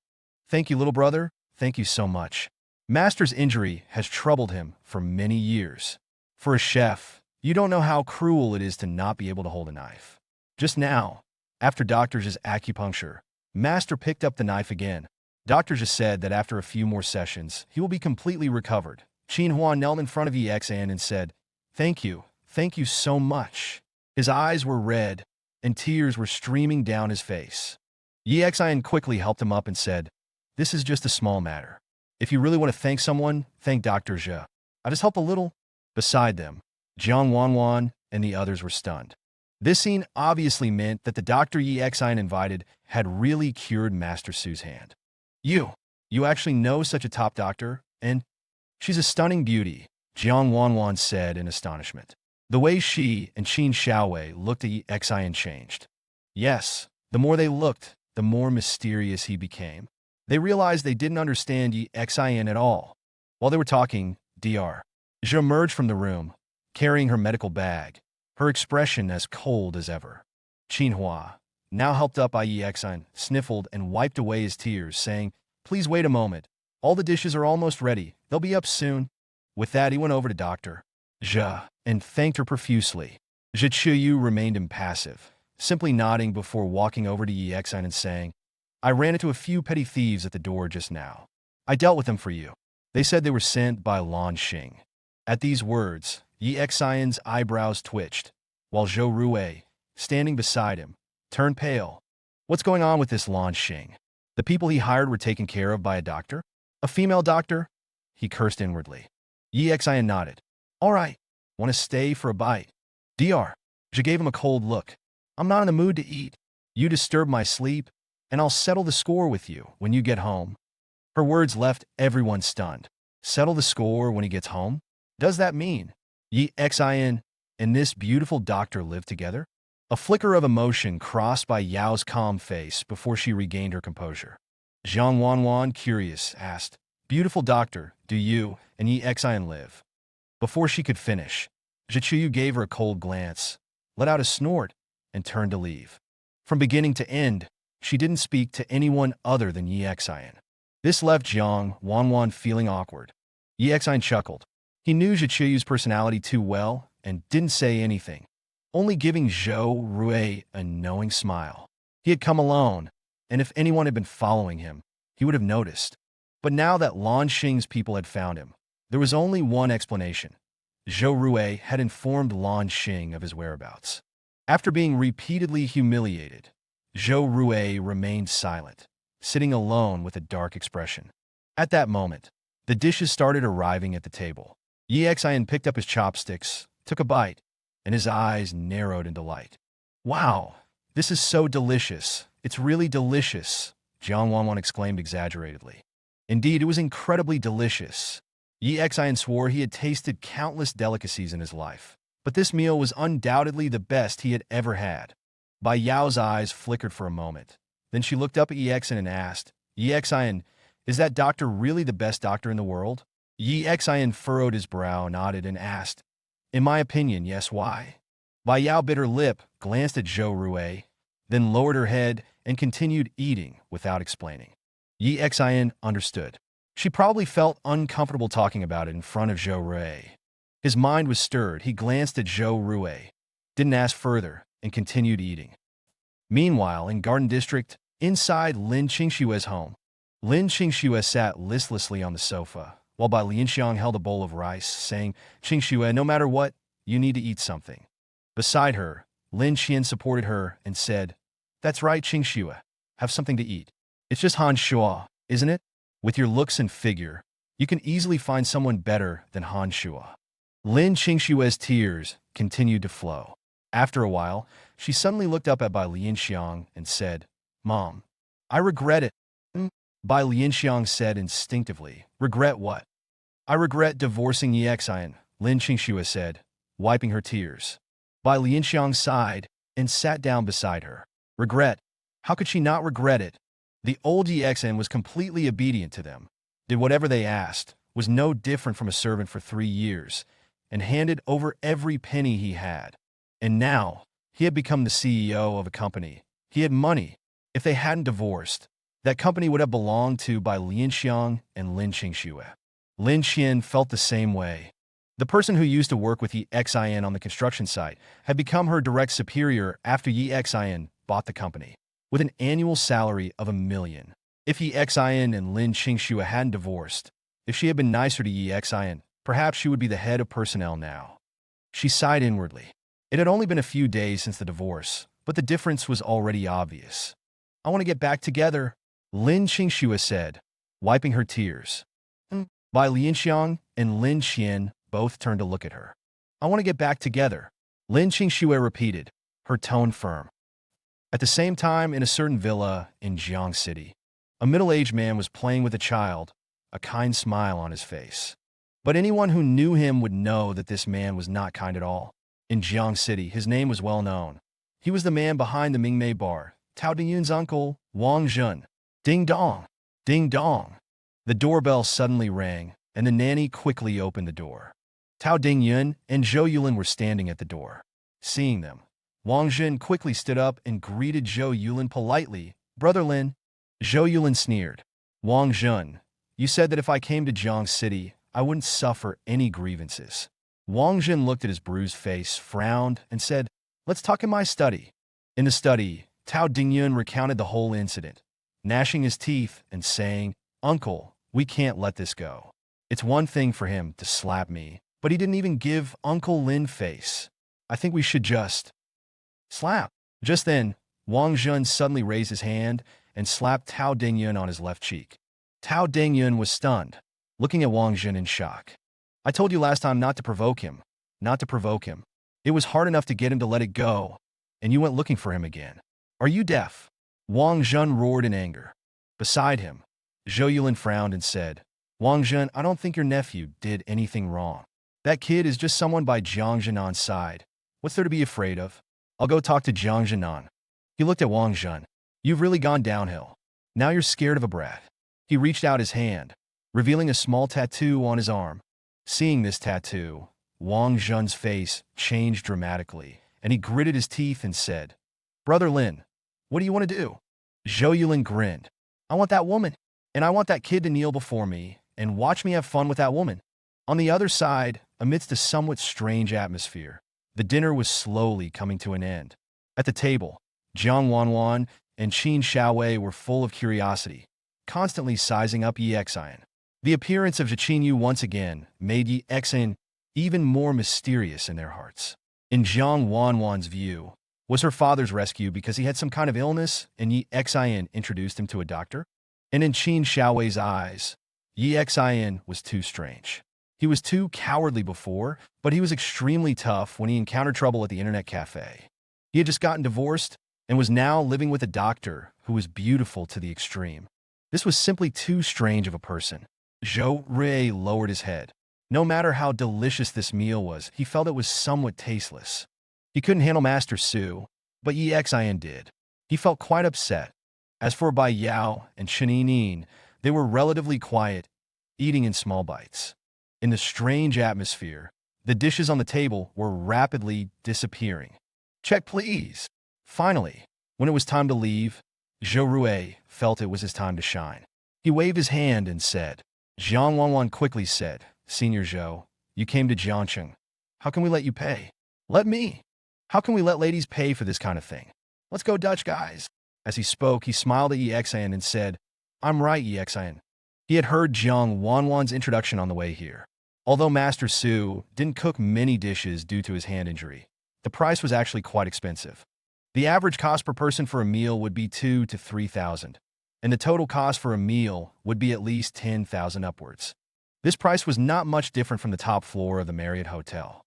S1: Thank you, little brother. Thank you so much. Master's injury has troubled him for many years. For a chef, you don't know how cruel it is to not be able to hold a knife. Just now, after Dr. Zh's acupuncture, Master picked up the knife again. Dr. Zhi said that after a few more sessions, he will be completely recovered. Qin Hua knelt in front of Xin and said, Thank you so much. His eyes were red, and tears were streaming down his face. Xin quickly helped him up and said, This is just a small matter. If you really want to thank someone, thank Dr. Zhi. I just help a little. Beside them, Jiang Wanwan and the others were stunned. This scene obviously meant that the doctor Xin invited had really cured Master Su's hand. You actually know such a top doctor, and she's a stunning beauty, Jiang Wanwan said in astonishment. The way she and Qin Xiaowei looked at Xin changed. Yes, the more they looked, the more mysterious he became. They realized they didn't understand Xin at all. While they were talking, Dr. Zhe emerged from the room, carrying her medical bag, her expression as cold as ever. Qin Hua, now helped up by Xin, sniffled and wiped away his tears, saying, Please wait a moment. All the dishes are almost ready. They'll be up soon. With that, he went over to Dr. Zhe and thanked her profusely. Zhichuyu remained impassive, simply nodding before walking over to Yi Exine and saying, I ran into a few petty thieves at the door just now. I dealt with them for you. They said they were sent by Lan Xing. At these words, Yi Xian's eyebrows twitched, while Zhou Rui, standing beside him, turned pale. What's going on with this Lan Xing? The people he hired were taken care of by a doctor? A female doctor? He cursed inwardly. Yi Xian nodded. All right. Want to stay for a bite? Dr. Zhe gave him a cold look. I'm not in the mood to eat. You disturb my sleep, and I'll settle the score with you when you get home. Her words left everyone stunned. Settle the score when he gets home? Does that mean Yi Xian and this beautiful doctor live together? A flicker of emotion crossed by Yao's calm face before she regained her composure. Jiang Wanwan, curious, asked, Beautiful doctor, do you and Yi Xian live? Before she could finish, Zhichuyu gave her a cold glance, let out a snort, and turned to leave. From beginning to end, she didn't speak to anyone other than Yi Xian. This left Jiang Wanwan feeling awkward. Yi Xian chuckled. He knew Zhichuyu's personality too well and didn't say anything, only giving Zhou Rui a knowing smile. He had come alone, and if anyone had been following him, he would have noticed. But now that Lan Xing's people had found him, there was only one explanation. Zhou Rui had informed Lan Xing of his whereabouts. After being repeatedly humiliated, Zhou Rui remained silent, sitting alone with a dark expression. At that moment, the dishes started arriving at the table. Yi Xian picked up his chopsticks, took a bite, and his eyes narrowed in delight. Wow, this is so delicious. It's really delicious, Jiang Wanwan exclaimed exaggeratedly. Indeed, it was incredibly delicious. Yi Xian swore he had tasted countless delicacies in his life, but this meal was undoubtedly the best he had ever had. Bai Yao's eyes flickered for a moment. Then she looked up at Yi Xian and asked, Yi Xian, is that doctor really the best doctor in the world? Yi Xian furrowed his brow, nodded, and asked, In my opinion, yes, why? Bai Yao bit her lip, glanced at Zhou Rui, then lowered her head and continued eating without explaining. Yi Xian understood. She probably felt uncomfortable talking about it in front of Zhou Rui. His mind was stirred. He glanced at Zhou Rui, didn't ask further, and continued eating. Meanwhile, in Garden District, inside Lin Qingxue's home, Lin Qingxue sat listlessly on the sofa, while Bai Lianxiang held a bowl of rice, saying, Qingxue, no matter what, you need to eat something. Beside her, Lin Qian supported her and said, That's right, Qingxue. Have something to eat. It's just Han Shuo, isn't it? With your looks and figure, you can easily find someone better than Han Shuo. Lin Qingxue's tears continued to flow. After a while, she suddenly looked up at Bai Lianxiang and said, Mom, I regret it. Bai Lianxiang said instinctively, Regret what? I regret divorcing Yi Xian, Lin Qingxue said, wiping her tears. Bai Lianxiang sighed and sat down beside her. Regret? How could she not regret it? The old Yi Xian was completely obedient to them, did whatever they asked, was no different from a servant for 3 years, and handed over every penny he had. And now, he had become the CEO of a company. He had money. If they hadn't divorced, that company would have belonged to Bai Lianxiang and Lin Qingxue. Lin Qian felt the same way. The person who used to work with Yi Xian on the construction site had become her direct superior after Yi Xian bought the company, with an annual salary of $1 million. If Yi Xian and Lin Qingxue hadn't divorced, if she had been nicer to Yi Xian, perhaps she would be the head of personnel now. She sighed inwardly. It had only been a few days since the divorce, but the difference was already obvious. I want to get back together, Lin Qingxue said, wiping her tears. Bai Lianxiang and Lin Qian both turned to look at her. I want to get back together, Lin Qingxue repeated, her tone firm. At the same time, in a certain villa in Jiang City, a middle-aged man was playing with a child, a kind smile on his face. But anyone who knew him would know that this man was not kind at all. In Jiang City, his name was well known. He was the man behind the Mingmei bar, Tao Dingyun's uncle, Wang Zhen. Ding dong! Ding dong! The doorbell suddenly rang, and the nanny quickly opened the door. Tao Dingyun and Zhou Yulin were standing at the door. Seeing them, Wang Zhen quickly stood up and greeted Zhou Yulin politely. Brother Lin. Zhou Yulin sneered. Wang Zhen, you said that if I came to Jiang City, I wouldn't suffer any grievances. Wang Jin looked at his bruised face, frowned, and said, "Let's talk in my study." In the study, Tao Dingyun recounted the whole incident, gnashing his teeth and saying, "Uncle, we can't let this go. It's one thing for him to slap me, but he didn't even give Uncle Lin face. I think we should just slap." Just then, Wang Jun suddenly raised his hand and slapped Tao Dingyun on his left cheek. Tao Dingyun was stunned, looking at Wang Jun in shock. "I told you last time not to provoke him. Not to provoke him. It was hard enough to get him to let it go, and you went looking for him again. Are you deaf?" Wang Jun roared in anger. Beside him, Zhou Yulin frowned and said, "Wang Jun, I don't think your nephew did anything wrong. That kid is just someone by Jiang Zhennan's side. What's there to be afraid of? I'll go talk to Jiang Zhennan." He looked at Wang Jun. "You've really gone downhill. Now you're scared of a brat." He reached out his hand, revealing a small tattoo on his arm. Seeing this tattoo, Wang Jun's face changed dramatically, and he gritted his teeth and said, "Brother Lin, what do you want to do?" Zhou Yulin grinned. "I want that woman, and I want that kid to kneel before me and watch me have fun with that woman." On the other side, amidst a somewhat strange atmosphere, the dinner was slowly coming to an end. At the table, Jiang Wanwan and Qin Xiaowei were full of curiosity, constantly sizing up Yi Xian. The appearance of Zhichin Yu once again made Yi Xian even more mysterious in their hearts. In Jiang Wanwan's view, was her father's rescue because he had some kind of illness and Yi Xian introduced him to a doctor? And in Qin Xiaowei's eyes, Yi Xian was too strange. He was too cowardly before, but he was extremely tough when he encountered trouble at the internet cafe. He had just gotten divorced and was now living with a doctor who was beautiful to the extreme. This was simply too strange of a person. Zhou Rui lowered his head. No matter how delicious this meal was, he felt it was somewhat tasteless. He couldn't handle Master Su, but Yi Xian did. He felt quite upset. As for Bai Yao and Chen Yining, they were relatively quiet, eating in small bites. In the strange atmosphere, the dishes on the table were rapidly disappearing. "Check, please." Finally, when it was time to leave, Zhou Rui felt it was his time to shine. He waved his hand and said, Jiang Wanwan quickly said, "Senior Zhou, you came to Jiangcheng. How can we let you pay?" "Let me. How can we let ladies pay for this kind of thing? Let's go Dutch, guys." As he spoke, he smiled at Yi Xian and said, "I'm right, Yi Xian." He had heard Jiang Wanwan's introduction on the way here. Although Master Su didn't cook many dishes due to his hand injury, the price was actually quite expensive. The average cost per person for a meal would be 2,000 to 3,000, and the total cost for a meal would be at least 10,000 upwards. This price was not much different from the top floor of the Marriott Hotel.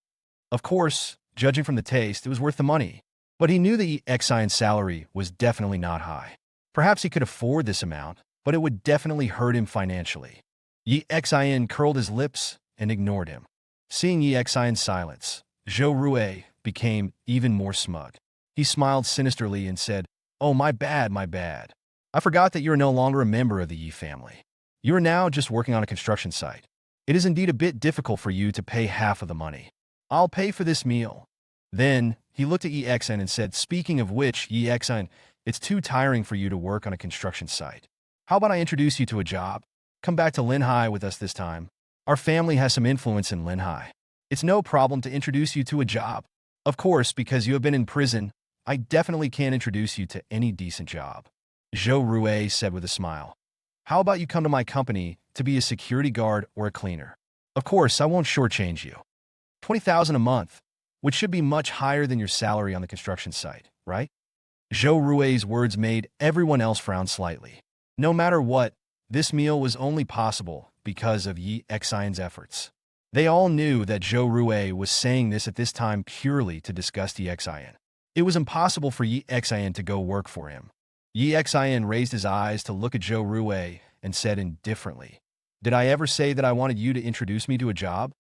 S1: Of course, judging from the taste, it was worth the money, but he knew that Yi Xian's salary was definitely not high. Perhaps he could afford this amount, but it would definitely hurt him financially. Yi Xian curled his lips and ignored him. Seeing Yi Xian's silence, Zhou Rui became even more smug. He smiled sinisterly and said, "Oh, my bad, my bad. I forgot that you are no longer a member of the Yi family. You are now just working on a construction site. It is indeed a bit difficult for you to pay half of the money. I'll pay for this meal." Then he looked at Yi Xian and said, "Speaking of which, Yi Xian, it's too tiring for you to work on a construction site. How about I introduce you to a job? Come back to Linhai with us this time. Our family has some influence in Linhai. It's no problem to introduce you to a job. Of course, because you have been in prison, I definitely can't introduce you to any decent job." Zhou Rui said with a smile. "How about you come to my company to be a security guard or a cleaner? Of course, I won't shortchange you. 20,000 a month, which should be much higher than your salary on the construction site, right?" Zhou Rui's words made everyone else frown slightly. No matter what, this meal was only possible because of Yi Xian's efforts. They all knew that Zhou Rui was saying this at this time purely to disgust Yi Xian. It was impossible for Yi Xian to go work for him. Yi Xian raised his eyes to look at Zhou Rui and said indifferently, "Did I ever say that I wanted you to introduce me to a job?"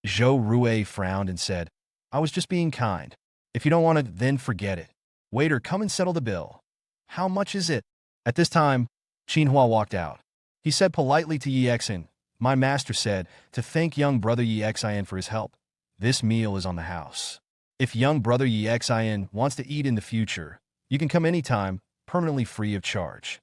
S1: Zhou Rui frowned and said, "I was just being kind. If you don't want it, then forget it. Waiter, come and settle the bill. How much is it?" At this time, Qinhua walked out. He said politely to Yi Xian, "My master said to thank young brother Yi Xian for his help. This meal is on the house. If young brother Yi Xian wants to eat in the future, you can come anytime, permanently free of charge."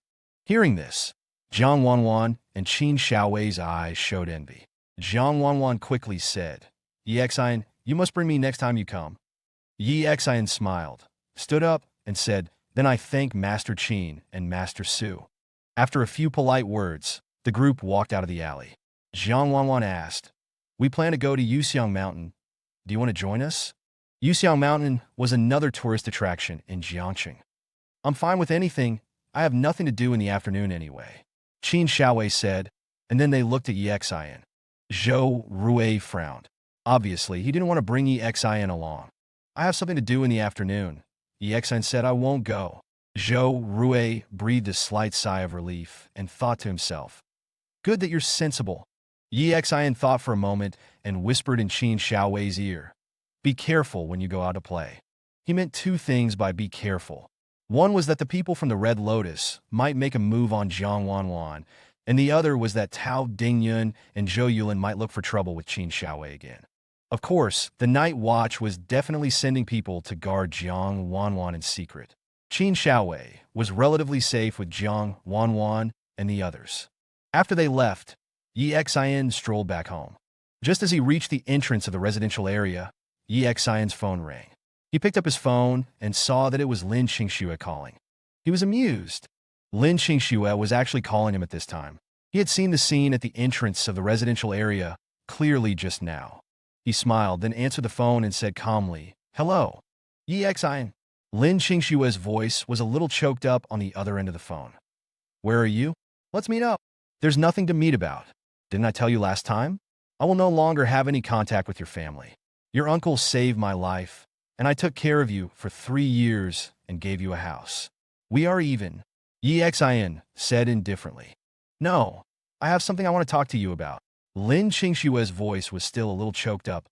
S1: Hearing this, Jiang Wanwan and Qin Xiaowei's eyes showed envy. Jiang Wanwan quickly said, Yi Xian, you must bring me next time you come. Yi Xian smiled, stood up, and said, then I thank Master Qin and Master Su. After a few polite words, the group walked out of the alley. Jiang Wanwan asked, we plan to go to Yuxiang Mountain. Do you want to join us? Yuxiang Mountain was another tourist attraction in Jiangxing. I'm fine with anything. I have nothing to do in the afternoon anyway, Qin Xiaowei said, and then they looked at Yi Xian. Zhou Rui frowned. Obviously, he didn't want to bring Yi Xian along. I have something to do in the afternoon. Yi Xian said, I won't go. Zhou Rui breathed a slight sigh of relief and thought to himself, good that you're sensible. Yi Xian thought for a moment and whispered in Qin Xiaowei's ear, be careful when you go out to play. He meant two things by be careful. One was that the people from the Red Lotus might make a move on Jiang Wanwan, and the other was that Tao Dingyun and Zhou Yulin might look for trouble with Qin Xiaowei again. Of course, the Night Watch was definitely sending people to guard Jiang Wanwan in secret. Qin Xiaowei was relatively safe with Jiang Wanwan and the others. After they left, Yi Xian strolled back home. Just as he reached the entrance of the residential area, Yi Xian's phone rang. He picked up his phone and saw that it was Lin Qingxue calling. He was amused. Lin Qingxue was actually calling him at this time. He had seen the scene at the entrance of the residential area clearly just now. He smiled, then answered the phone and said calmly, hello. Yi Xian. Lin Qingxue's voice was a little choked up on the other end of the phone. Where are you? Let's meet up. There's nothing to meet about. Didn't I tell you last time? I will no longer have any contact with your family. Your uncle saved my life, and I took care of you for 3 years and gave you a house. We are even. Yi Xian said indifferently. No, I have something I want to talk to you about. Lin Qingxue's voice was still a little choked up.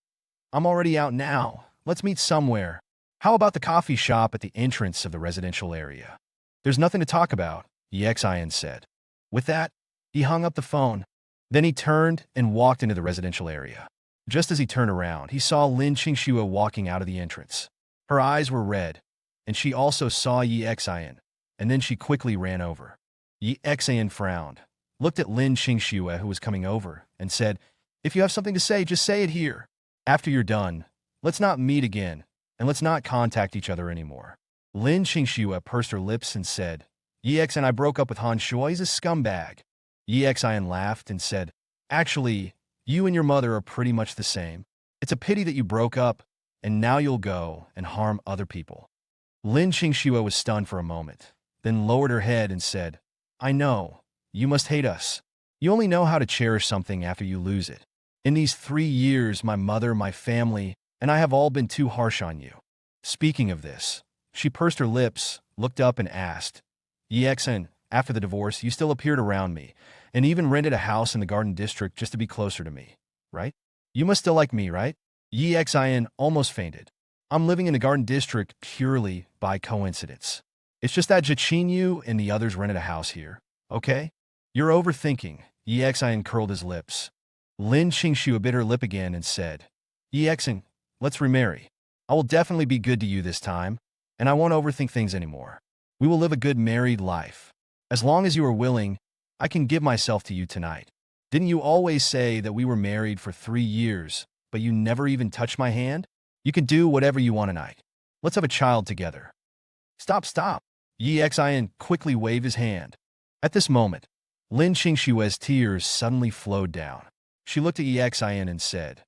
S1: I'm already out now. Let's meet somewhere. How about the coffee shop at the entrance of the residential area? There's nothing to talk about, Yi Xian said. With that, he hung up the phone. Then he turned and walked into the residential area. Just as he turned around, he saw Lin Qingxue walking out of the entrance. Her eyes were red, and she also saw Yi Xian, and then she quickly ran over. Yi Xian frowned, looked at Lin Qingxue, who was coming over, and said, if you have something to say, just say it here. After you're done, let's not meet again, and let's not contact each other anymore. Lin Qingxue pursed her lips and said, Yi Xian, I broke up with Han Shuai, he's a scumbag. Yi Xian laughed and said, actually, you and your mother are pretty much the same. It's a pity that you broke up, and now you'll go and harm other people. Lin Qingxue was stunned for a moment, then lowered her head and said, I know, you must hate us. You only know how to cherish something after you lose it. In these 3 years, my mother, my family, and I have all been too harsh on you. Speaking of this, she pursed her lips, looked up and asked, Yi Xian, after the divorce, you still appeared around me, and even rented a house in the Garden District just to be closer to me, right? You must still like me, right? Yi Xian almost fainted. I'm living in the Garden District purely by coincidence. It's just that Jachinyu and the others rented a house here, okay? You're overthinking. Yi Xian curled his lips. Lin Qingxue bit her lip again and said, Yi Xian, let's remarry. I will definitely be good to you this time, and I won't overthink things anymore. We will live a good married life. As long as you are willing, I can give myself to you tonight. Didn't you always say that we were married for 3 years, but you never even touched my hand? You can do whatever you want tonight. Let's have a child together. Stop. Yi Xian quickly waved his hand. At this moment, Lin Qingxue's tears suddenly flowed down. She looked at Yi Xian and said,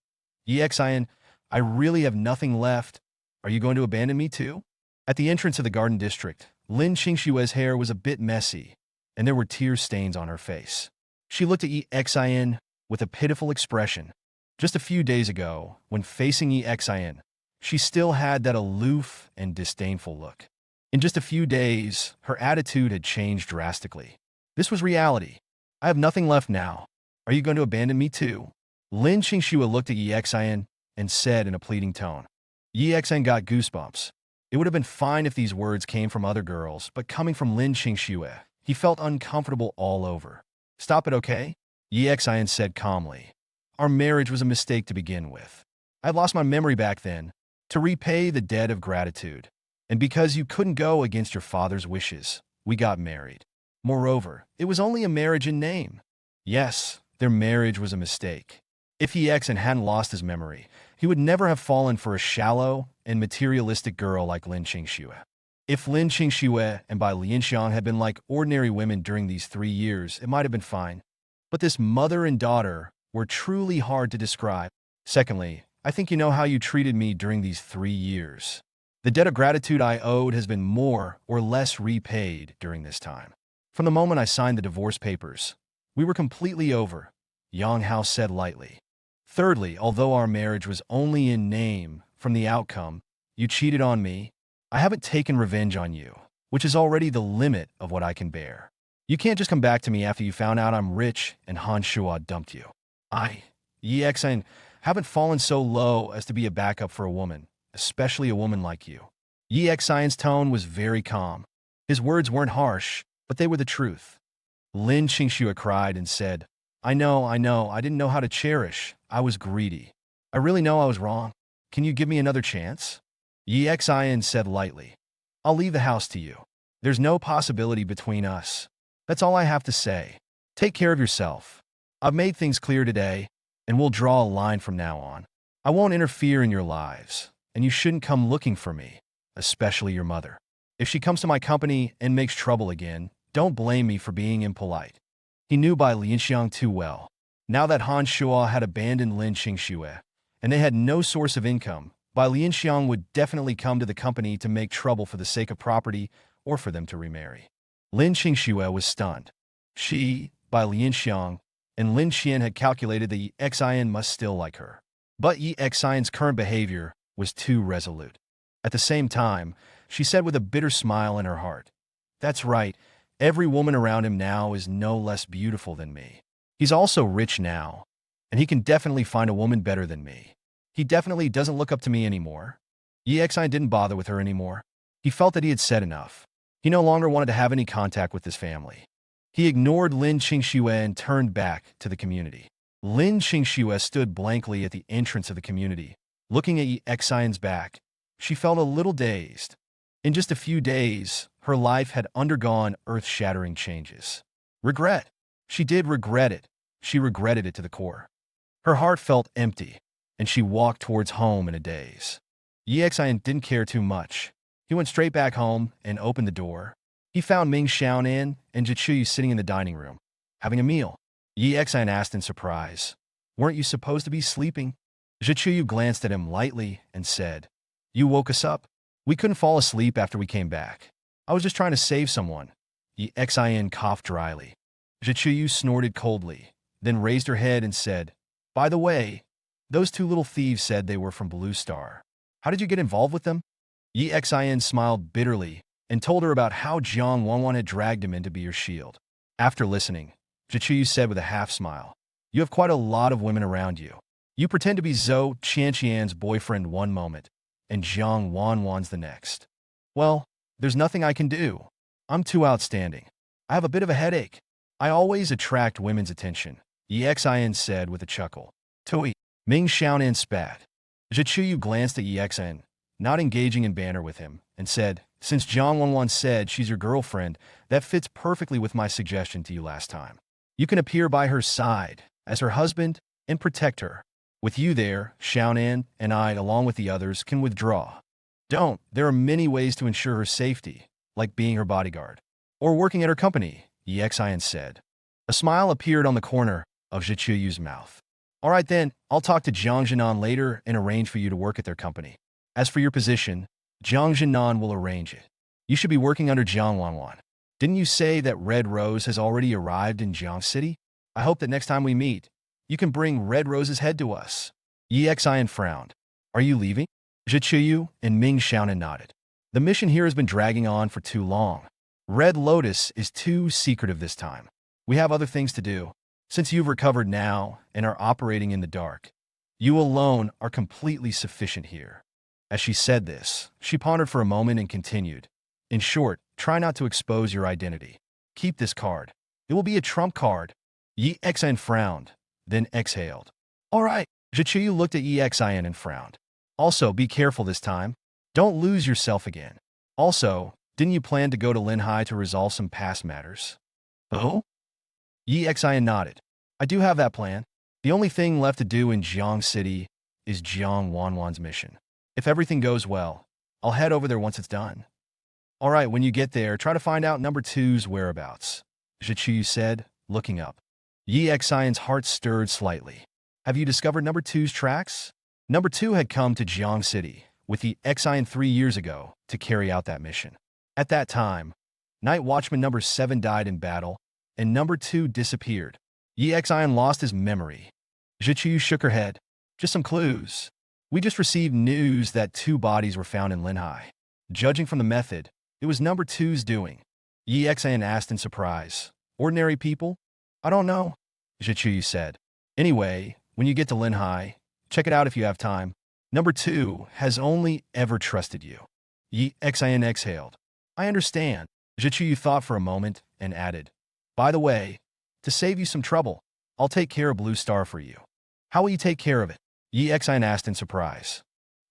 S1: Yi Xian, I really have nothing left. Are you going to abandon me too? At the entrance of the Garden District, Lin Qingxue's hair was a bit messy, and there were tear stains on her face. She looked at Yi Xian with a pitiful expression. Just a few days ago, when facing Yi Xian, she still had that aloof and disdainful look. In just a few days, her attitude had changed drastically. This was reality. I have nothing left now. Are you going to abandon me too? Lin Qingxue looked at Yi Xian and said in a pleading tone. Yi Xian got goosebumps. It would have been fine if these words came from other girls, but coming from Lin Qingxue, he felt uncomfortable all over. Stop it, okay? Yi Xian said calmly. Our marriage was a mistake to begin with. I lost my memory back then, to repay the debt of gratitude. And because you couldn't go against your father's wishes, we got married. Moreover, it was only a marriage in name. Yes, their marriage was a mistake. If Yi Xian hadn't lost his memory, he would never have fallen for a shallow and materialistic girl like Ling Qingxue. If Lin Qingxue and Bai Lianxiang had been like ordinary women during these 3 years, it might have been fine. But this mother and daughter were truly hard to describe. Secondly, I think you know how you treated me during these 3 years. The debt of gratitude I owed has been more or less repaid during this time. From the moment I signed the divorce papers, we were completely over, Yang Hao said lightly. Thirdly, although our marriage was only in name, from the outcome, you cheated on me, I haven't taken revenge on you, which is already the limit of what I can bear. You can't just come back to me after you found out I'm rich and Han Shuo dumped you. I haven't fallen so low as to be a backup for a woman, especially a woman like you. Yi Xian's tone was very calm. His words weren't harsh, but they were the truth. Lin Qingxue cried and said, I know, I didn't know how to cherish. I was greedy. I really know I was wrong. Can you give me another chance? Yi Xian said lightly, I'll leave the house to you. There's no possibility between us. That's all I have to say. Take care of yourself. I've made things clear today, and we'll draw a line from now on. I won't interfere in your lives, and you shouldn't come looking for me, especially your mother. If she comes to my company and makes trouble again, don't blame me for being impolite. He knew Bai Lianxiang too well. Now that Han Shuo had abandoned Ling Qingxue, and they had no source of income, Bai Lianxiang would definitely come to the company to make trouble for the sake of property or for them to remarry. Lin Qingxue was stunned. She, Bai Lianxiang, and Lin Qian had calculated that Yi Xian must still like her. But Yi Xian's current behavior was too resolute. At the same time, she said with a bitter smile in her heart, That's right, every woman around him now is no less beautiful than me. He's also rich now, and he can definitely find a woman better than me. He definitely doesn't look up to me anymore. Yi Xian didn't bother with her anymore. He felt that he had said enough. He no longer wanted to have any contact with his family. He ignored Lin Qingxue and turned back to the community. Lin Qingxue stood blankly at the entrance of the community, looking at Yi Xian's back. She felt a little dazed. In just a few days, her life had undergone earth-shattering changes. Regret. She did regret it. She regretted it to the core. Her heart felt empty, and she walked towards home in a daze. Yi Xian didn't care too much. He went straight back home and opened the door. He found Ming Xiaonan and Zhichuyu sitting in the dining room, having a meal. Yi Xian asked in surprise, Weren't you supposed to be sleeping? Zhichuyu glanced at him lightly and said, You woke us up? We couldn't fall asleep after we came back. I was just trying to save someone. Yi Xian coughed dryly. Zhichuyu snorted coldly, then raised her head and said, By the way, those two little thieves said they were from Blue Star. How did you get involved with them? Yi Xian smiled bitterly and told her about how Jiang Wanwan had dragged him in to be your shield. After listening, Zhichuyu said with a half-smile, You have quite a lot of women around you. You pretend to be Zhou Qianqian's boyfriend one moment, and Jiang Wanwan's the next. Well, there's nothing I can do. I'm too outstanding. I have a bit of a headache. I always attract women's attention, Yi Xian said with a chuckle. Tui. Ming Xiaonan spat. Zhichuyu glanced at Yi Xian, not engaging in banter with him, and said, Since Jiang Wanwan said she's your girlfriend, that fits perfectly with my suggestion to you last time. You can appear by her side as her husband and protect her. With you there, Xiaonan and I, along with the others, can withdraw. Don't. There are many ways to ensure her safety, like being her bodyguard. Or working at her company, Yi Xian said. A smile appeared on the corner of Zhichuyu's mouth. All right then, I'll talk to Jiang Zhennan later and arrange for you to work at their company. As for your position, Jiang Zhennan will arrange it. You should be working under Jiang Wanwan. Didn't you say that Red Rose has already arrived in Jiang City? I hope that next time we meet, you can bring Red Rose's head to us. Yi Xian frowned. Are you leaving? Zhichuyu and Ming Xiaonan nodded. The mission here has been dragging on for too long. Red Lotus is too secretive this time. We have other things to do. Since you've recovered now and are operating in the dark, you alone are completely sufficient here. As she said this, she pondered for a moment and continued. In short, try not to expose your identity. Keep this card. It will be a trump card. Yi Xian frowned, then exhaled. All right. Zhichuyu looked at Yi Xian and frowned. Also, be careful this time. Don't lose yourself again. Also, didn't you plan to go to Linhai to resolve some past matters? Oh? Yi Xian nodded. I do have that plan. The only thing left to do in Jiang City is Jiang Wanwan's mission. If everything goes well, I'll head over there once it's done. All right, when you get there, try to find out number two's whereabouts, Zhiqiu said, looking up. Yi Xian's heart stirred slightly. Have you discovered number two's tracks? Number two had come to Jiang City with Yi Xian 3 years ago to carry out that mission. At that time, Night Watchman number 7 died in battle, and number 2 disappeared. Yi Xian lost his memory. Zhiqiu shook her head. Just some clues. We just received news that 2 bodies were found in Linhai. Judging from the method, it was number 2's doing. Yi Xian asked in surprise. Ordinary people? I don't know, Zhiqiu said. Anyway, when you get to Linhai, check it out if you have time. Number 2 has only ever trusted you. Yi Xian exhaled. I understand. Zhiqiu thought for a moment and added, by the way, to save you some trouble, I'll take care of Blue Star for you. How will you take care of it? Yi Xian asked in surprise.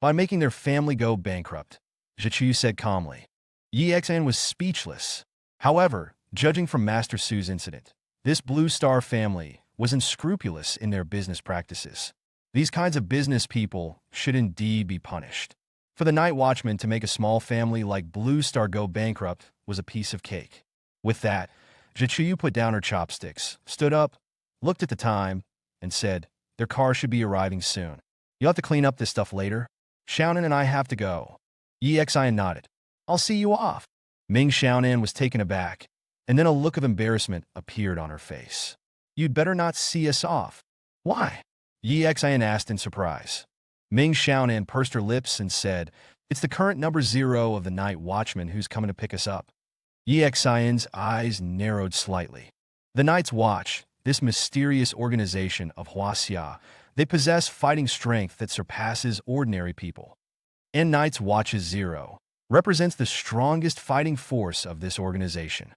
S1: By making their family go bankrupt, Zhiqiu said calmly. Yi Xian was speechless. However, judging from Master Su's incident, this Blue Star family was unscrupulous in their business practices. These kinds of business people should indeed be punished. For the Night Watchman to make a small family like Blue Star go bankrupt was a piece of cake. With that, Zhiqiu put down her chopsticks, stood up, looked at the time, and said, their car should be arriving soon. You'll have to clean up this stuff later. Xiaonan and I have to go. Yi Xian nodded. I'll see you off. Ming Xiaonan was taken aback, and then a look of embarrassment appeared on her face. You'd better not see us off. Why? Yi Xian asked in surprise. Ming Xiaonan pursed her lips and said, it's the current number 0 of the Night Watchman who's coming to pick us up. Yi Xian's eyes narrowed slightly. The Night's Watch, this mysterious organization of Huaxia, they possess fighting strength that surpasses ordinary people. And Night's Watch's 0 represents the strongest fighting force of this organization.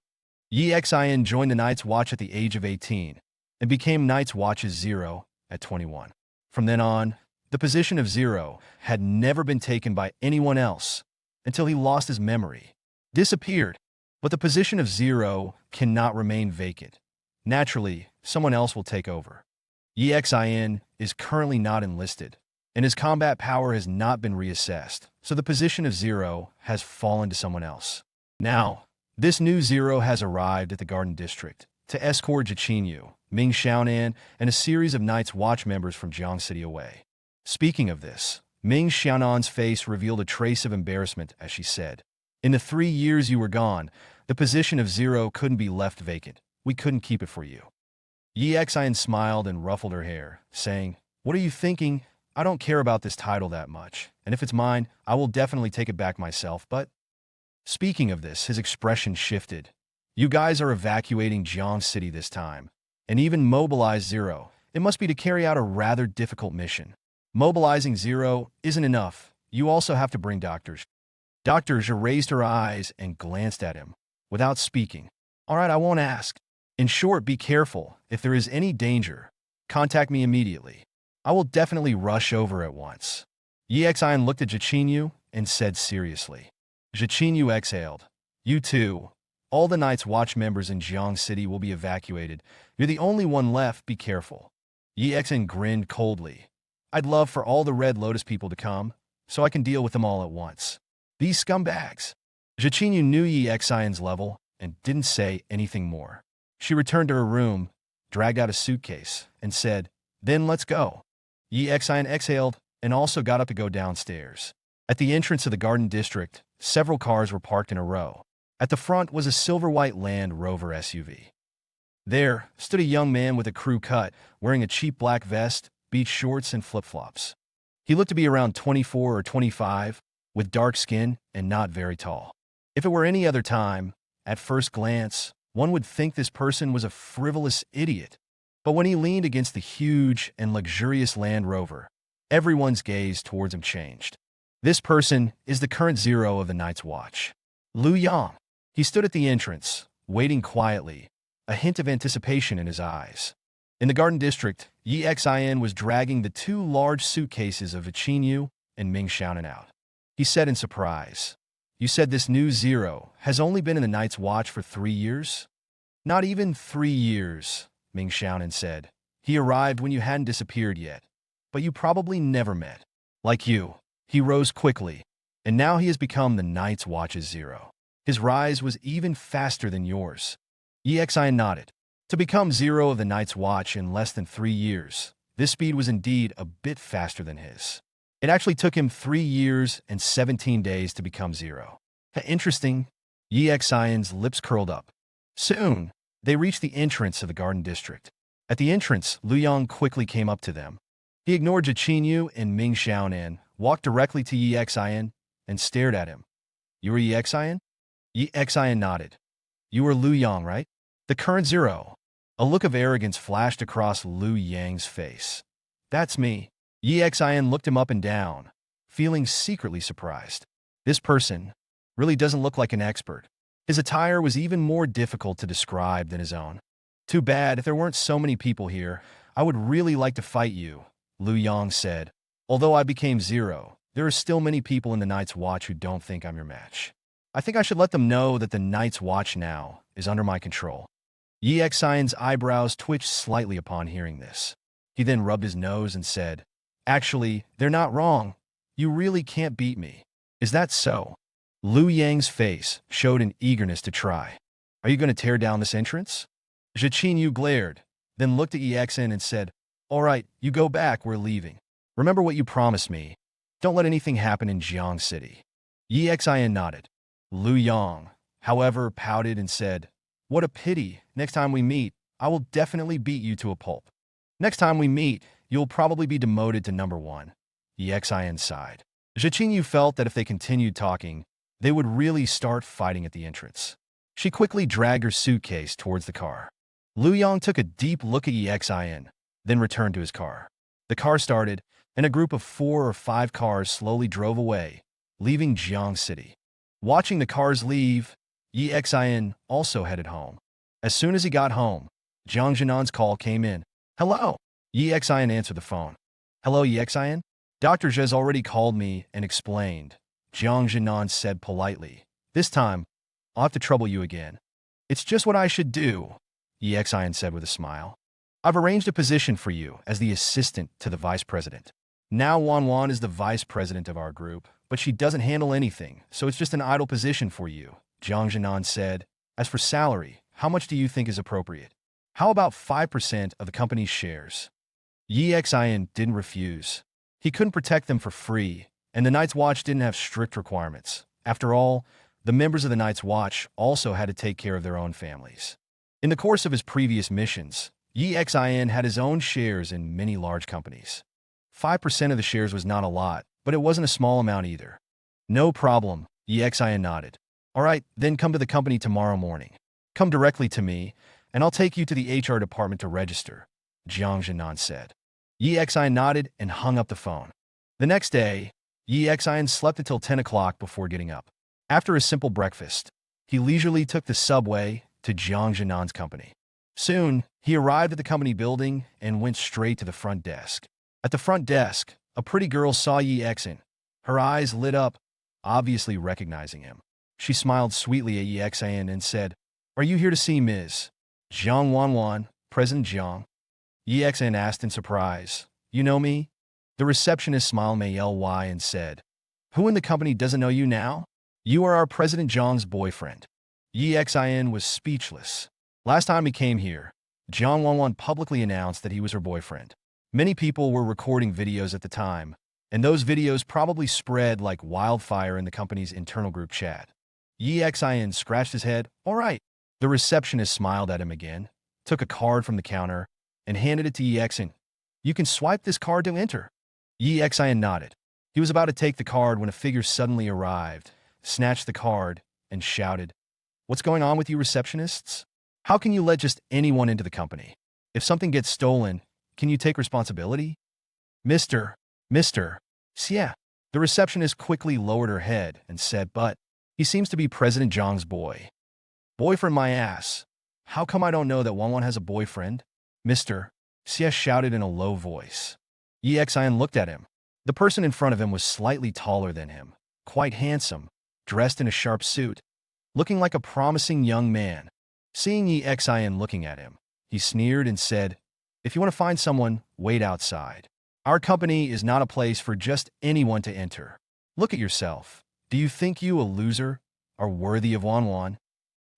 S1: Yi Xian joined the Night's Watch at the age of 18 and became Night's Watch's 0 at 21. From then on, the position of 0 had never been taken by anyone else until he lost his memory, disappeared. But the position of 0 cannot remain vacant. Naturally, someone else will take over. Yi Xian is currently not enlisted, and his combat power has not been reassessed, so the position of 0 has fallen to someone else. Now, this new 0 has arrived at the Garden District to escort Zhiqiu, Ming Xiaonan, and a series of Night's Watch members from Jiang City away. Speaking of this, Ming Xiaonan's face revealed a trace of embarrassment as she said, in the 3 years you were gone, the position of 0 couldn't be left vacant. We couldn't keep it for you. Yi Xian smiled and ruffled her hair, saying, what are you thinking? I don't care about this title that much, and if it's mine, I will definitely take it back myself, but... Speaking of this, his expression shifted. You guys are evacuating Jiang City this time, and even mobilize 0. It must be to carry out a rather difficult mission. Mobilizing 0 isn't enough. You also have to bring doctors. Dr. Zhe raised her eyes and glanced at him, without speaking. All right, I won't ask. In short, be careful. If there is any danger, contact me immediately. I will definitely rush over at once. Yi Xian looked at Zhiqiu and said seriously. Zhiqiu exhaled. You too. All the Night's Watch members in Jiang City will be evacuated. You're the only one left. Be careful. Yi Xian grinned coldly. I'd love for all the Red Lotus people to come, so I can deal with them all at once. These scumbags. Zhiqiu knew Yi Xian's level and didn't say anything more. She returned to her room, dragged out a suitcase, and said, then let's go. Yi Xian exhaled and also got up to go downstairs. At the entrance of the Garden District, several cars were parked in a row. At the front was a silver-white Land Rover SUV. There stood a young man with a crew cut, wearing a cheap black vest, beach shorts, and flip-flops. He looked to be around 24 or 25, with dark skin and not very tall. If it were any other time, at first glance, one would think this person was a frivolous idiot. But when he leaned against the huge and luxurious Land Rover, everyone's gaze towards him changed. This person is the current 0 of the Night's Watch. Lu Yang. He stood at the entrance, waiting quietly, a hint of anticipation in his eyes. In the Garden District, Yi Xian was dragging the 2 large suitcases of Zhiqiu and Ming Xiaonan out. He said in surprise, you said this new 0 has only been in the Night's Watch for 3 years? Not even 3 years, Ming Xiaonan said. He arrived when you hadn't disappeared yet. but you probably never met. Like you, he rose quickly, and now he has become the Night's Watch's zero. His rise was even faster than yours. Exin nodded. To become zero of the Night's Watch in less than 3 years, this speed was indeed a bit faster than his. It actually took him 3 years and 17 days to become zero. Interesting. Exin's lips curled up. Soon, they reached the entrance of the garden district. At the entrance, Lu Yang quickly came up to them. He ignored Jiang and Ming Xiaonan, walked directly to Exin, and stared at him. You were Exin? Exin nodded. You were Lu Yang, right? The current zero. A look of arrogance flashed across Lu Yang's face. That's me. Exin looked him up and down, feeling secretly surprised. This person really doesn't look like an expert. His attire was even more difficult to describe than his own. Too bad, if there weren't so many people here, I would really like to fight you, Lu Yang said. Although I became zero, there are still many people in the Night's Watch who don't think I'm your match. I think I should let them know that the Night's Watch now is under my control. Exin's eyebrows twitched slightly upon hearing this. He then rubbed his nose and said, Actually, they're not wrong. You really can't beat me. Is that so? Lu Yang's face showed an eagerness to try. Are you going to tear down this entrance? Jiang glared, then looked at Exin and said, All right, you go back, we're leaving. Remember what you promised me. Don't let anything happen in Jiang City. Exin nodded. Lu Yang, however, pouted and said, What a pity. Next time we meet, I will definitely beat you to a pulp. Next time we meet, you'll probably be demoted to number 1. Exin sighed. Jiang felt that if they continued talking, they would really start fighting at the entrance. She quickly dragged her suitcase towards the car. Lu Yang took a deep look at Exin, then returned to his car. The car started, and a group of 4 or 5 cars slowly drove away, leaving Jiang City. Watching the cars leave, Exin also headed home. As soon as he got home, Jiang Zhennan's call came in. Hello. Exin answered the phone. Hello, Exin? Dr. Zhe's already called me and explained. Jiang Zhennan said politely. This time, I'll have to trouble you again. It's just what I should do, Exin said with a smile. I've arranged a position for you as the assistant to the vice president. Now Wanwan is the vice president of our group, but she doesn't handle anything, so it's just an idle position for you, Jiang Zhennan said. As for salary, how much do you think is appropriate? How about 5% of the company's shares? Exin didn't refuse. He couldn't protect them for free, and the Night's Watch didn't have strict requirements. After all, the members of the Night's Watch also had to take care of their own families. In the course of his previous missions, Exin had his own shares in many large companies. 5% of the shares was not a lot, but it wasn't a small amount either. No problem, Exin nodded. All right, then come to the company tomorrow morning. Come directly to me, and I'll take you to the HR department to register, Jiang Zhennan said. Exin nodded and hung up the phone. The next day, Exin slept until 10 o'clock before getting up. After a simple breakfast, he leisurely took the subway to Jiang Zhennan's company. Soon, he arrived at the company building and went straight to the front desk. At the front desk, a pretty girl saw Exin. Her eyes lit up, obviously recognizing him. She smiled sweetly at Exin and said, Are you here to see Ms. Jiang Wanwan, President Jiang? Exin asked in surprise. You know me? The receptionist smiled ly and said, Who in the company doesn't know you now? You are our President Jiang's boyfriend. Exin was speechless. Last time he came here, Jiang Wanwan publicly announced that he was her boyfriend. Many people were recording videos at the time, and those videos probably spread like wildfire in the company's internal group chat. Exin scratched his head. All right. The receptionist smiled at him again, took a card from the counter, and handed it to Exin. You can swipe this card to enter. Exin nodded. He was about to take the card when a figure suddenly arrived, snatched the card, and shouted, What's going on with you receptionists? How can you let just anyone into the company? If something gets stolen, can you take responsibility? Mr. Yeah. The receptionist quickly lowered her head and said, But he seems to be President Jiang's boy. Boyfriend my ass. How come I don't know that Wanwan has a boyfriend? Mr. Xie shouted in a low voice. Exin looked at him. The person in front of him was slightly taller than him, quite handsome, dressed in a sharp suit, looking like a promising young man. Seeing Exin looking at him, he sneered and said, If you want to find someone, wait outside. Our company is not a place for just anyone to enter. Look at yourself. Do you think you, a loser, are worthy of Wanwan?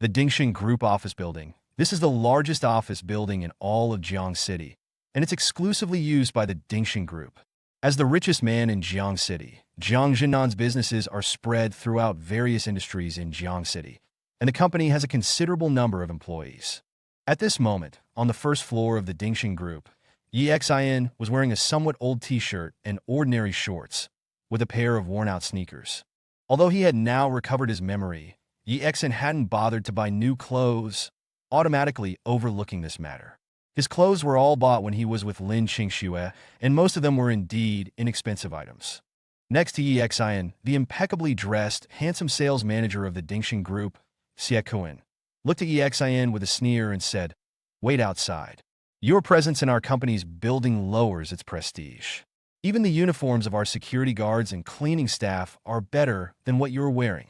S1: The Dingxing Group office building. This is the largest office building in all of Jiang City, and it's exclusively used by the Dingxing Group. As the richest man in Jiang City, Jiang Zhennan's businesses are spread throughout various industries in Jiang City, and the company has a considerable number of employees. At this moment, on the first floor of the Dingxing Group, Yi Xin was wearing a somewhat old t-shirt and ordinary shorts, with a pair of worn-out sneakers. Although he had now recovered his memory, Yi Xin hadn't bothered to buy new clothes, automatically overlooking this matter. His clothes were all bought when he was with Lin Qingxue, and most of them were indeed inexpensive items. Next to Yi Xin, the impeccably dressed, handsome sales manager of the Dingxing Group, Xie Kuan, looked at Yi Xin with a sneer and said, "Wait outside. Your presence in our company's building lowers its prestige. Even the uniforms of our security guards and cleaning staff are better than what you're wearing.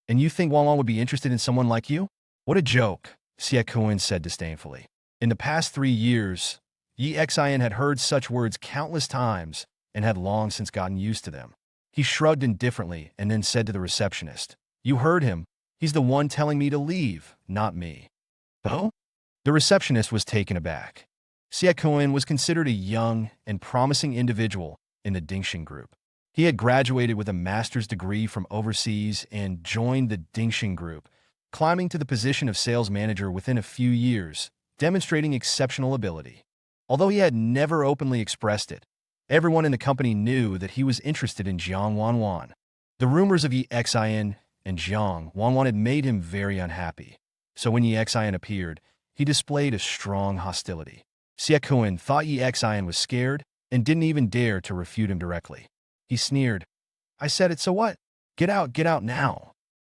S1: And you think Wanwan would be interested in someone like you? What a joke," Xie Kuan said disdainfully. In the past 3 years, Yi Xin had heard such words countless times and had long since gotten used to them. He shrugged indifferently and then said to the receptionist, "You heard him. He's the one telling me to leave, not me." Oh? The receptionist was taken aback. Xie Kuan was considered a young and promising individual in the Dingxing Group. He had graduated with a master's degree from overseas and joined the Dingxing Group, climbing to the position of sales manager within a few years, demonstrating exceptional ability. Although he had never openly expressed it, everyone in the company knew that he was interested in Jiang Wanwan. The rumors of Yi Xin and Jiang Wanwan had made him very unhappy. So when Yi Xin appeared, he displayed a strong hostility. Xie Kuan thought Yi Xin was scared and didn't even dare to refute him directly. He sneered, "I said it, so what? Get out now."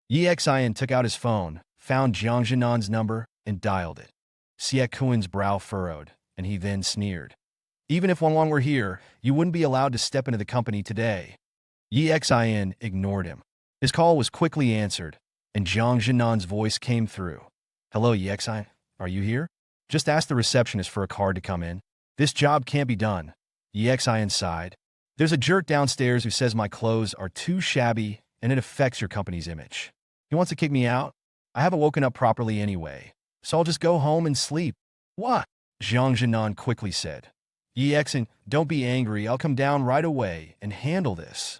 S1: Yi Xin took out his phone, found Jiang Zhennan's number, and dialed it. Xie Kuan's brow furrowed, and he then sneered, "Even if Wanwan were here, you wouldn't be allowed to step into the company today." Yi Xin ignored him. His call was quickly answered, and Jiang Zhennan's voice came through. "Hello, Yi Xin. Are you here? Just ask the receptionist for a card to come in. This job can't be done." Yi Xin sighed. "There's a jerk downstairs who says my clothes are too shabby and it affects your company's image. He wants to kick me out. I haven't woken up properly anyway, so I'll just go home and sleep." "What?" Jiang Zhennan quickly said. "Yi Xin, don't be angry. I'll come down right away and handle this."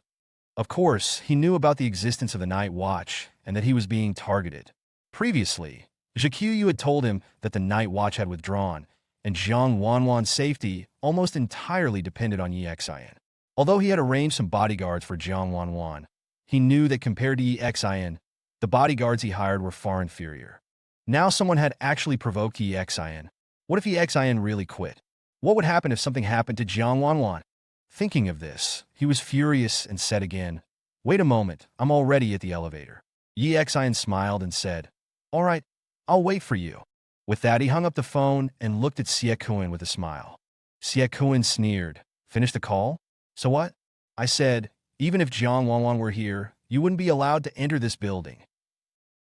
S1: Of course, he knew about the existence of the night watch and that he was being targeted. Previously, Jiang had told him that the night watch had withdrawn, and Jiang Wanwan's safety almost entirely depended on Yi Xin. Although he had arranged some bodyguards for Jiang Wanwan, he knew that compared to Yi Xin, the bodyguards he hired were far inferior. Now someone had actually provoked Yi Xin. What if Yi Xin really quit? What would happen if something happened to Jiang Wanwan? Thinking of this, he was furious and said again, "Wait a moment, I'm already at the elevator." Yi Xin smiled and said, "All right, I'll wait for you." With that, he hung up the phone and looked at Xie Kuan with a smile. Xie Kuan sneered, "Finish the call? So what?" I said, "Even if Jiang Wanwan were here, you wouldn't be allowed to enter this building."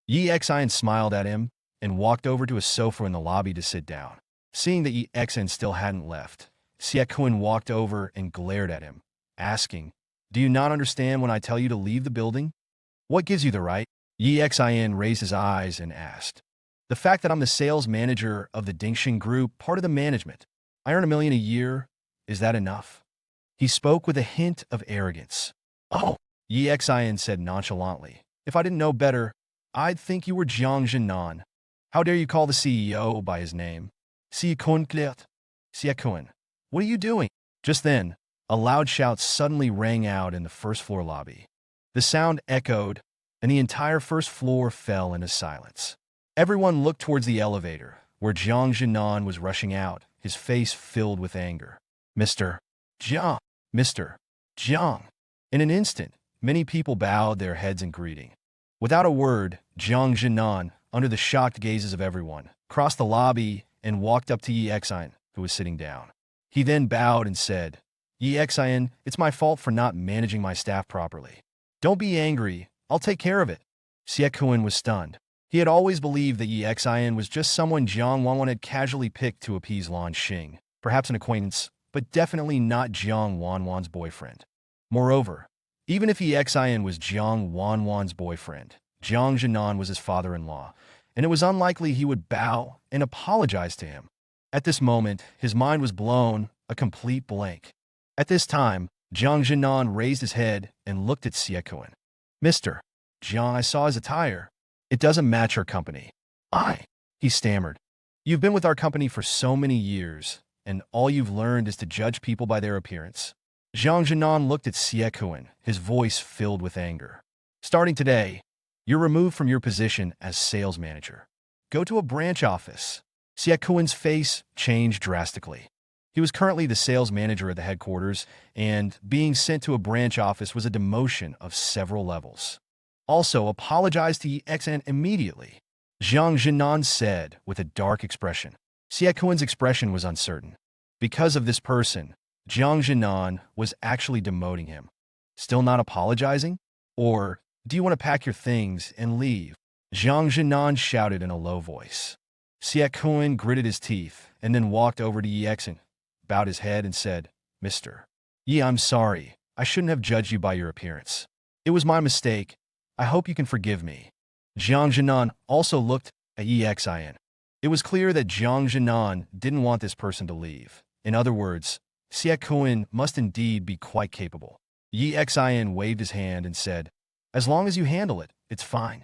S1: Yi Xin smiled at him and walked over to a sofa in the lobby to sit down. Seeing that Yi Xin still hadn't left, Xie Kuan walked over and glared at him, asking, "Do you not understand when I tell you to leave the building? What gives you the right?" Yi Xin raised his eyes and asked, "The fact that I'm the sales manager of the Dingxing Group, part of the management. I earn $1 million a year. Is that enough?" He spoke with a hint of arrogance. "Oh," Yi Xin said nonchalantly, "if I didn't know better, I'd think you were Jiang Zhennan. How dare you call the CEO by his name? Xie Kuan, what are you doing?" Just then, a loud shout suddenly rang out in the first-floor lobby. The sound echoed, and the entire first floor fell into silence. Everyone looked towards the elevator, where Jiang Zhennan was rushing out, his face filled with anger. "Mr. Jiang! Mr. Jiang!" In an instant, many people bowed their heads in greeting. Without a word, Jiang Zhennan, under the shocked gazes of everyone, crossed the lobby and walked up to Yi Xin, who was sitting down. He then bowed and said, "Yi Xin, it's my fault for not managing my staff properly. Don't be angry. I'll take care of it." Xie Kuan was stunned. He had always believed that Yi Xin was just someone Jiang Wanwan had casually picked to appease Lan Xing, perhaps an acquaintance but definitely not Jiang Wanwan's boyfriend. Moreover, even if Xin was Jiang Wanwan's boyfriend, Jiang Zhennan was his father-in-law, and it was unlikely he would bow and apologize to him. At this moment, his mind was blown, a complete blank. At this time, Jiang Zhennan raised his head and looked at Siekuan. Mr. Jiang, I saw his attire. It doesn't match our company. He stammered. You've been with our company for so many years, and all you've learned is to judge people by their appearance. Jiang Zhennan looked at Siekuan, his voice filled with anger. Starting today, you're removed from your position as sales manager. Go to a branch office. Siekuan's face changed drastically. He was currently the sales manager at the headquarters, and being sent to a branch office was a demotion of several levels. Also, apologize to Xin immediately, Jiang Zhennan said with a dark expression. Siekuan's expression was uncertain. Because of this person, Jiang Zhennan was actually demoting him. Still not apologizing? Or, do you want to pack your things and leave? Jiang Zhennan shouted in a low voice. Siekuan gritted his teeth and then walked over to Xin, bowed his head and said, Mr. Yi, I'm sorry. I shouldn't have judged you by your appearance. It was my mistake. I hope you can forgive me. Jiang Zhennan also looked at Xin. It was clear that Jiang Zhennan didn't want this person to leave. In other words, Siekuan must indeed be quite capable. Xin waved his hand and said, As long as you handle it, it's fine.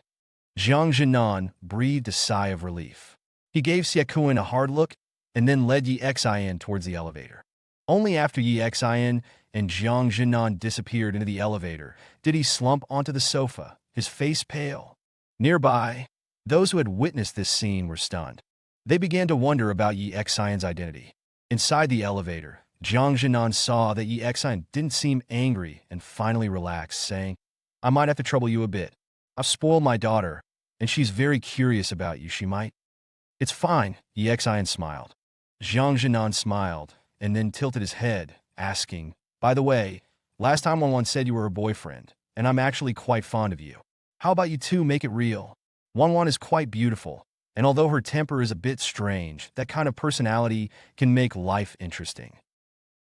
S1: Jiang Zhennan breathed a sigh of relief. He gave Siekuan a hard look and then led Xin towards the elevator. Only after Xin and Jiang Zhennan disappeared into the elevator did he slump onto the sofa, his face pale. Nearby, those who had witnessed this scene were stunned. They began to wonder about Xin's identity. Inside the elevator, Jiang Zhennan saw that Xin didn't seem angry and finally relaxed, saying, I might have to trouble you a bit. I've spoiled my daughter, and she's very curious about you. She might. It's fine, Xin smiled. Jiang Zhennan smiled and then tilted his head, asking, By the way, last time Wanwan said you were her boyfriend, and I'm actually quite fond of you. How about you two make it real? Wanwan is quite beautiful, and although her temper is a bit strange, that kind of personality can make life interesting.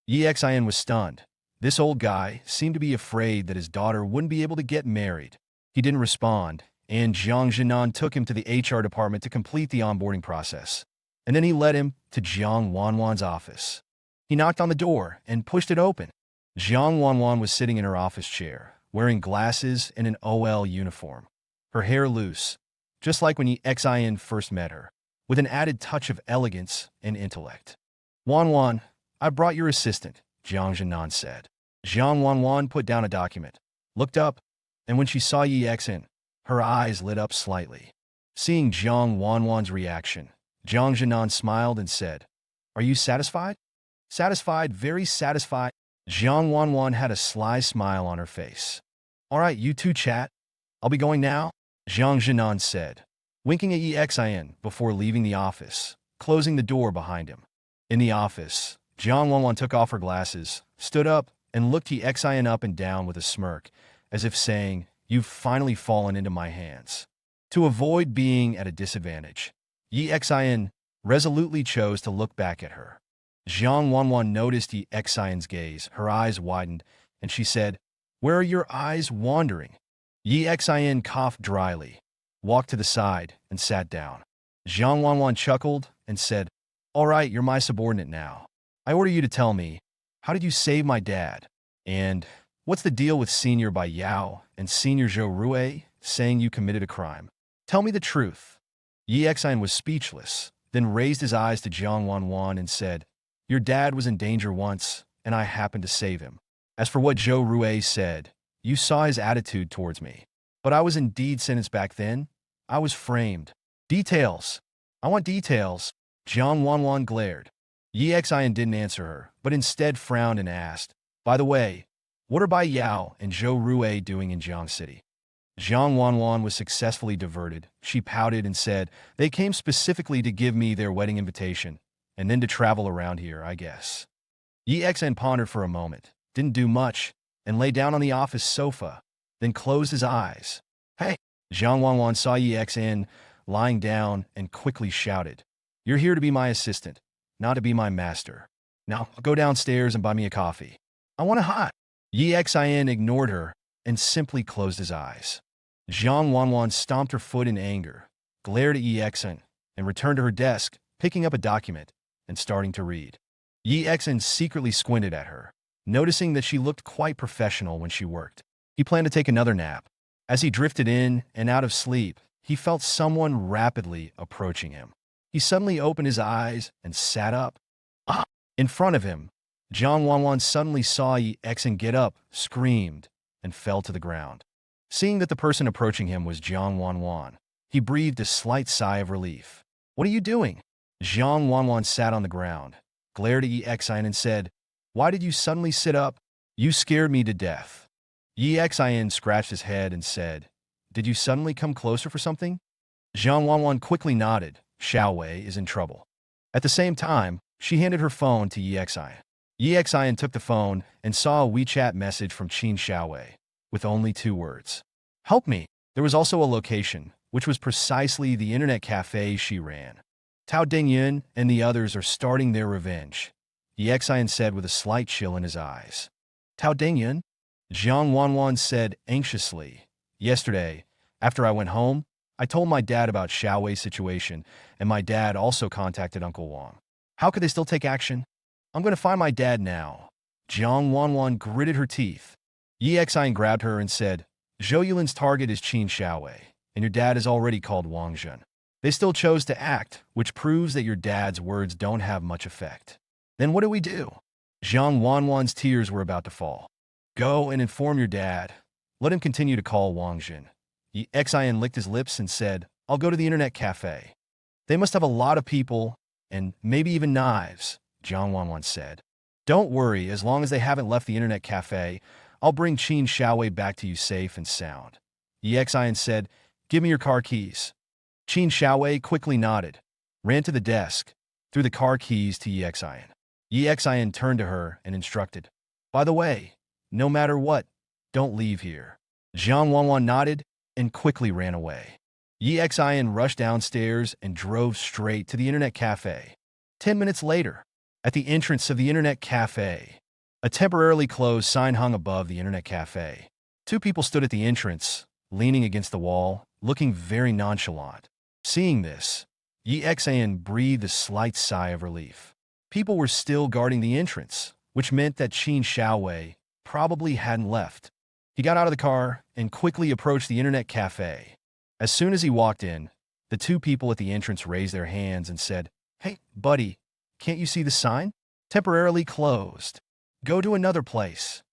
S1: Xin was stunned. This old guy seemed to be afraid that his daughter wouldn't be able to get married. He didn't respond, and Jiang Zhennan took him to the HR department to complete the onboarding process. And then he led him to Jiang Wanwan's office. He knocked on the door and pushed it open. Jiang Wanwan was sitting in her office chair, wearing glasses and an OL uniform. Her hair loose, just like when Xin first met her, with an added touch of elegance and intellect. Wanwan, I brought your assistant, Jiang Zhennan said. Jiang Wanwan put down a document, looked up, and when she saw Xin, her eyes lit up slightly. Seeing Jiang Wanwan's reaction, Jiang Zhennan smiled and said, Are you satisfied? Satisfied, very satisfied. Jiang Wanwan had a sly smile on her face. All right, you two chat. I'll be going now, Jiang Zhennan said, winking at Xin before leaving the office, closing the door behind him. In the office, Jiang Wanwan took off her glasses, stood up, and looked Xin up and down with a smirk, as if saying, You've finally fallen into my hands. To avoid being at a disadvantage, Xin resolutely chose to look back at her. Jiang Wanwan noticed Xin's gaze, her eyes widened, and she said, Where are your eyes wandering? Xin coughed dryly, walked to the side, and sat down. Jiang Wanwan chuckled and said, All right, you're my subordinate now. I order you to tell me, how did you save my dad? And what's the deal with Senior Bai Yao and Senior Zhou Rue saying you committed a crime? Tell me the truth. Xin was speechless, then raised his eyes to Jiang Wanwan and said, Your dad was in danger once, and I happened to save him. As for what Zhou Rue said, you saw his attitude towards me. But I was indeed sentenced back then. I was framed. Details. I want details. Jiang Wanwan glared. Xin didn't answer her, but instead frowned and asked, By the way, what are Bai Yao and Zhou Rue doing in Jiang City? Jiang Wanwan was successfully diverted. She pouted and said, They came specifically to give me their wedding invitation, and then to travel around here, I guess. Xin pondered for a moment, didn't do much, and lay down on the office sofa, then closed his eyes. Hey! Jiang Wanwan saw Xin lying down and quickly shouted, You're here to be my assistant, not to be my master. Now, go downstairs and buy me a coffee. I want it hot. Yi Xin ignored her and simply closed his eyes. Jiang Wanwan stomped her foot in anger, glared at Yi Xin, and returned to her desk, picking up a document and starting to read. Yi Xin secretly squinted at her, noticing that she looked quite professional when she worked. He planned to take another nap. As he drifted in and out of sleep, he felt someone rapidly approaching him. He suddenly opened his eyes and sat up. Ah! In front of him, Jiang Wanwan suddenly saw Yi Xin get up, screamed, and fell to the ground. Seeing that the person approaching him was Jiang Wanwan, he breathed a slight sigh of relief. "What are you doing?" Jiang Wanwan sat on the ground, glared at Yi Xin and said, "Why did you suddenly sit up? You scared me to death." Yi Xin scratched his head and said, "Did you suddenly come closer for something?" Jiang Wanwan quickly nodded. Xiaowei is in trouble. At the same time, she handed her phone to Yi Xin. Yi Xin took the phone and saw a WeChat message from Qin Xiaowei with only 2 words. "Help me." There was also a location, which was precisely the internet cafe she ran. Tao Dingyun and the others are starting their revenge, Yi Xin said with a slight chill in his eyes. "Tao Dingyun?" Jiang Wanwan said anxiously. "Yesterday, after I went home, I told my dad about Xiaowei's situation, and my dad also contacted Uncle Wang. How could they still take action? I'm going to find my dad now." Jiang Wanwan gritted her teeth. Yi Xin grabbed her and said, "Zhou Yulin's target is Qin Xiaowei, and your dad is already called Wang Zhen. They still chose to act, which proves that your dad's words don't have much effect. Then what do we do?" Jiang Wanwan's tears were about to fall. "Go and inform your dad. Let him continue to call Wang Zhen." Yi Xin licked his lips and said, "I'll go to the internet cafe. They must have a lot of people, and maybe even knives," Jiang Wanwan said. "Don't worry, as long as they haven't left the internet cafe, I'll bring Qin Xiaowei back to you safe and sound." Yi Xin said, "Give me your car keys." Qin Xiaowei quickly nodded, ran to the desk, threw the car keys to Yi Xin. Yi Xin turned to her and instructed, "By the way, no matter what, don't leave here." Jiang Wanwan nodded and quickly ran away. Yi Xin rushed downstairs and drove straight to the internet cafe. 10 minutes later, at the entrance of the internet cafe, a temporarily closed sign hung above the internet cafe. 2 people stood at the entrance, leaning against the wall, looking very nonchalant. Seeing this, Yi Xin breathed a slight sigh of relief. People were still guarding the entrance, which meant that Qin Xiaowei probably hadn't left. He got out of the car and quickly approached the internet cafe. As soon as he walked in, the 2 people at the entrance raised their hands and said, "Hey, buddy, can't you see the sign? Temporarily closed. Go to another place."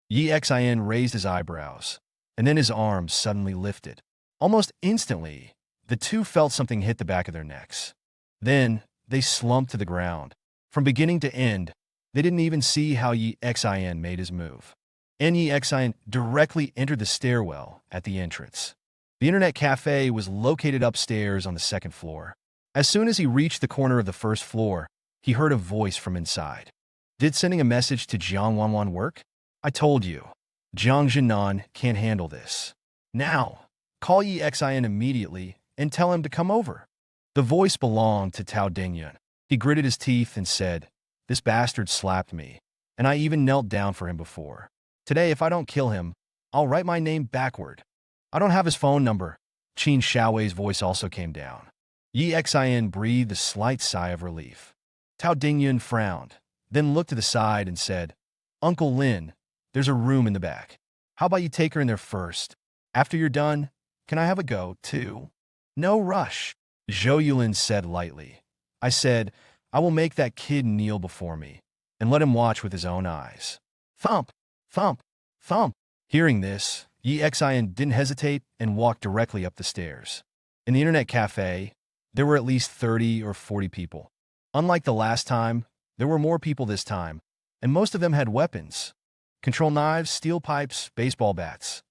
S1: Yi Xin raised his eyebrows, and then his arms suddenly lifted. Almost instantly, the 2 felt something hit the back of their necks. Then, they slumped to the ground. From beginning to end, they didn't even see how Yi Xin made his move. And Yi Xin directly entered the stairwell at the entrance. The internet cafe was located upstairs on the 2nd floor. As soon as he reached the corner of the 1st floor, he heard a voice from inside. "Did sending a message to Jiang Wanwan work? I told you. Jiang Zhennan can't handle this. Now, call Yi Xin immediately and tell him to come over." The voice belonged to Tao Dingyun. He gritted his teeth and said, "This bastard slapped me, and I even knelt down for him before. Today, if I don't kill him, I'll write my name backward. I don't have his phone number." Qin Xiaowei's voice also came down. Yi Xin breathed a slight sigh of relief. Tao Dingyun frowned, then looked to the side and said, "Uncle Lin, there's a room in the back. How about you take her in there first? After you're done, can I have a go, too?" "No rush," Zhou Yulin said lightly. "I said, I will make that kid kneel before me and let him watch with his own eyes." Thump, thump, thump. Hearing this, Yi Xin didn't hesitate and walked directly up the stairs. In the internet cafe, there were at least 30 or 40 people. Unlike the last time, there were more people this time, and most of them had weapons. Control knives, steel pipes, baseball bats.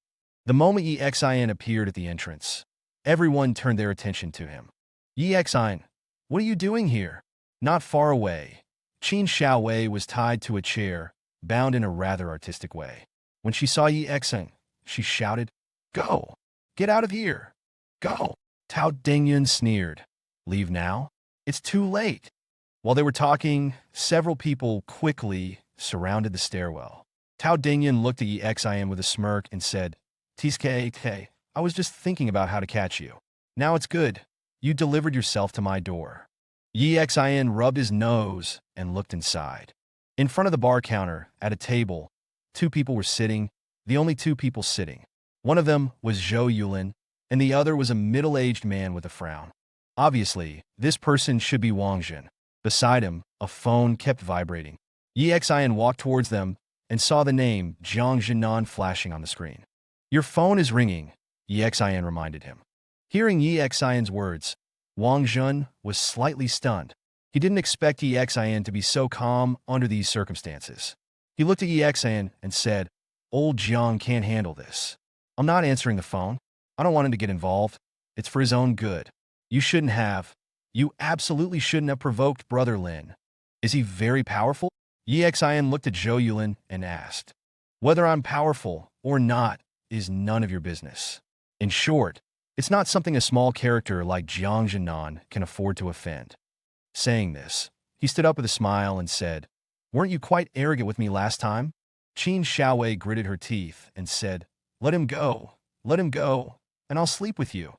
S1: The moment Yi Xin appeared at the entrance, everyone turned their attention to him. "Yi Xin, what are you doing here?" Not far away, Qin Xiaowei was tied to a chair, bound in a rather artistic way. When she saw Yi Xin, she shouted, "Go! Get out of here! Go!" Tao Dingyun sneered. "Leave now? It's too late." While they were talking, several people quickly surrounded the stairwell. Tao Dingyun looked at Yi Xin with a smirk and said, "TK, I was just thinking about how to catch you. Now it's good. You delivered yourself to my door." Yi Xin rubbed his nose and looked inside. In front of the bar counter, at a table, two people were sitting, the only two people sitting. One of them was Zhou Yulin, and the other was a middle-aged man with a frown. Obviously, this person should be Wang Jin. Beside him, a phone kept vibrating. Yi Xin walked towards them and saw the name Jiang Zhennan flashing on the screen. "Your phone is ringing," Yi Xin reminded him. Hearing Yi Xin's words, Wang Jun was slightly stunned. He didn't expect Yi Xin to be so calm under these circumstances. He looked at Yi Xin and said, "Old Jiang can't handle this. I'm not answering the phone. I don't want him to get involved. It's for his own good. You shouldn't have. You absolutely shouldn't have provoked Brother Lin. Is he very powerful?" Yi Xin looked at Zhou Yulin and asked, "Whether I'm powerful or not is none of your business. In short, it's not something a small character like Jiang Zhennan can afford to offend." Saying this, he stood up with a smile and said, "Weren't you quite arrogant with me last time?" Qin Xiaowei gritted her teeth and said, let him go, and I'll sleep with you."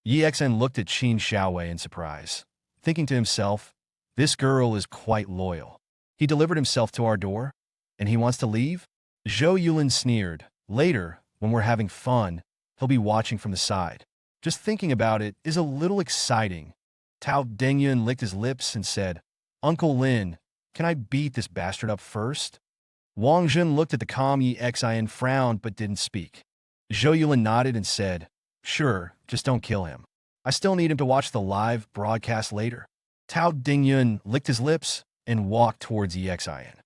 S1: Yi Xin looked at Qin Xiaowei in surprise, thinking to himself, "This girl is quite loyal. He delivered himself to our door, and he wants to leave?" Zhou Yulin sneered, "Later, when we're having fun, he'll be watching from the side. Just thinking about it is a little exciting." Tao Dingyun licked his lips and said, "Uncle Lin, can I beat this bastard up first?" Wang Jun looked at the calm Yi Xin, frowned but didn't speak. Zhou Yulin nodded and said, "Sure, just don't kill him. I still need him to watch the live broadcast later." Tao Dingyun licked his lips and walked towards Yi Xin.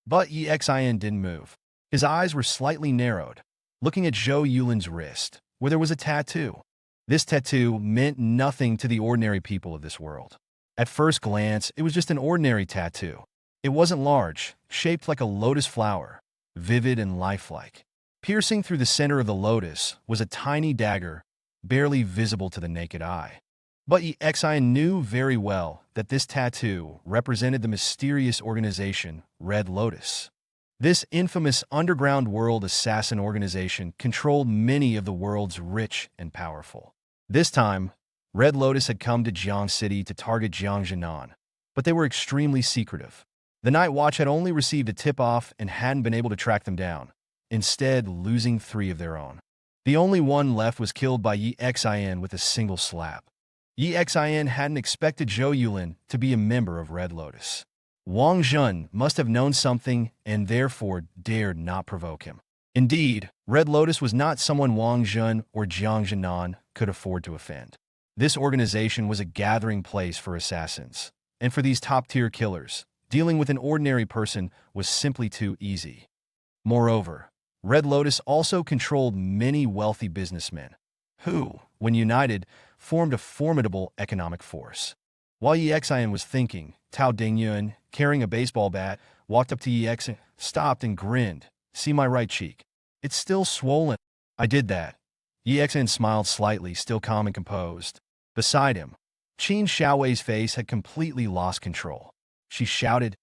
S1: But Yi Xin didn't move. His eyes were slightly narrowed, looking at Zhou Yulin's wrist, where there was a tattoo. This tattoo meant nothing to the ordinary people of this world. At first glance, it was just an ordinary tattoo. It wasn't large, shaped like a lotus flower, vivid and lifelike. Piercing through the center of the lotus was a tiny dagger, barely visible to the naked eye. But Yi Xin knew very well that this tattoo represented the mysterious organization Red Lotus. This infamous underground world assassin organization controlled many of the world's rich and powerful. This time, Red Lotus had come to Jiang City to target Jiang Zhennan, but they were extremely secretive. The Night Watch had only received a tip-off and hadn't been able to track them down, instead losing 3 of their own. The only one left was killed by Yi Xin with a single slap. Yi Xin hadn't expected Zhou Yulin to be a member of Red Lotus. Wang Jun must have known something and therefore dared not provoke him. Indeed, Red Lotus was not someone Wang Jun or Jiang Zhennan could afford to offend. This organization was a gathering place for assassins, and for these top-tier killers, dealing with an ordinary person was simply too easy. Moreover, Red Lotus also controlled many wealthy businessmen, who, when united, formed a formidable economic force. While Yi Xin was thinking, Tao Dingyun, carrying a baseball bat, walked up to Yi Xin, stopped and grinned. "See my right cheek? It's still swollen." "I did that." Yi Xin smiled slightly, still calm and composed. Beside him, Qin Xiaowei's face had completely lost control. She shouted,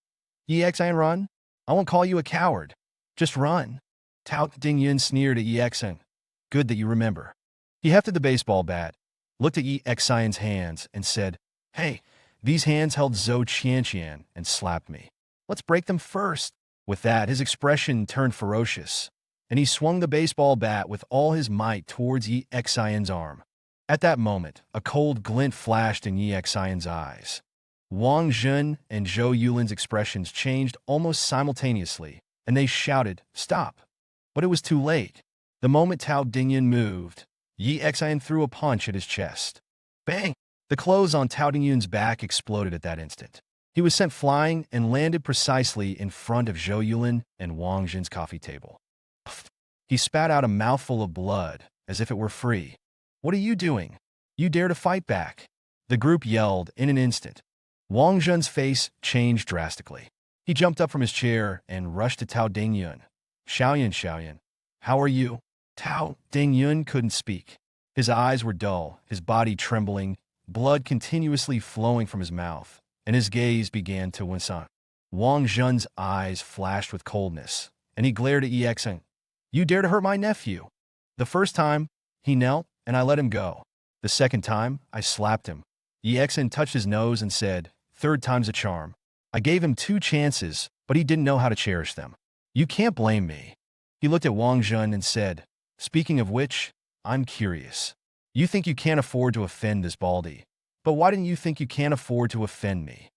S1: "Yi Xin, run! I won't call you a coward. Just run." Tao Dingyun sneered at Yi Xin. "Good that you remember." He hefted the baseball bat, looked at Yi Xin's hands, and said, "Hey, these hands held Zhou Qianqian and slapped me. Let's break them first." With that, his expression turned ferocious, and he swung the baseball bat with all his might towards Yi Xin's arm. At that moment, a cold glint flashed in Yi Xin's eyes. Wang Jun and Zhou Yulin's expressions changed almost simultaneously, and they shouted, "Stop!" But it was too late. The moment Tao Dingyun moved, Yi Xin threw a punch at his chest. Bang! The clothes on Tao Dingyun's back exploded at that instant. He was sent flying and landed precisely in front of Zhou Yulin and Wang Jun's coffee table. He spat out a mouthful of blood, as if it were free. "What are you doing? You dare to fight back?" The group yelled in an instant. Wang Jun's face changed drastically. He jumped up from his chair and rushed to Tao Dingyun. Xiaoyan, how are you?" Tao Dingyun couldn't speak. His eyes were dull, his body trembling, blood continuously flowing from his mouth, and his gaze began to wince on. Wang Zhen's eyes flashed with coldness, and he glared at Yi Xing. You dare to hurt my nephew? The first time, he knelt, and I let him go. The second time, I slapped him. Yi Xing touched his nose and said, third time's a charm. I gave him 2 chances, but he didn't know how to cherish them. You can't blame me. He looked at Wang Zhen and said, speaking of which, I'm curious. You think you can't afford to offend this baldy, but why didn't you think you can't afford to offend me?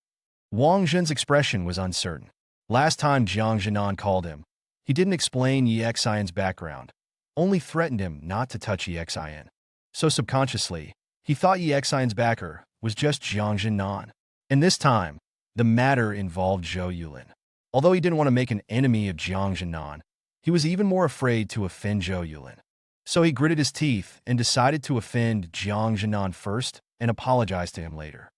S1: Wang Zhen's expression was uncertain. Last time Jiang Zhennan called him, he didn't explain Yi Xing's background, only threatened him not to touch Yi Xing. So subconsciously, he thought Yi Xing's backer was just Jiang Zhennan. And this time, the matter involved Zhou Yulin. Although he didn't want to make an enemy of Jiang Zhennan, he was even more afraid to offend Zhou Yulin. So he gritted his teeth and decided to offend Jiang Zhennan first and apologize to him later.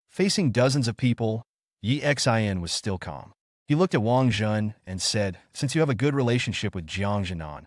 S1: Facing dozens of people, Yi Xing was still calm. He looked at Wang Zhen and said, since you have a good relationship with Jiang Zhennan,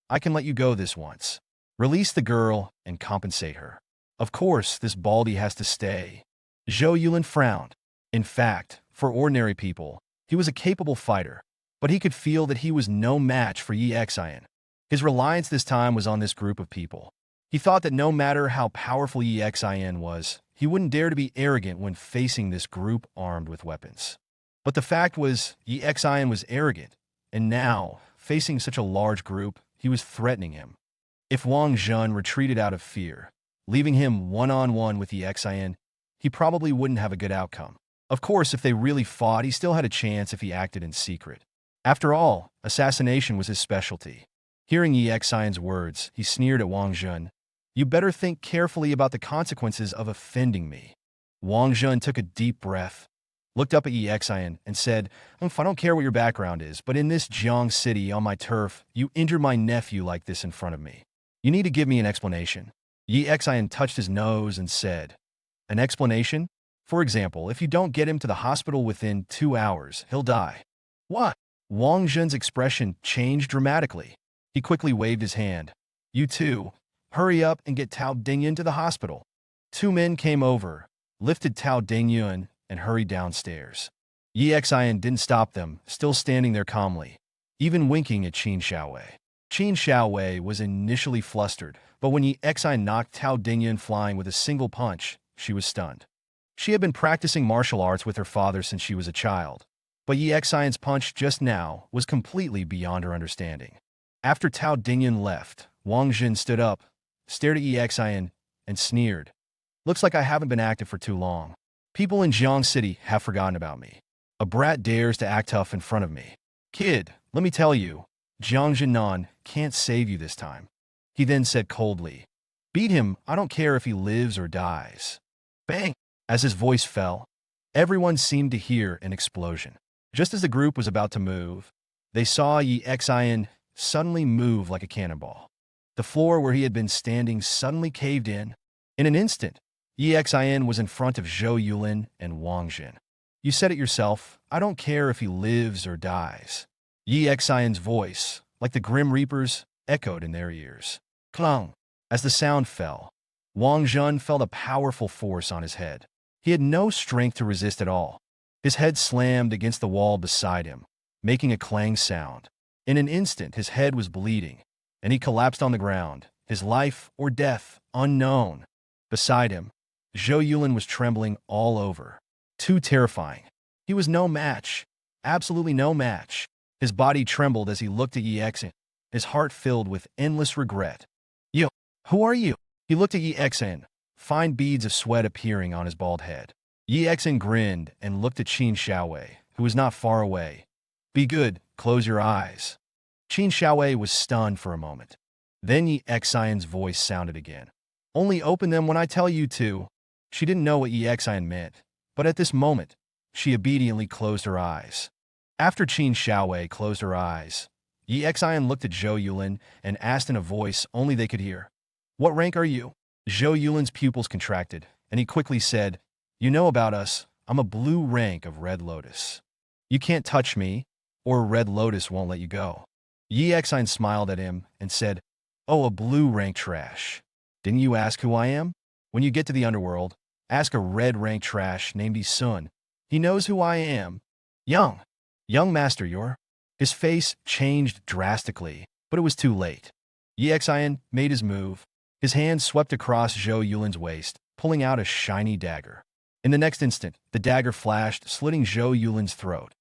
S1: I can let you go this once. Release the girl and compensate her. Of course, this baldy has to stay. Zhou Yulin frowned. In fact, for ordinary people, he was a capable fighter, but he could feel that he was no match for Yi Xing. His reliance this time was on this group of people. He thought that no matter how powerful Yi Xing was, he wouldn't dare to be arrogant when facing this group armed with weapons. But the fact was, Yi Xing was arrogant, and now, facing such a large group, he was threatening him. If Wang Zhen retreated out of fear, leaving him one-on-one with Yi Xing, he probably wouldn't have a good outcome. Of course, if they really fought, he still had a chance if he acted in secret. After all, assassination was his specialty. Hearing Yi Xing's words, he sneered at Wang Zhen. You better think carefully about the consequences of offending me. Wang Zhen took a deep breath, looked up at Yi Xing, and said, I don't care what your background is, but in this Jiang city on my turf, you injured my nephew like this in front of me. You need to give me an explanation. Yi Xing touched his nose and said, an explanation? For example, if you don't get him to the hospital within 2 hours, he'll die. What? Wang Zhen's expression changed dramatically. He quickly waved his hand. You two, hurry up and get Tao Dingyuan to the hospital. 2 men came over, lifted Tao Dingyuan, and hurried downstairs. Yi Xing didn't stop them, still standing there calmly, even winking at Qin Xiaowei. Qin Xiaowei was initially flustered, but when Yi Xing knocked Tao Dingyuan flying with a single punch, she was stunned. She had been practicing martial arts with her father since she was a child, but Yi Xing's punch just now was completely beyond her understanding. After Tao Dingyuan left, Wang Zhen stood up, stared at Yi Xing, and sneered. Looks like I haven't been active for too long. People in Jiang City have forgotten about me. A brat dares to act tough in front of me. Kid, let me tell you, Jiang Zhennan can't save you this time. He then said coldly, beat him, I don't care if he lives or dies. Bang! As his voice fell, everyone seemed to hear an explosion. Just as the group was about to move, they saw Yi Xing suddenly move like a cannonball. The floor where he had been standing suddenly caved in. In an instant, Yi Xing was in front of Zhou Yulin and Wang Zhen. You said it yourself, I don't care if he lives or dies. Yi Xing's voice, like the Grim Reaper's, echoed in their ears. Clong! As the sound fell, Wang Zhen felt a powerful force on his head. He had no strength to resist at all. His head slammed against the wall beside him, making a clang sound. In an instant, his head was bleeding, and he collapsed on the ground, his life or death unknown. Beside him, Zhou Yulin was trembling all over. Too terrifying. He was no match. Absolutely no match. His body trembled as he looked at Yi Xing, his heart filled with endless regret. You, who are you? He looked at Yi Xing, fine beads of sweat appearing on his bald head. Yi Xing grinned and looked at Qin Xiaowei, who was not far away. Be good, close your eyes. Qin Xiaowei was stunned for a moment. Then Yi Xing's voice sounded again. Only open them when I tell you to. She didn't know what Yi Xing meant, but at this moment, she obediently closed her eyes. After Qin Xiaowei closed her eyes, Yi Xing looked at Zhou Yulin and asked in a voice only they could hear. What rank are you? Zhou Yulin's pupils contracted, and he quickly said, You know about us, I'm a blue rank of Red Lotus. You can't touch me, or Red Lotus won't let you go. Yi Xing smiled at him and said, Oh, a blue rank trash. Didn't you ask who I am? When you get to the underworld, ask a red rank trash named Yi Sun, He knows who I am. Young master, you're. His face changed drastically, but it was too late. Yi Xian made his move. His hand swept across Zhou Yulin's waist, pulling out a shiny dagger. In the next instant, the dagger flashed, slitting Zhou Yulin's throat.